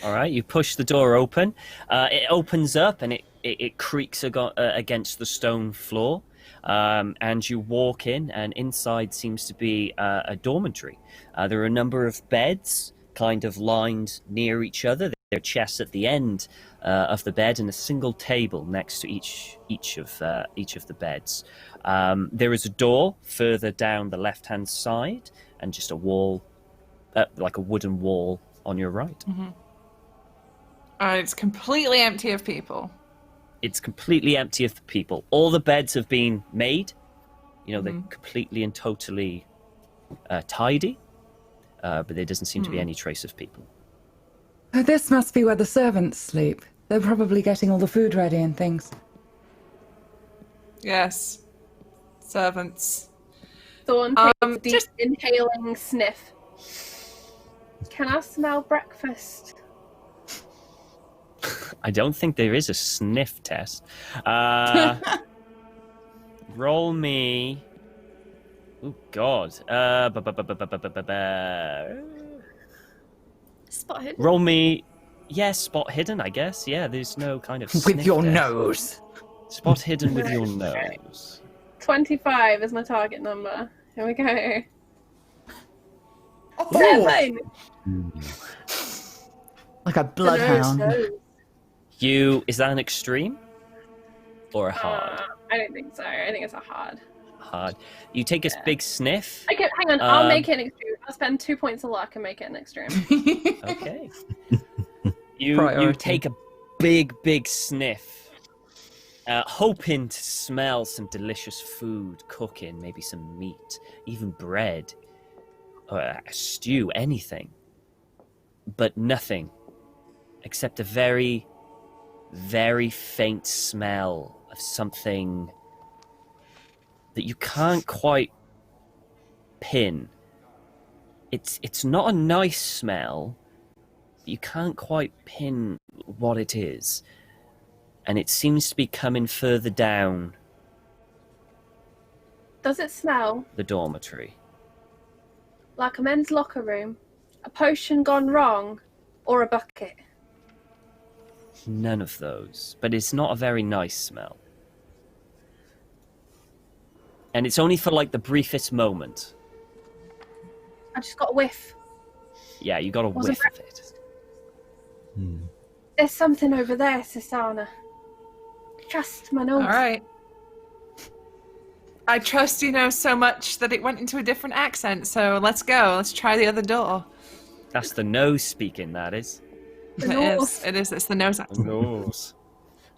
All right, you push the door open. It opens up and it creaks against the stone floor. And you walk in, and inside seems to be a dormitory. There are a number of beds kind of lined near each other. There are chests at the end of the bed and a single table next to each of the beds. There is a door further down the left-hand side and just a wall, like a wooden wall on your right. Mm-hmm. It's completely empty of people. It's completely empty of people. All the beds have been made. You know, they're completely and totally tidy. But there doesn't seem to be any trace of people. Oh, this must be where the servants sleep. They're probably getting all the food ready and things. Yes. Servants. Thorn takes a deep inhaling sniff. Can I smell breakfast? I don't think there is a sniff test. Roll me. Oh God. Spot hidden. Roll me. Yeah, spot hidden. I guess. Yeah, there's no kind of With sniff your test. nose. Spot hidden with your nose. 25 is my target number. Here we go. Oh, 7! like a bloodhound. Is that an extreme or a hard? I don't think so. I think it's a hard. Hard. You take a big sniff. Hang on, I'll make it an extreme. I'll spend 2 points of luck and make it an extreme. Okay. You Priority. take a big sniff, hoping to smell some delicious food cooking, maybe some meat, even bread, or a stew, anything. But nothing, except a very, very faint smell of something that you can't quite pin. It's not a nice smell. You can't quite pin what it is. And it seems to be coming further down Does it smell the dormitory. like a men's locker room, a potion gone wrong, or a bucket? None of those. But it's not a very nice smell. And it's only for like the briefest moment. I just got a whiff. Yeah, you got a Was whiff it of it. There's something over there, Sasana. Trust my nose. All right. I trust you know so much that it went into a different accent, so let's go. Let's try the other door. That's the nose speaking, that is. The nose. It is. It's the nose accent. Nose.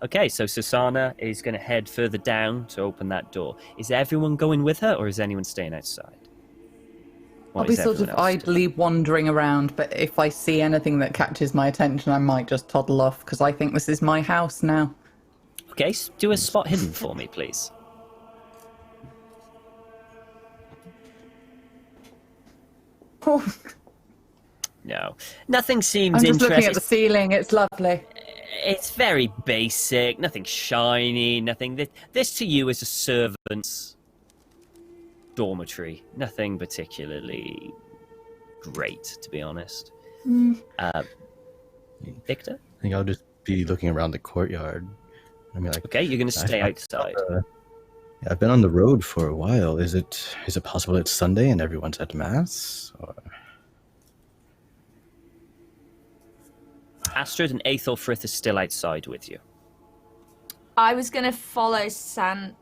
Okay, so Susanna is going to head further down to open that door. Is everyone going with her, or is anyone staying outside? What I'll be is sort of everyone else doing? idly wandering around, but if I see anything that catches my attention, I might just toddle off, because I think this is my house now. Okay, do a spot hidden for me, please. Oh, No, nothing seems I'm just interesting. looking at the ceiling. It's lovely. It's very basic, nothing shiny, nothing. This to you is a servant's dormitory. Nothing particularly great, to be honest. Victor? I think I'll just be looking around the courtyard. I mean, like, Okay, you're going to stay outside. I've been on the road for a while. Is it possible it's Sunday and everyone's at mass? Or... Astrid and Aethelfrith is still outside with you. I was going to follow San.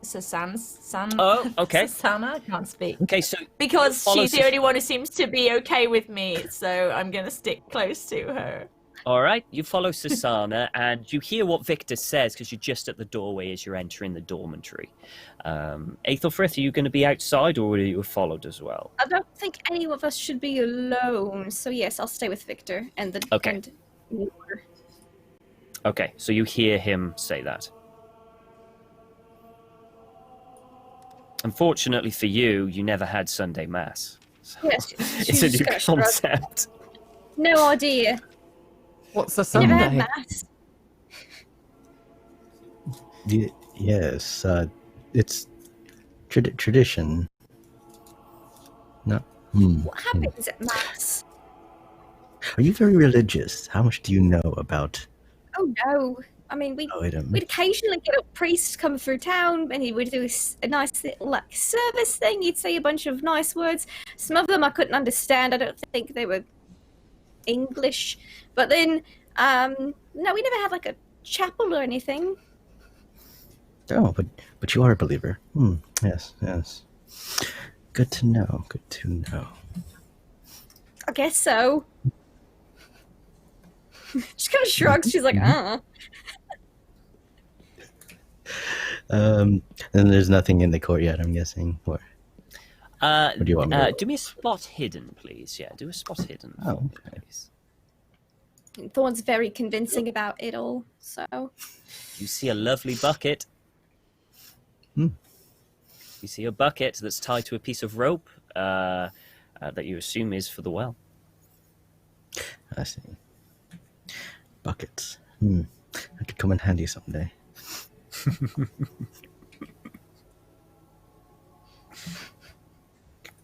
Oh, okay. Susanna? I can't speak. Okay, so Because follow she's the only one who seems to be okay with me, so I'm going to stick close to her. all right, you follow Susanna, and you hear what Victor says because you're just at the doorway as you're entering the dormitory. Aethelfrith, are you going to be outside, or are you followed as well? I don't think any of us should be alone, so yes, I'll stay with Victor and the. Okay. And War. Okay, so you hear him say that. Unfortunately for you, you never had Sunday Mass. So Yes, it's a new she's gonna concept. No idea. What's a Never had Sunday? maths. Yes, it's tradition. No. What happens at maths? Are you very religious? How much do you know about Oh no! I mean, we'd occasionally get a priest come through town, and he would do a nice little like service thing. He'd say a bunch of nice words. Some of them I couldn't understand. I don't think they were English. But then, no, we never had like a chapel or anything. Oh, but you are a believer. Yes. Good to know. I guess so. She kind of shrugs. She's like, And there's nothing in the courtyard, I'm guessing. Or do you want me to... Do me a spot hidden, please. Yeah, do a spot hidden. Oh, okay. Please. Thorne's very convincing about it all, so. You see a lovely bucket. You see a bucket that's tied to a piece of rope that you assume is for the well. I see. Buckets. That could come in handy someday.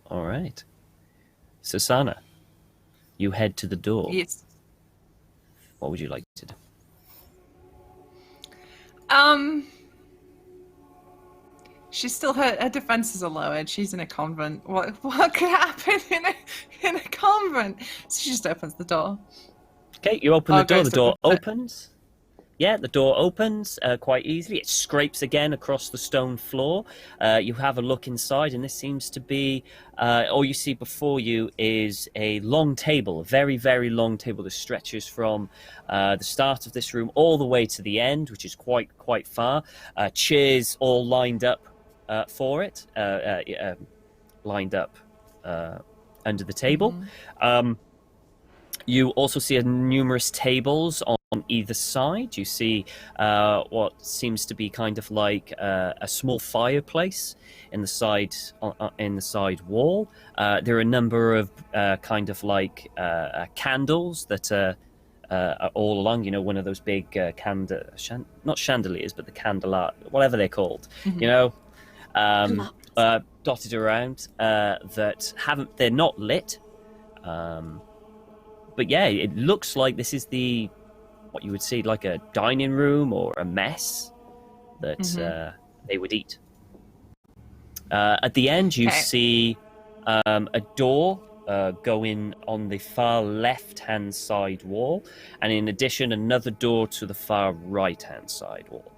All right. Susanna, you head to the door. Yes. What would you like to do? She's still her defenses are lowered. She's in a convent. What could happen in a convent? So she just opens the door. Okay, you open the door. The door goes opens. Yeah, the door opens quite easily. It scrapes again across the stone floor. You have a look inside, and this seems to be... all you see before you is a long table, a very, very long table that stretches from the start of this room all the way to the end, which is quite far. Chairs all lined up for it, lined up under the table. You also see numerous tables on either side. You see what seems to be kind of like a small fireplace in the side wall. There are a number of kind of like candles that are all along. You know, one of those big not chandeliers, but the candelabra, whatever they're called. You know, dotted around they're not lit. But yeah, it looks like this is what you would see like a dining room or a mess that they would eat. At the end, you see a door going on the far left-hand side wall, and in addition, another door to the far right-hand side wall,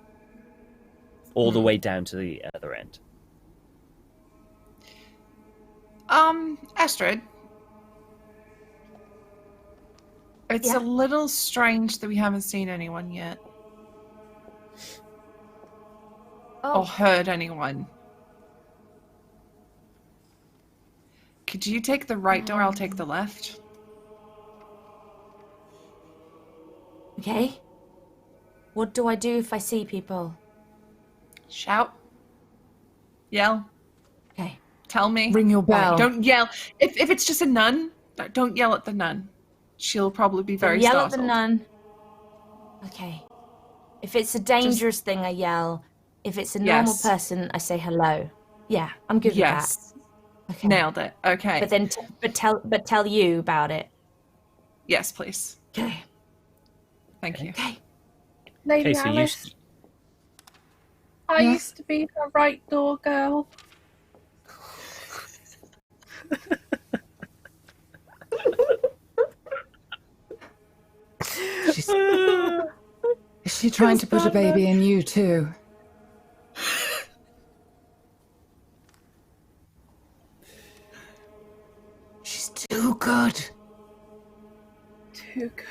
all the way down to the other end. Astrid. It's a little strange that we haven't seen anyone yet. or heard anyone. Could you take the right door? I'll take the left. Okay. What do I do if I see people? Shout. Yell. Okay. Tell me. Ring your bell. Don't yell. If it's just a nun, don't yell at the nun. She'll probably be very yell startled. at the nun. Okay. If it's a dangerous thing, I yell. If it's a normal person, I say hello. Yeah, I'm good with that. Okay. Nailed it. Okay. But then, tell you about it. Yes, please. Okay. Thank you. Okay. Lady Okay, so Alys, I used to be a right door girl. Is she trying to put a baby in you too? She's too good. Too good.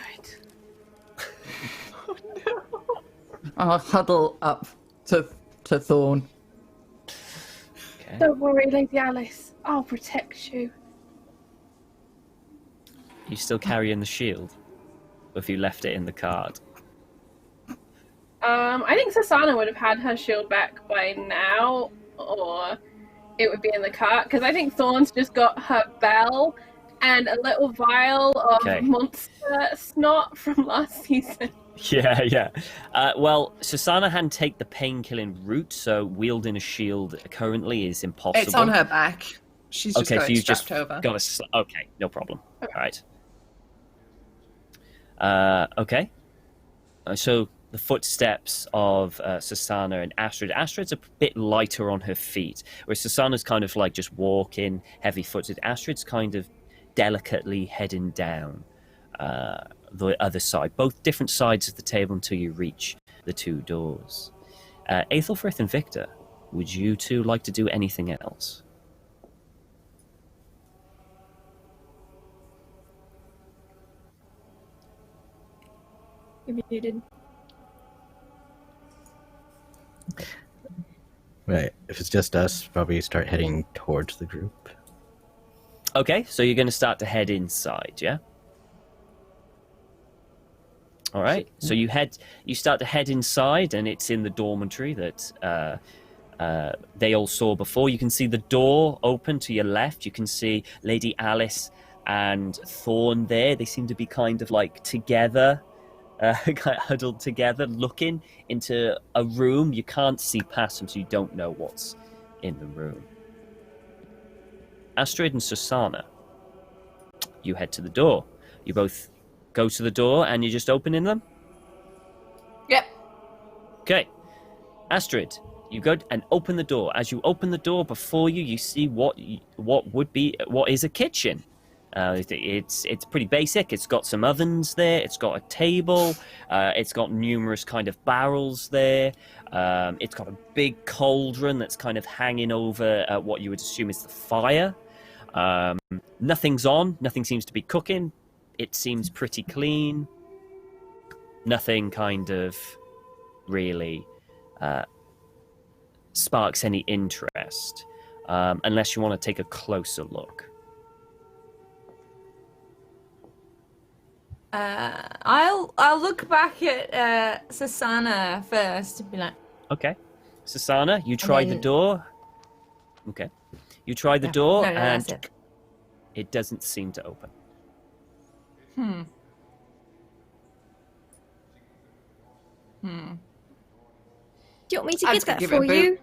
I'll huddle up to Thorn. Okay. Don't worry, Lady Alys. I'll protect you. You still carrying the shield? Or have you left it in the cart? I think Susanna would have had her shield back by now, or it would be in the cart, because I think Thorn's just got her bell and a little vial of monster snot from last season. Yeah. Well, Susanna hadn't take the painkilling route, so wielding a shield currently is impossible. It's on her back. She's just got so it you strapped just over. got to. Okay, no problem. Okay. All right. Okay. So the footsteps of Susanna and Astrid. Astrid's a bit lighter on her feet, whereas Susanna's kind of like just walking, heavy-footed. Astrid's kind of delicately heading down the other side, both different sides of the table until you reach the two doors. Aethelfrith and Victor, would you two like to do anything else? You're muted. Right. If it's just us, probably start heading towards the group. Okay, so you're going to start to head inside, yeah? All right. So you start to head inside, and it's in the dormitory that they all saw before. You can see the door open to your left. You can see Lady Alys and Thorn there. They seem to be kind of like together, kind of huddled together, looking into a room. You can't see past them, so you don't know what's in the room. Astrid and Susanna, you head to the door. You both go to the door and you're just opening them? Yep. Okay. Astrid, you go and open the door. As you open the door, before you see what is a kitchen. It's pretty basic. It's got some ovens there. It's got a table. It's got numerous kind of barrels there. It's got a big cauldron that's kind of hanging over what you would assume is the fire. Nothing's on. Nothing seems to be cooking. It seems pretty clean. Nothing kind of really sparks any interest, unless you want to take a closer look. I'll look back at Susanna first and be like, Okay. Susanna, you try the then- door. Okay. You try the door no, and that's it doesn't seem to open. Do you want me to I'd get that give it for a boot.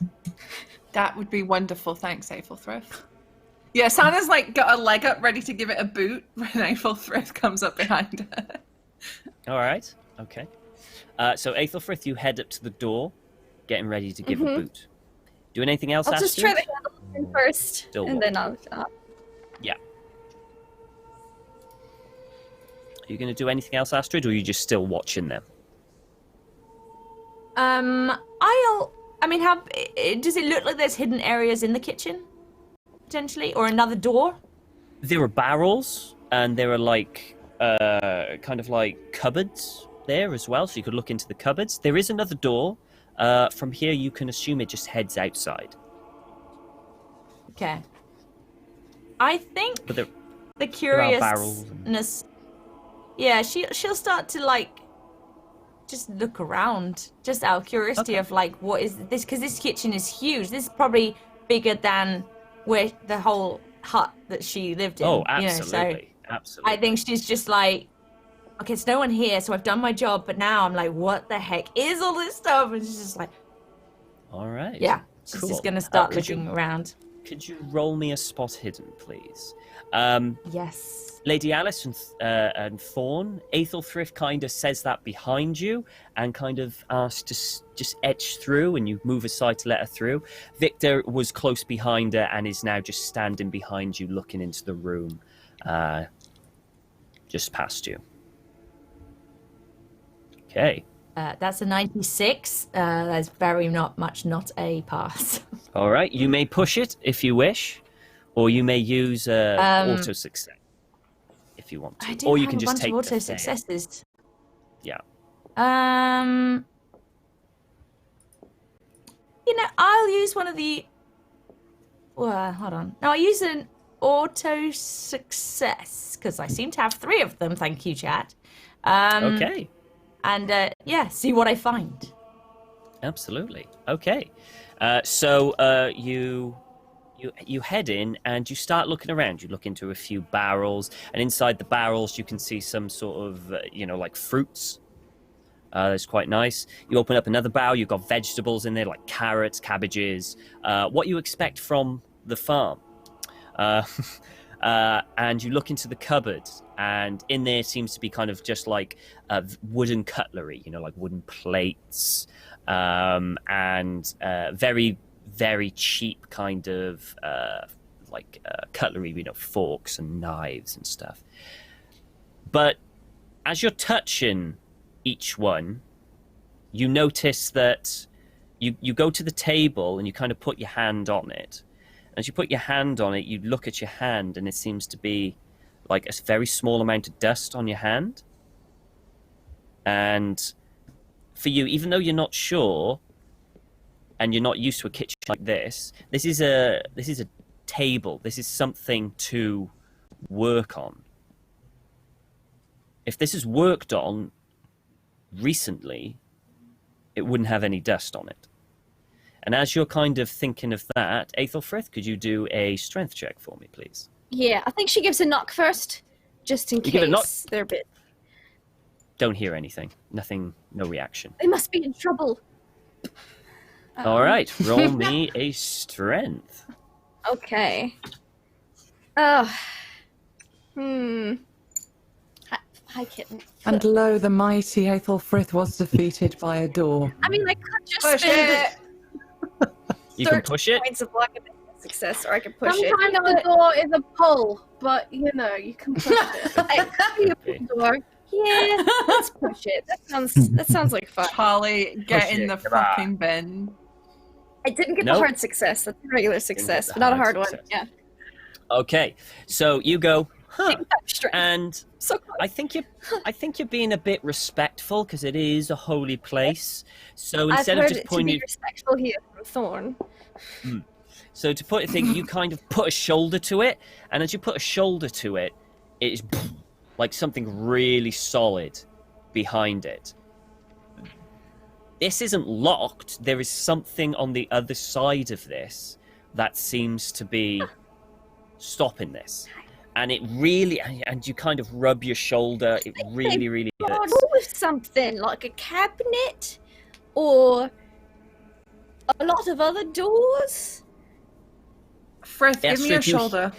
you? That would be wonderful. Thanks, Aethelfrith. Yeah, Santa's like got a leg up ready to give it a boot when Aethelfrith comes up behind her. All right. Okay. So Aethelfrith, you head up to the door, getting ready to give a boot. Doing anything else, I'll just try Astrid? the handle open first, Still and then I'll. Yeah. Are you going to do anything else, Astrid, or are you just still watching them? how does it look like there's hidden areas in the kitchen? Potentially? Or another door? There are barrels, and there are like kind of like cupboards there as well, so you could look into the cupboards. There is another door From here, you can assume it just heads outside. Okay. I think But the there are barrels curiousness. Yeah, she'll start to like just look around, just out of curiosity of like, what is this? Because this kitchen is huge. This is probably bigger than where the whole hut that she lived in. Oh, You know, absolutely, so absolutely. I think she's just like, okay, it's no one here, so I've done my job, but now I'm like, what the heck is all this stuff? And she's just like, all right. yeah, she's Cool. just gonna start Could looking around. Could you roll me a spot hidden, please? Yes. Lady Alys and Thorn, Aethelfrith kind of says that behind you and kind of asks to just etch through, and you move aside to let her through. Victor was close behind her and is now just standing behind you, looking into the room, just past you. Okay. That's a 96. That's very not a pass. All right. You may push it if you wish, or you may use auto success if you want to. I do or you have can a just bunch take of the auto fail. successes. Yeah. You know, I'll use one of the. Well, hold on. No, I use an auto success because I seem to have 3 of them. Thank you, chat. Okay. And yeah, see what I find. Absolutely. Okay. So you head in and you start looking around. You look into a few barrels, and inside the barrels you can see some sort of like fruits. That's quite nice. You open up another barrel. You've got vegetables in there like carrots, cabbages. What you expect from the farm. And you look into the cupboard, and in there seems to be kind of just like wooden cutlery, like wooden plates, and very, very cheap kind of cutlery, forks and knives and stuff. But as you're touching each one, you notice that you go to the table and you kind of put your hand on it. As you put your hand on it, you look at your hand, and it seems to be like a very small amount of dust on your hand. And for you, even though you're not sure, and you're not used to a kitchen like this is a table. This is something to work on. If this is worked on recently, it wouldn't have any dust on it. And as you're kind of thinking of that, Aethelfrith, could you do a strength check for me, please? Yeah, I think she gives a knock first, just in You give a knock? case they're a bit. Don't hear anything. Nothing, no reaction. They must be in trouble. All right, roll me a strength. Okay. Oh. Hi, kitten. And lo, the mighty Aethelfrith was defeated by a door. I mean, I could just Push spend it. You can push it. points of luck and success, or I can push it. Sometimes the door is a pull, but you can push it. It could be a Okay. pull door. Yeah, let's push it. That sounds like fun. Charlie, get Push in it, the come on. fucking bin. I didn't get Nope. the hard success. That's a regular success, the but not a hard hard success. one. Yeah. Okay, so you go, huh? Strength. And So close. I think you're being a bit respectful because it is a holy place. So I've instead heard of just it to pointing, be respectful here from Thorn. so to put a thing, you kind of put a shoulder to it, and as you put a shoulder to it, it is like something really solid behind it. This isn't locked. There is something on the other side of this that seems to be stopping this. And it really, and you kind of rub your shoulder. It really, really hurts. What with something like a cabinet or a lot of other doors? Frith, Yes, give me your Frith, you- shoulder.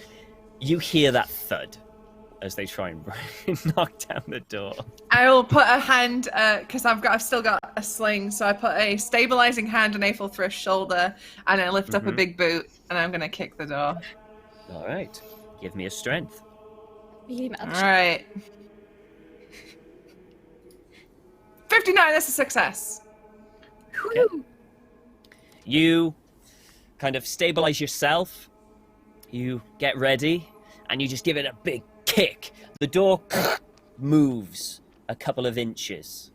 You hear that thud as they try and knock down the door. I will put a hand, because I've still got a sling, so I put a stabilizing hand on Aethelfrith's shoulder, and I lift up a big boot, and I'm gonna kick the door. All right, give me a strength. Really All much. right. 59. That's a success. You kind of stabilize yourself. You get ready, and you just give it a big kick. The door moves a couple of inches.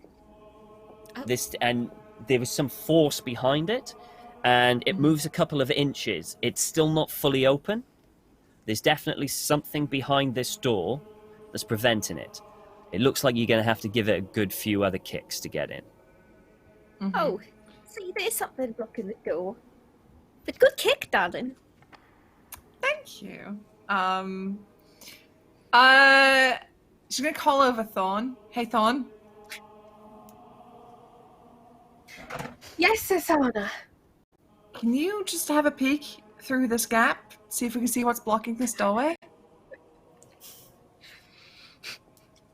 Oh. And there was some force behind it, and it moves a couple of inches. It's still not fully open. There's definitely something behind this door that's preventing it. It looks like you're going to have to give it a good few other kicks to get in. Mhm. Oh, see, there's something blocking the door. But good kick, darling. Thank you. She's gonna call over Thorn. Hey, Thorn. Yes, Susanna. Can you just have a peek through this gap? See if we can see what's blocking this doorway?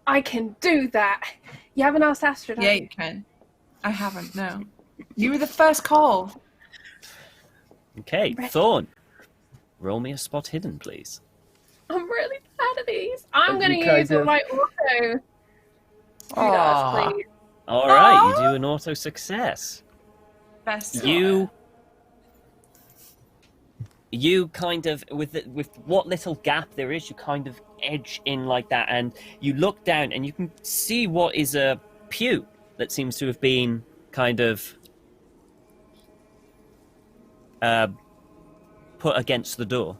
I can do that. You haven't asked Astrid, have Yeah, you? you can. I haven't, no. You were the first call. Okay, Ready. Thorn, roll me a spot hidden, please. I'm really bad at these. I'm going You to use kind of- my auto. Do Aw. that, please. All right, you do an auto success. Best. You kind of, with what little gap there is, you kind of edge in like that, and you look down and you can see what is a pew that seems to have been kind of put against the door.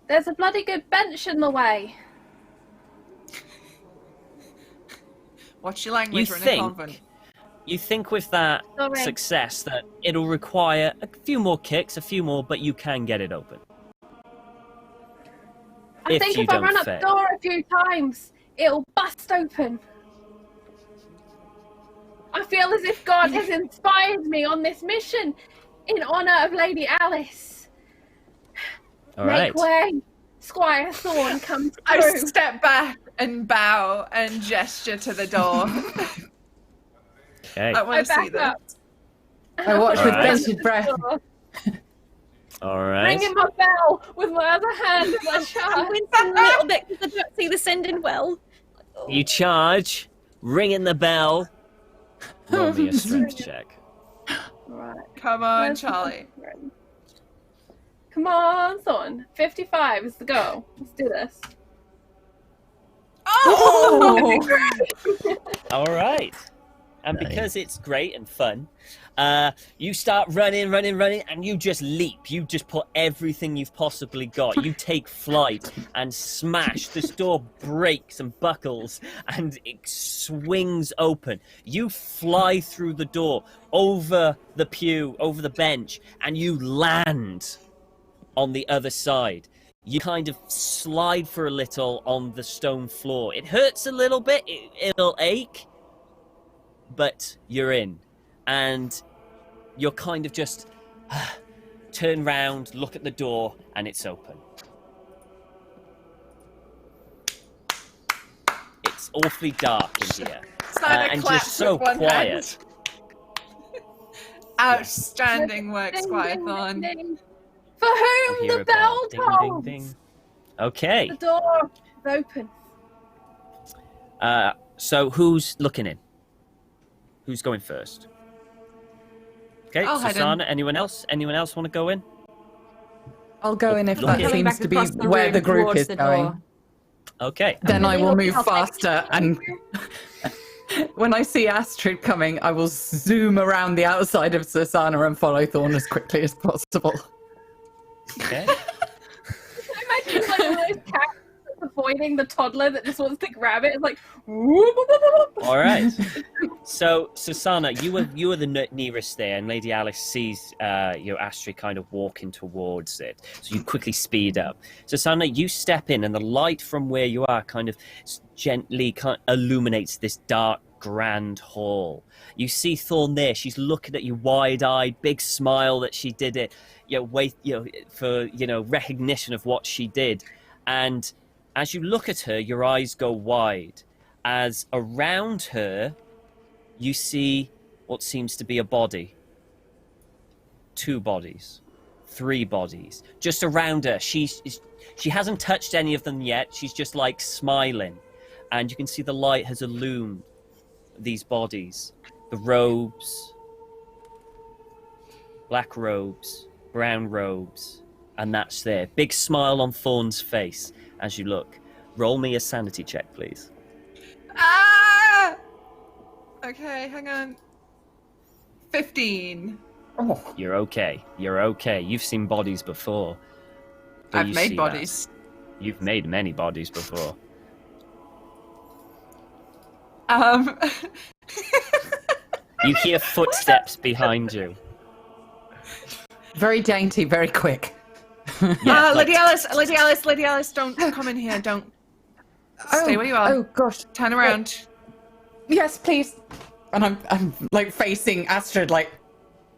There's a bloody good bench in the way. What's your language? You We're in a think- convent. You think with that Sorry. success that it'll require a few more kicks, a few more, but you can get it open. I If think you if I don't run up fail. the door a few times, it'll bust open. I feel as if God has inspired me on this mission in honor of Lady Alys. All Make right. way. Squire Thorn comes I through. step back and bow and gesture to the door. Okay. I want to I see back this. up. I watch with Alright. bated breath. All right. Ringing my bell with my other hand as I I'm charge. wincing a little bit because I don't see this ending well. You charge, ringing the bell. Roll me a strength check. Right. Come on, Where's the Charlie. friend? Come on, Thorn. 55 is the goal. Let's do this. Oh! All right. And Nice. because it's great and fun, you start running, and you just leap. You just put everything you've possibly got. You take flight and smash. This door breaks and buckles, and it swings open. You fly through the door, over the pew, over the bench, and you land on the other side. You kind of slide for a little on the stone floor. It hurts a little bit. It'll ache. But you're in, and you're kind of just turn round, look at the door, and it's open. It's awfully dark in here, Snyder and claps just so with one quiet. hand. Outstanding work, Squire Ding, Thorn. ding, ding. For You whom hear the a bell ding, tolls. ding, ding. Okay, The door is open. so who's looking in? Who's going first? Okay, I'll head in. Susanna. Anyone else? Anyone else want to go in? I'll go in if Look that in. Coming seems back to be across the where room the group towards is the going. door. Okay. Then I will move I'll take faster, and when I see Astrid coming, I will zoom around the outside of Susanna and follow Thorn as quickly as possible. Okay. I imagine like one of those cats that's avoiding the toddler that just wants to grab it. It's like, whoop, whoop, whoop, whoop. All right. So, Susanna, you were the nearest there, and Lady Alys sees your Astrid kind of walking towards it. So you quickly speed up. Susanna, you step in, and the light from where you are kind of gently illuminates this dark, grand hall. You see Thorn there. She's looking at you wide-eyed, big smile that she did it. For recognition of what she did. And as you look at her, your eyes go wide. As around her, you see what seems to be a body. 2 bodies. 3 bodies. Just around her. She hasn't touched any of them yet. She's just like smiling. And you can see the light has illumined these bodies. The robes. Black robes. Brown robes. And that's there. Big smile on Thorn's face as you look. Roll me a sanity check, please. Ah! Okay, hang on. 15. Oh, You're okay. You're okay. You've seen bodies before. But I've you made see bodies. that. You've made many bodies before. You hear footsteps behind you. very dainty, very quick. Yeah, like- Lady Alys, don't come in here. Don't. Stay where you are. Oh gosh. Turn around. Yes, please. And I'm like facing Astrid, like.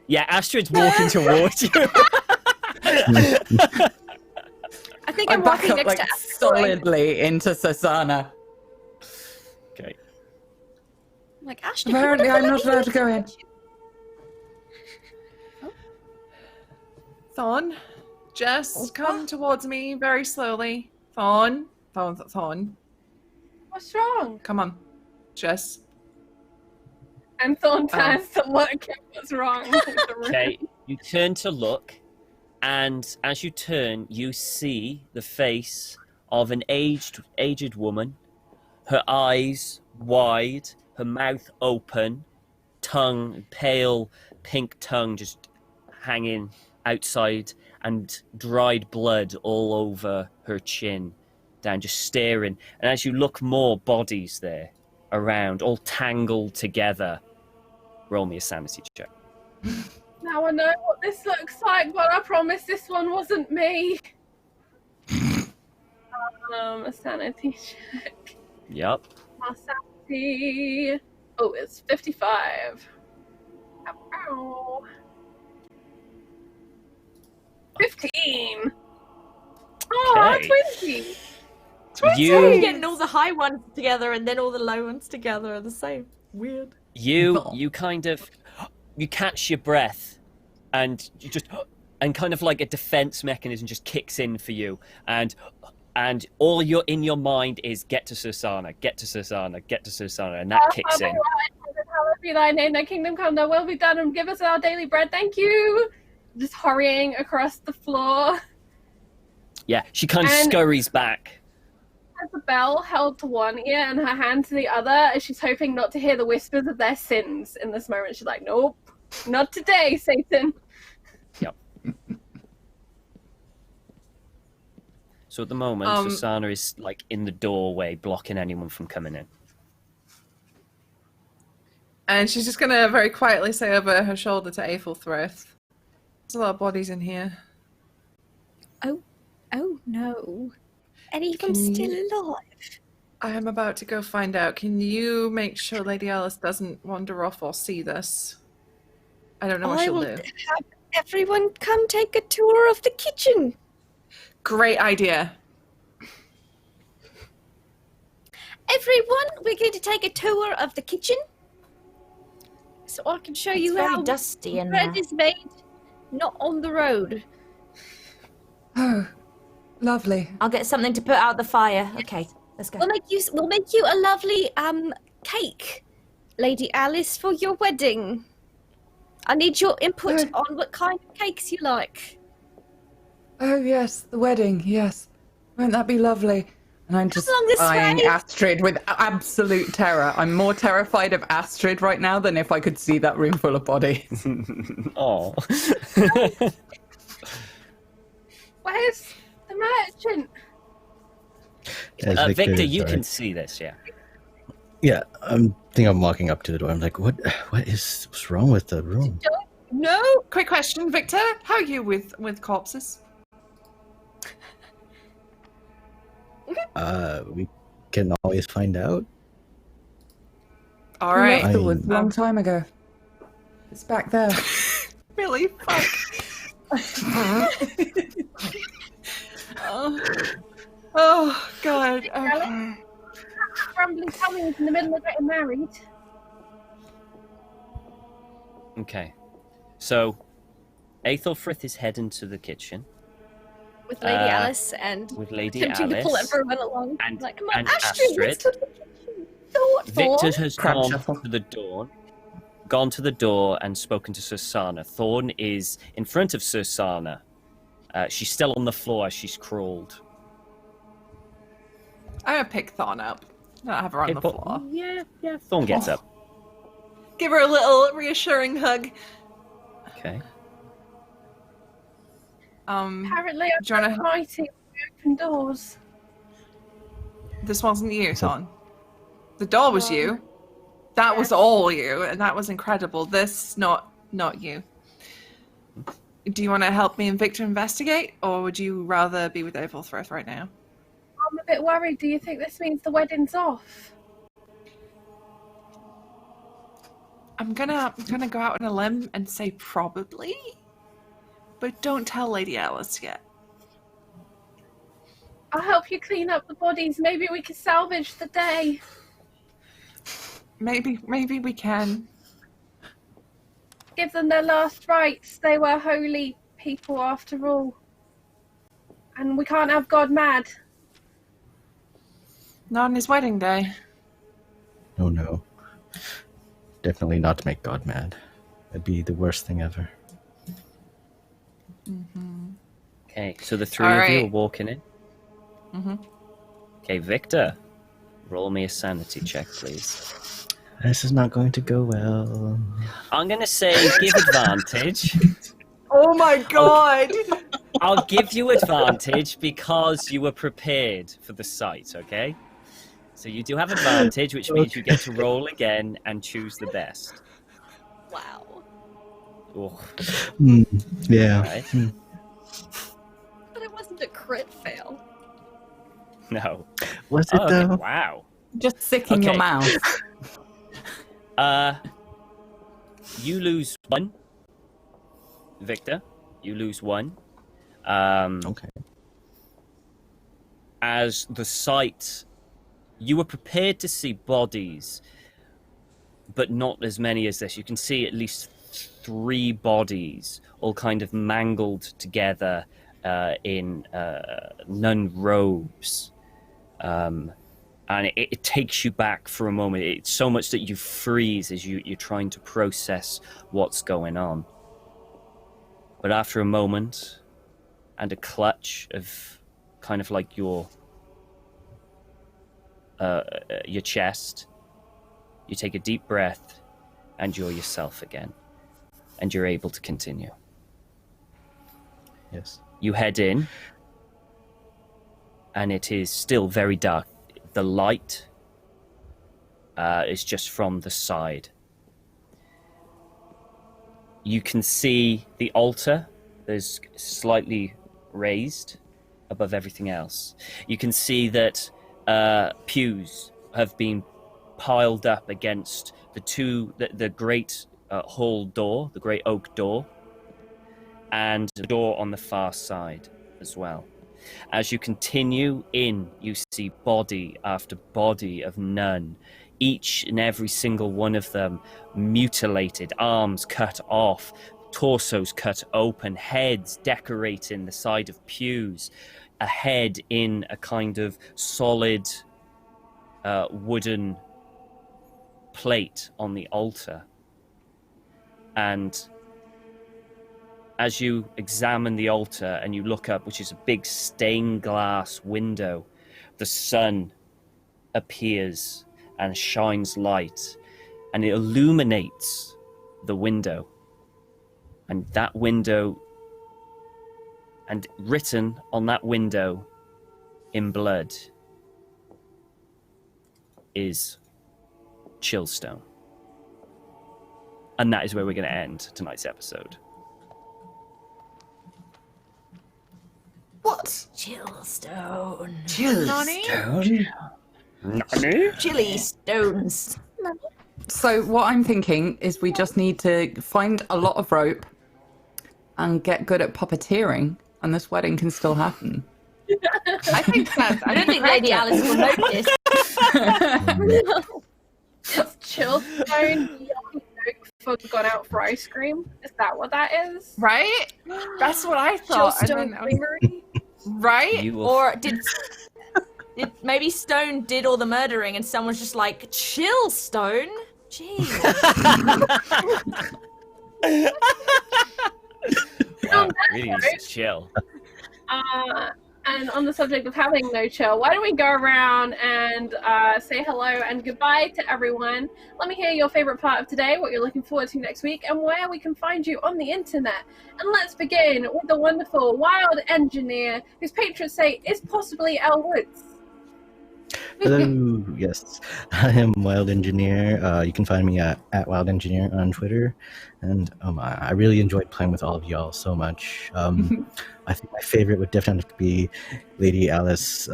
Yeah, Astrid's walking towards you. I think I I'm back walking up next like to Astrid. solidly into Susanna. Okay. I'm like, Astrid, Apparently, I'm not allowed to go in. Thorn, just come towards me very slowly. Thorn. What's wrong? Come on. Just. And Thorn turns to look at what's wrong. with the room. Okay, you turn to look, and as you turn, you see the face of an aged woman. Her eyes wide, her mouth open, tongue, pale pink tongue just hanging outside, and dried blood all over her chin, down, just staring. And as you look more, bodies there around, all tangled together. Roll me a sanity check. Now I know what this looks like, but I promise this one wasn't me. A sanity check. Yep. My sanity. Oh, it's 55. Ow. 15. Oh, Okay. 20. You Getting all the high ones together and then all the low ones together are the same. Weird. You kind of, you catch your breath, and you just, and kind of like a defense mechanism just kicks in for you, and all you're in your mind is get to Susanna, and that kicks in. Hallowed be thy name, thy kingdom come, thy will be done, and give us our daily bread. Thank you. Just hurrying across the floor. Yeah, she kind of And- scurries back. Has the bell held to one ear and her hand to the other, as she's hoping not to hear the whispers of their sins in this moment. She's like, nope, not today, Satan. Yep. So at the moment, Susanna is like in the doorway, blocking anyone from coming in. And she's just gonna very quietly say over her shoulder to Aethelfrith, "There's a lot of bodies in here. Oh no. Any of them Can still you- alive? I am about to go find out. Can you make sure Lady Alys doesn't wander off or see this? I don't know what I she'll will do." have everyone come take a tour of the kitchen. Great idea. Everyone, we're going to take a tour of the kitchen. So I can show It's you very how dusty in bread there. is made, not on the road. Oh, lovely. I'll get something to put out the fire. Okay, let's go. We'll make you a lovely cake, Lady Alys, for your wedding. I need your input on what kind of cakes you like. Oh yes, the wedding. Yes, won't that be lovely? And I'm just along this eyeing way. Astrid with absolute terror. I'm more terrified of Astrid right now than if I could see that room full of bodies. Oh. Where's the merchant? As Victor, you sorry. can see this, yeah. Yeah, I'm walking up to the door. I'm like, what's wrong with the room? No. Quick question, Victor. How are you with corpses? We can always find out. All We right. left the woods a long time ago. It's back there. Really? Fuck. Oh God. Okay. Grumbling tummies in the middle of getting married. Okay. So, Aethelfrith is heading to the kitchen With Lady Alys and with Lady attempting to pull Alice. everyone along. and- Like, come on, and Astrid, let's go to the kitchen. Thought Victor for. has Crab gone shuffle. to the door and spoken to Susanna. Thorn is in front of Susanna. She's still on the floor as she's crawled. I'm gonna pick Thorn up. Not have her on the floor. Yeah, Thorn gets up. give her a little reassuring hug. Okay. Apparently, I'm do you wanna- mighty when we open doors. This wasn't you, So- Ton. The door was you. That was Yes. all you, and that was incredible. This, not you. Do you want to help me and Victor investigate, or would you rather be with Aethelfrith right now? I'm a bit worried. Do you think this means the wedding's off? I'm gonna go out on a limb and say probably, but don't tell Lady Alys yet. I'll help you clean up the bodies. Maybe we can salvage the day. Maybe we can. Give them their last rites. They were holy people after all. And we can't have God mad. Not on his wedding day. Oh no. Definitely not to make God mad. That'd be the worst thing ever. Okay, so the three All of you are right. walking in. Mm-hmm. Okay, Victor, roll me a sanity check, please. This is not going to go well. I'm going to say give advantage. Oh my god! I'll give you advantage because you were prepared for the sight, okay? So you do have advantage, which means you get to roll again and choose the best. Wow. Oh, Yeah. Right. But it wasn't a crit fail. no. Was it Oh, okay, though? wow. Just sick in your Okay. mouth. You lose 1. Victor, you lose 1. Okay. As the sight, you were prepared to see bodies, but not as many as this. You can see at least 3 bodies, all kind of mangled together in nun robes. And it takes you back for a moment. It's so much that you freeze as you're trying to process what's going on. But after a moment and a clutch of kind of like your chest, you take a deep breath and you're yourself again. And you're able to continue. Yes. You head in and it is still very dark. The light is just from the side. You can see the altar. There's slightly raised above everything else. You can see that pews have been piled up against the great hall door, the great oak door, and the door on the far side as well. As you continue in, you see body after body of nun, each and every single one of them mutilated, arms cut off, torsos cut open, heads decorating the side of pews, a head in a kind of solid wooden plate on the altar. And as you examine the altar and you look up, which is a big stained glass window, the sun appears and shines light, and it illuminates the window. And that window, and written on that window in blood, is Chillstone. And that is where we're going to end tonight's episode. What? Chillstone. Nani? Chilly stones. So what I'm thinking is we just need to find a lot of rope and get good at puppeteering, and this wedding can still happen. I think that's. I don't think Lady Alys will notice. It's Chillstone young folk gone out for ice cream. Is that what that is? Right? That's what I thought. And Chillstone then I was- Creamery? right? You will Or did maybe Stone did all the murdering and someone's just like, chill, Stone? Jeez. Wow, really needs to chill. And on the subject of having no chill, why don't we go around and say hello and goodbye to everyone. Let me hear your favorite part of today, what you're looking forward to next week, and where we can find you on the internet. And let's begin with the wonderful Wild Engineer, whose patron saint is possibly Elle Woods. Hello, yes, I am Wild Engineer. You can find me at Wild Engineer on Twitter, and I really enjoyed playing with all of y'all so much. I think my favorite would definitely be Lady Alys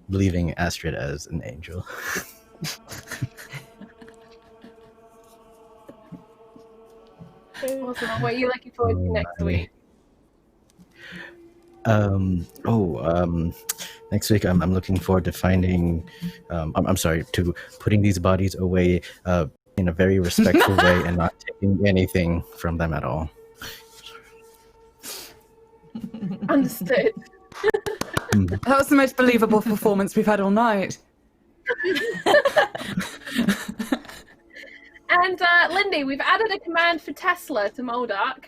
believing Astrid as an angel. Awesome. What are you looking forward to next week? Next week I'm looking forward to finding to putting these bodies away in a very respectful way and not taking anything from them at all. Understood. That was the most believable performance we've had all night. And Lindy, we've added a command for Tesla to Moldark.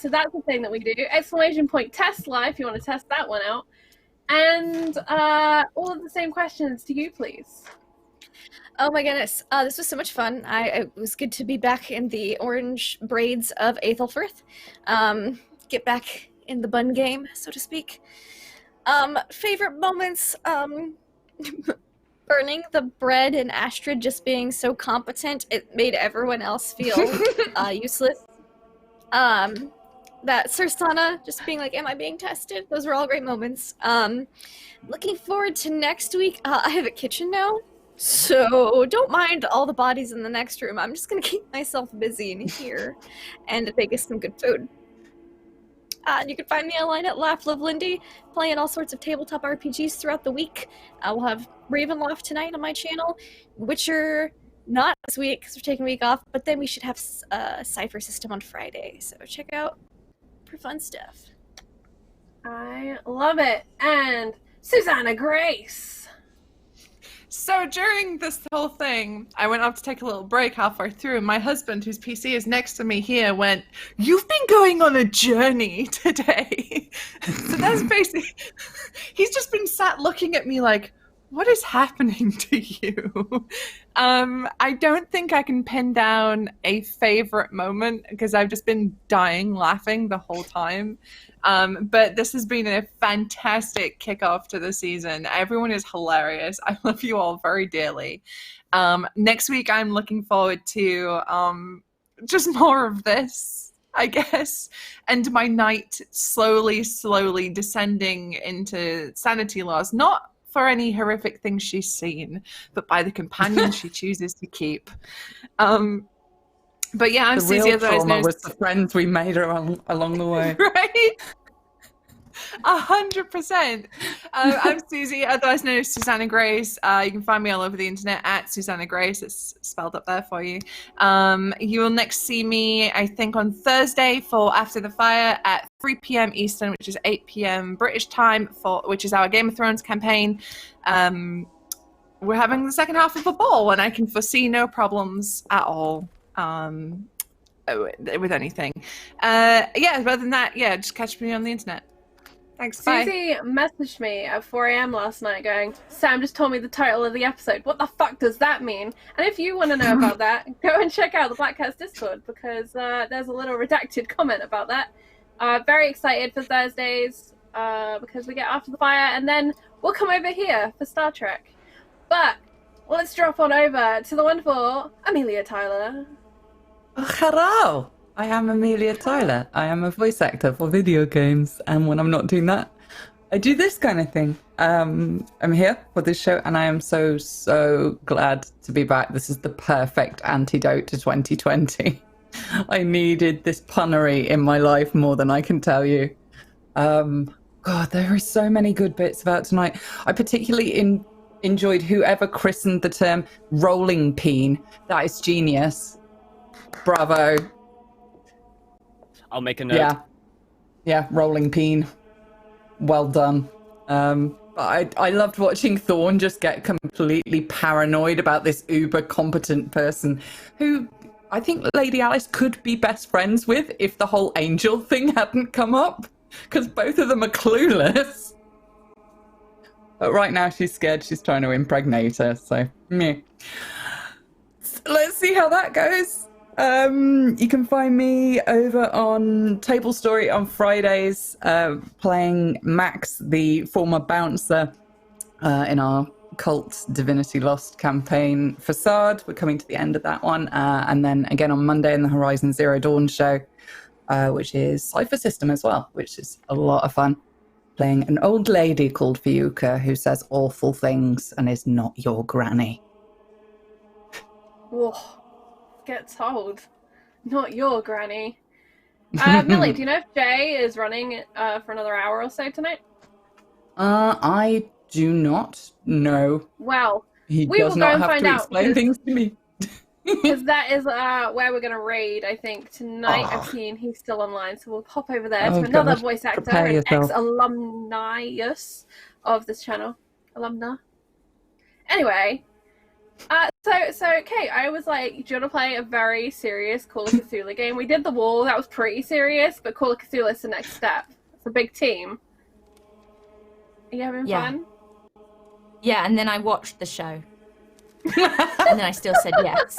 So that's the thing that we do. Exclamation point Tesla if you want to test that one out. And all of the same questions to you, please. Oh my goodness, this was so much fun. It was good to be back in the orange braids of Aethelfrith. Get back in the bun game, so to speak. Favorite moments, burning the bread and Astrid just being so competent, it made everyone else feel useless. That Sirsana just being like, am I being tested? Those were all great moments. Looking forward to next week. I have a kitchen now, so don't mind all the bodies in the next room. I'm just going to keep myself busy in here and make us some good food. You can find me online at Laugh Love Lindy, playing all sorts of tabletop RPGs throughout the week. We'll have Ravenloft tonight on my channel, Witcher not this week because we're taking a week off, but then we should have a Cypher System on Friday, so check out for fun stuff. I love it. And Susanna Grace. So during this whole thing, I went up to take a little break halfway through, and my husband, whose PC is next to me here, went, "You've been going on a journey today." So that's basically, he's just been sat looking at me like, what is happening to you? I don't think I can pin down a favorite moment because I've just been dying laughing the whole time. But this has been a fantastic kickoff to the season. Everyone is hilarious. I love you all very dearly. Next week, I'm looking forward to just more of this, I guess, and my knight slowly descending into sanity loss. Not for any horrific things she's seen, but by the companions she chooses to keep. But yeah, I'm Susie. The real trauma was the friends we made along the way. Right? 100%. I'm Susie, otherwise known as Susanna Grace. You can find me all over the internet at Susanna Grace. It's spelled up there for you. You will next see me, I think, on Thursday for After the Fire at 3 p.m. Eastern, which is 8 p.m. British time, which is our Game of Thrones campaign. We're having the second half of a ball, and I can foresee no problems at all. With anything. Other than that, just catch me on the internet. Thanks, bye. Susie messaged me at 4 a.m. last night going, Sam just told me the title of the episode. What the fuck does that mean? And if you want to know about that, go and check out the Black Cats Discord because there's a little redacted comment about that. Very excited for Thursdays because we get After the Fire and then we'll come over here for Star Trek. But let's drop on over to the wonderful Amelia Tyler. Oh, hello! I am Amelia Tyler. I am a voice actor for video games, and when I'm not doing that, I do this kind of thing. I'm here for this show, and I am so glad to be back. This is the perfect antidote to 2020. I needed this punnery in my life more than I can tell you. God, there are so many good bits about tonight. I particularly enjoyed whoever christened the term rolling peen. That is genius. Bravo. I'll make a note. Yeah, rolling peen. Well done. I loved watching Thorn just get completely paranoid about this uber competent person who I think Lady Alys could be best friends with if the whole angel thing hadn't come up. because both of them are clueless. But right now she's scared. She's trying to impregnate her. So, meh. Let's see how that goes. You can find me over on Table Story on Fridays, playing Max, the former bouncer, in our Cult Divinity Lost campaign Facade. We're coming to the end of that one. And then again on Monday in the Horizon Zero Dawn show, which is Cypher System as well, which is a lot of fun. Playing an old lady called Fiuka who says awful things and is not your granny. Whoa. Get told. Not your granny. Millie, do you know if Jay is running for another hour or so tonight? I do not know. Well, He we does will go not and have find to out, explain things to me. because that is where we're going to raid, I think, tonight. Oh. I've seen he's still online, so we'll pop over there Oh, to another gosh. voice actor Prepare and yourself. ex-alumnius of this channel. Alumna. Anyway, so Kate, I was like, do you want to play a very serious Call of Cthulhu game? We did The Wall, that was pretty serious, but Call of Cthulhu is the next step. It's a big team. Are you having Yeah. fun? Yeah, and then I watched the show. And then I still said yes.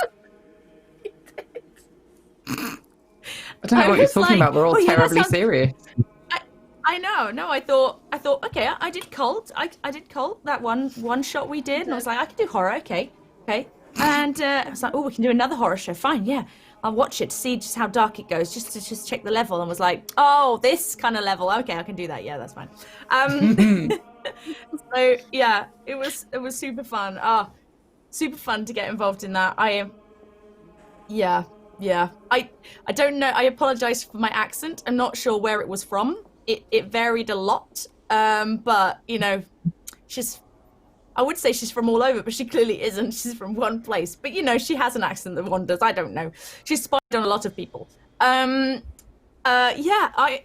I don't know what you're was talking like, about. We're all oh, yeah, that terribly sounds- serious. I know. No, I thought, okay, I did Cult. I did Cult, that one shot we did, and I was like, I can do horror, okay. And I was like, oh, we can do another horror show. Fine, yeah. I'll watch it to see just how dark it goes, just to check the level, and was like, oh, this kind of level. Okay, I can do that. Yeah, that's fine. So yeah, it was super fun. Super fun to get involved in that. Yeah. I don't know. I apologize for my accent. I'm not sure where it was from. It varied a lot. But you know, I would say she's from all over, but she clearly isn't. She's from one place. But you know, she has an accent that wanders. I don't know. She's spied on a lot of people. Yeah,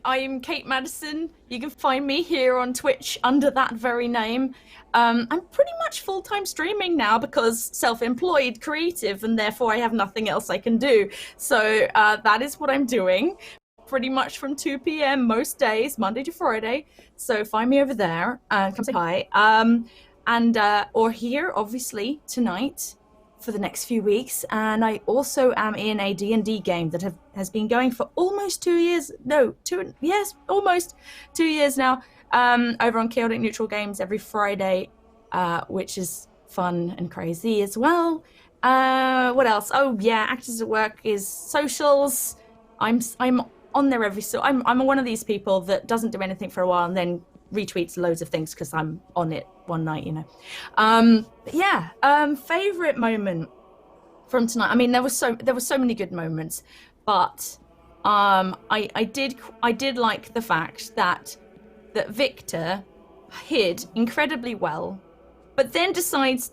I'm Kate Madison. You can find me here on Twitch under that very name. I'm pretty much full-time streaming now because self-employed creative, and therefore I have nothing else I can do. So that is what I'm doing. Pretty much from 2 p.m. most days, Monday to Friday. So find me over there and come say hi. Or here, obviously, tonight for the next few weeks. And I also am in a D&D game that has been going for almost 2 years. No, almost 2 years now. Over on Chaotic Neutral Games every Friday, which is fun and crazy as well. What else? Oh yeah, Actors at Work is socials. I'm on there I'm one of these people that doesn't do anything for a while and then retweets loads of things because I'm on it one night, you know. Favorite moment from tonight. I mean, there were so many good moments, but I did like the fact that Victor hid incredibly well, but then decides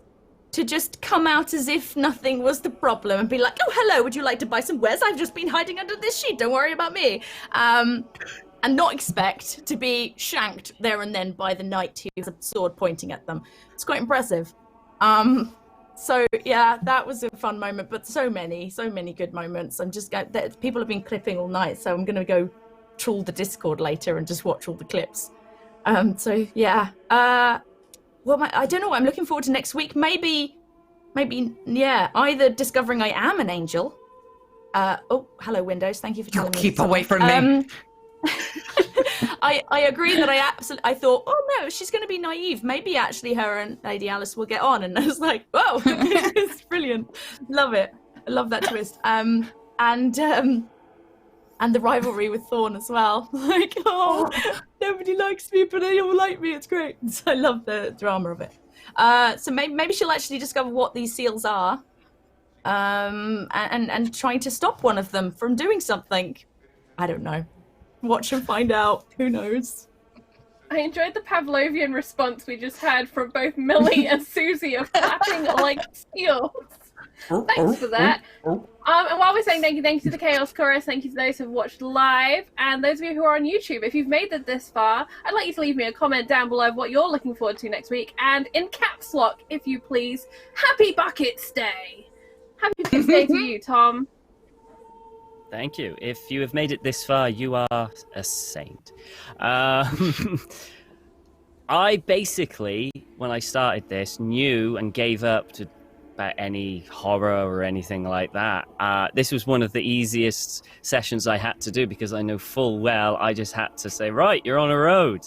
to just come out as if nothing was the problem and be like, oh, hello, would you like to buy some wares? I've just been hiding under this sheet, don't worry about me. And not expect to be shanked there and then by the knight who has a sword pointing at them. It's quite impressive. So yeah, that was a fun moment, but so many good moments. People have been clipping all night, so I'm gonna go trawl the Discord later and just watch all the clips. So yeah. I don't know what I'm looking forward to next week. Maybe, yeah, either discovering I am an angel. Oh, hello, Windows. Thank you for telling me. Keep away from me. I agree that I thought, oh no, she's going to be naive. Maybe actually her and Lady Alys will get on. And I was like, whoa, it's brilliant. Love it. I love that twist. And the rivalry with Thorn as well. Like, oh, nobody likes me, but they all like me. It's great. So I love the drama of it. So maybe she'll actually discover what these seals are, and trying to stop one of them from doing something. I don't know. Watch and find out. Who knows? I enjoyed the Pavlovian response we just had from both Millie and Susie of clapping like seals. Thanks for that. And while we're saying thank you to the Chaos Chorus, thank you to those who've watched live, and those of you who are on YouTube. If you've made it this far, I'd like you to leave me a comment down below of what you're looking forward to next week, and in caps lock, if you please, Happy Buckets Day! Happy Buckets Day to you, Tom. Thank you. If you have made it this far, you are a saint. I basically, when I started this, knew and gave up to about any horror or anything like that. This was one of the easiest sessions I had to do because I know full well I just had to say, right, you're on a road.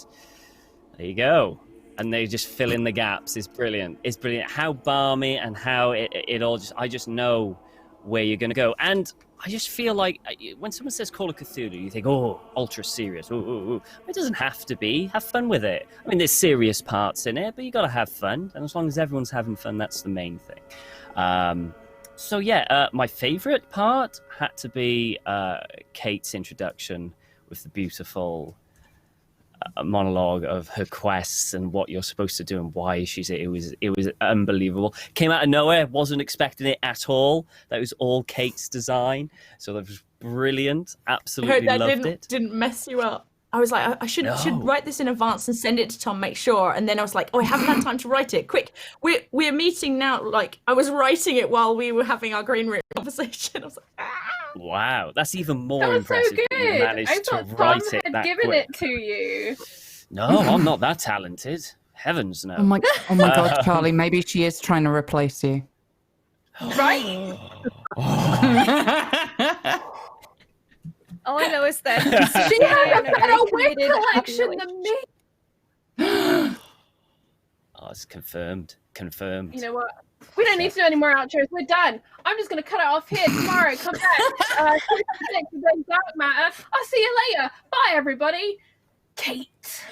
There you go. And they just fill in the gaps. It's brilliant. It's brilliant. How balmy and how it all just, I just know where you're going to go. And I just feel like when someone says Call of Cthulhu, you think, oh, ultra serious. Ooh, ooh, ooh. It doesn't have to be. Have fun with it. I mean, there's serious parts in it, but you got to have fun. And as long as everyone's having fun, that's the main thing. So yeah, my favorite part had to be Kate's introduction with the beautiful monologue of her quests and what you're supposed to do and why she's it was unbelievable. Came out of nowhere, wasn't expecting it at all. That was all Kate's design, so that was brilliant. Absolutely loved it. Didn't mess you up. I was like, I should write this in advance and send it to Tom, make sure. And then I was like, oh, I haven't had time to write it. Quick, we're meeting now. Like, I was writing it while we were having our green room conversation. I was like, ah. Wow, that's even more That was impressive. so good. You managed I to thought Tom write it had that given quick. it to you. No, I'm not that talented. Heavens no. Oh my God, Charlie, maybe she is trying to replace you. Right? All I know is that She has a better wig committed collection than me. Oh, it's confirmed. Confirmed. You know what? We don't need to do any more outros. We're done. I'm just going to cut it off here tomorrow. Come back. Dark matter. I'll see you later. Bye, everybody. Kate.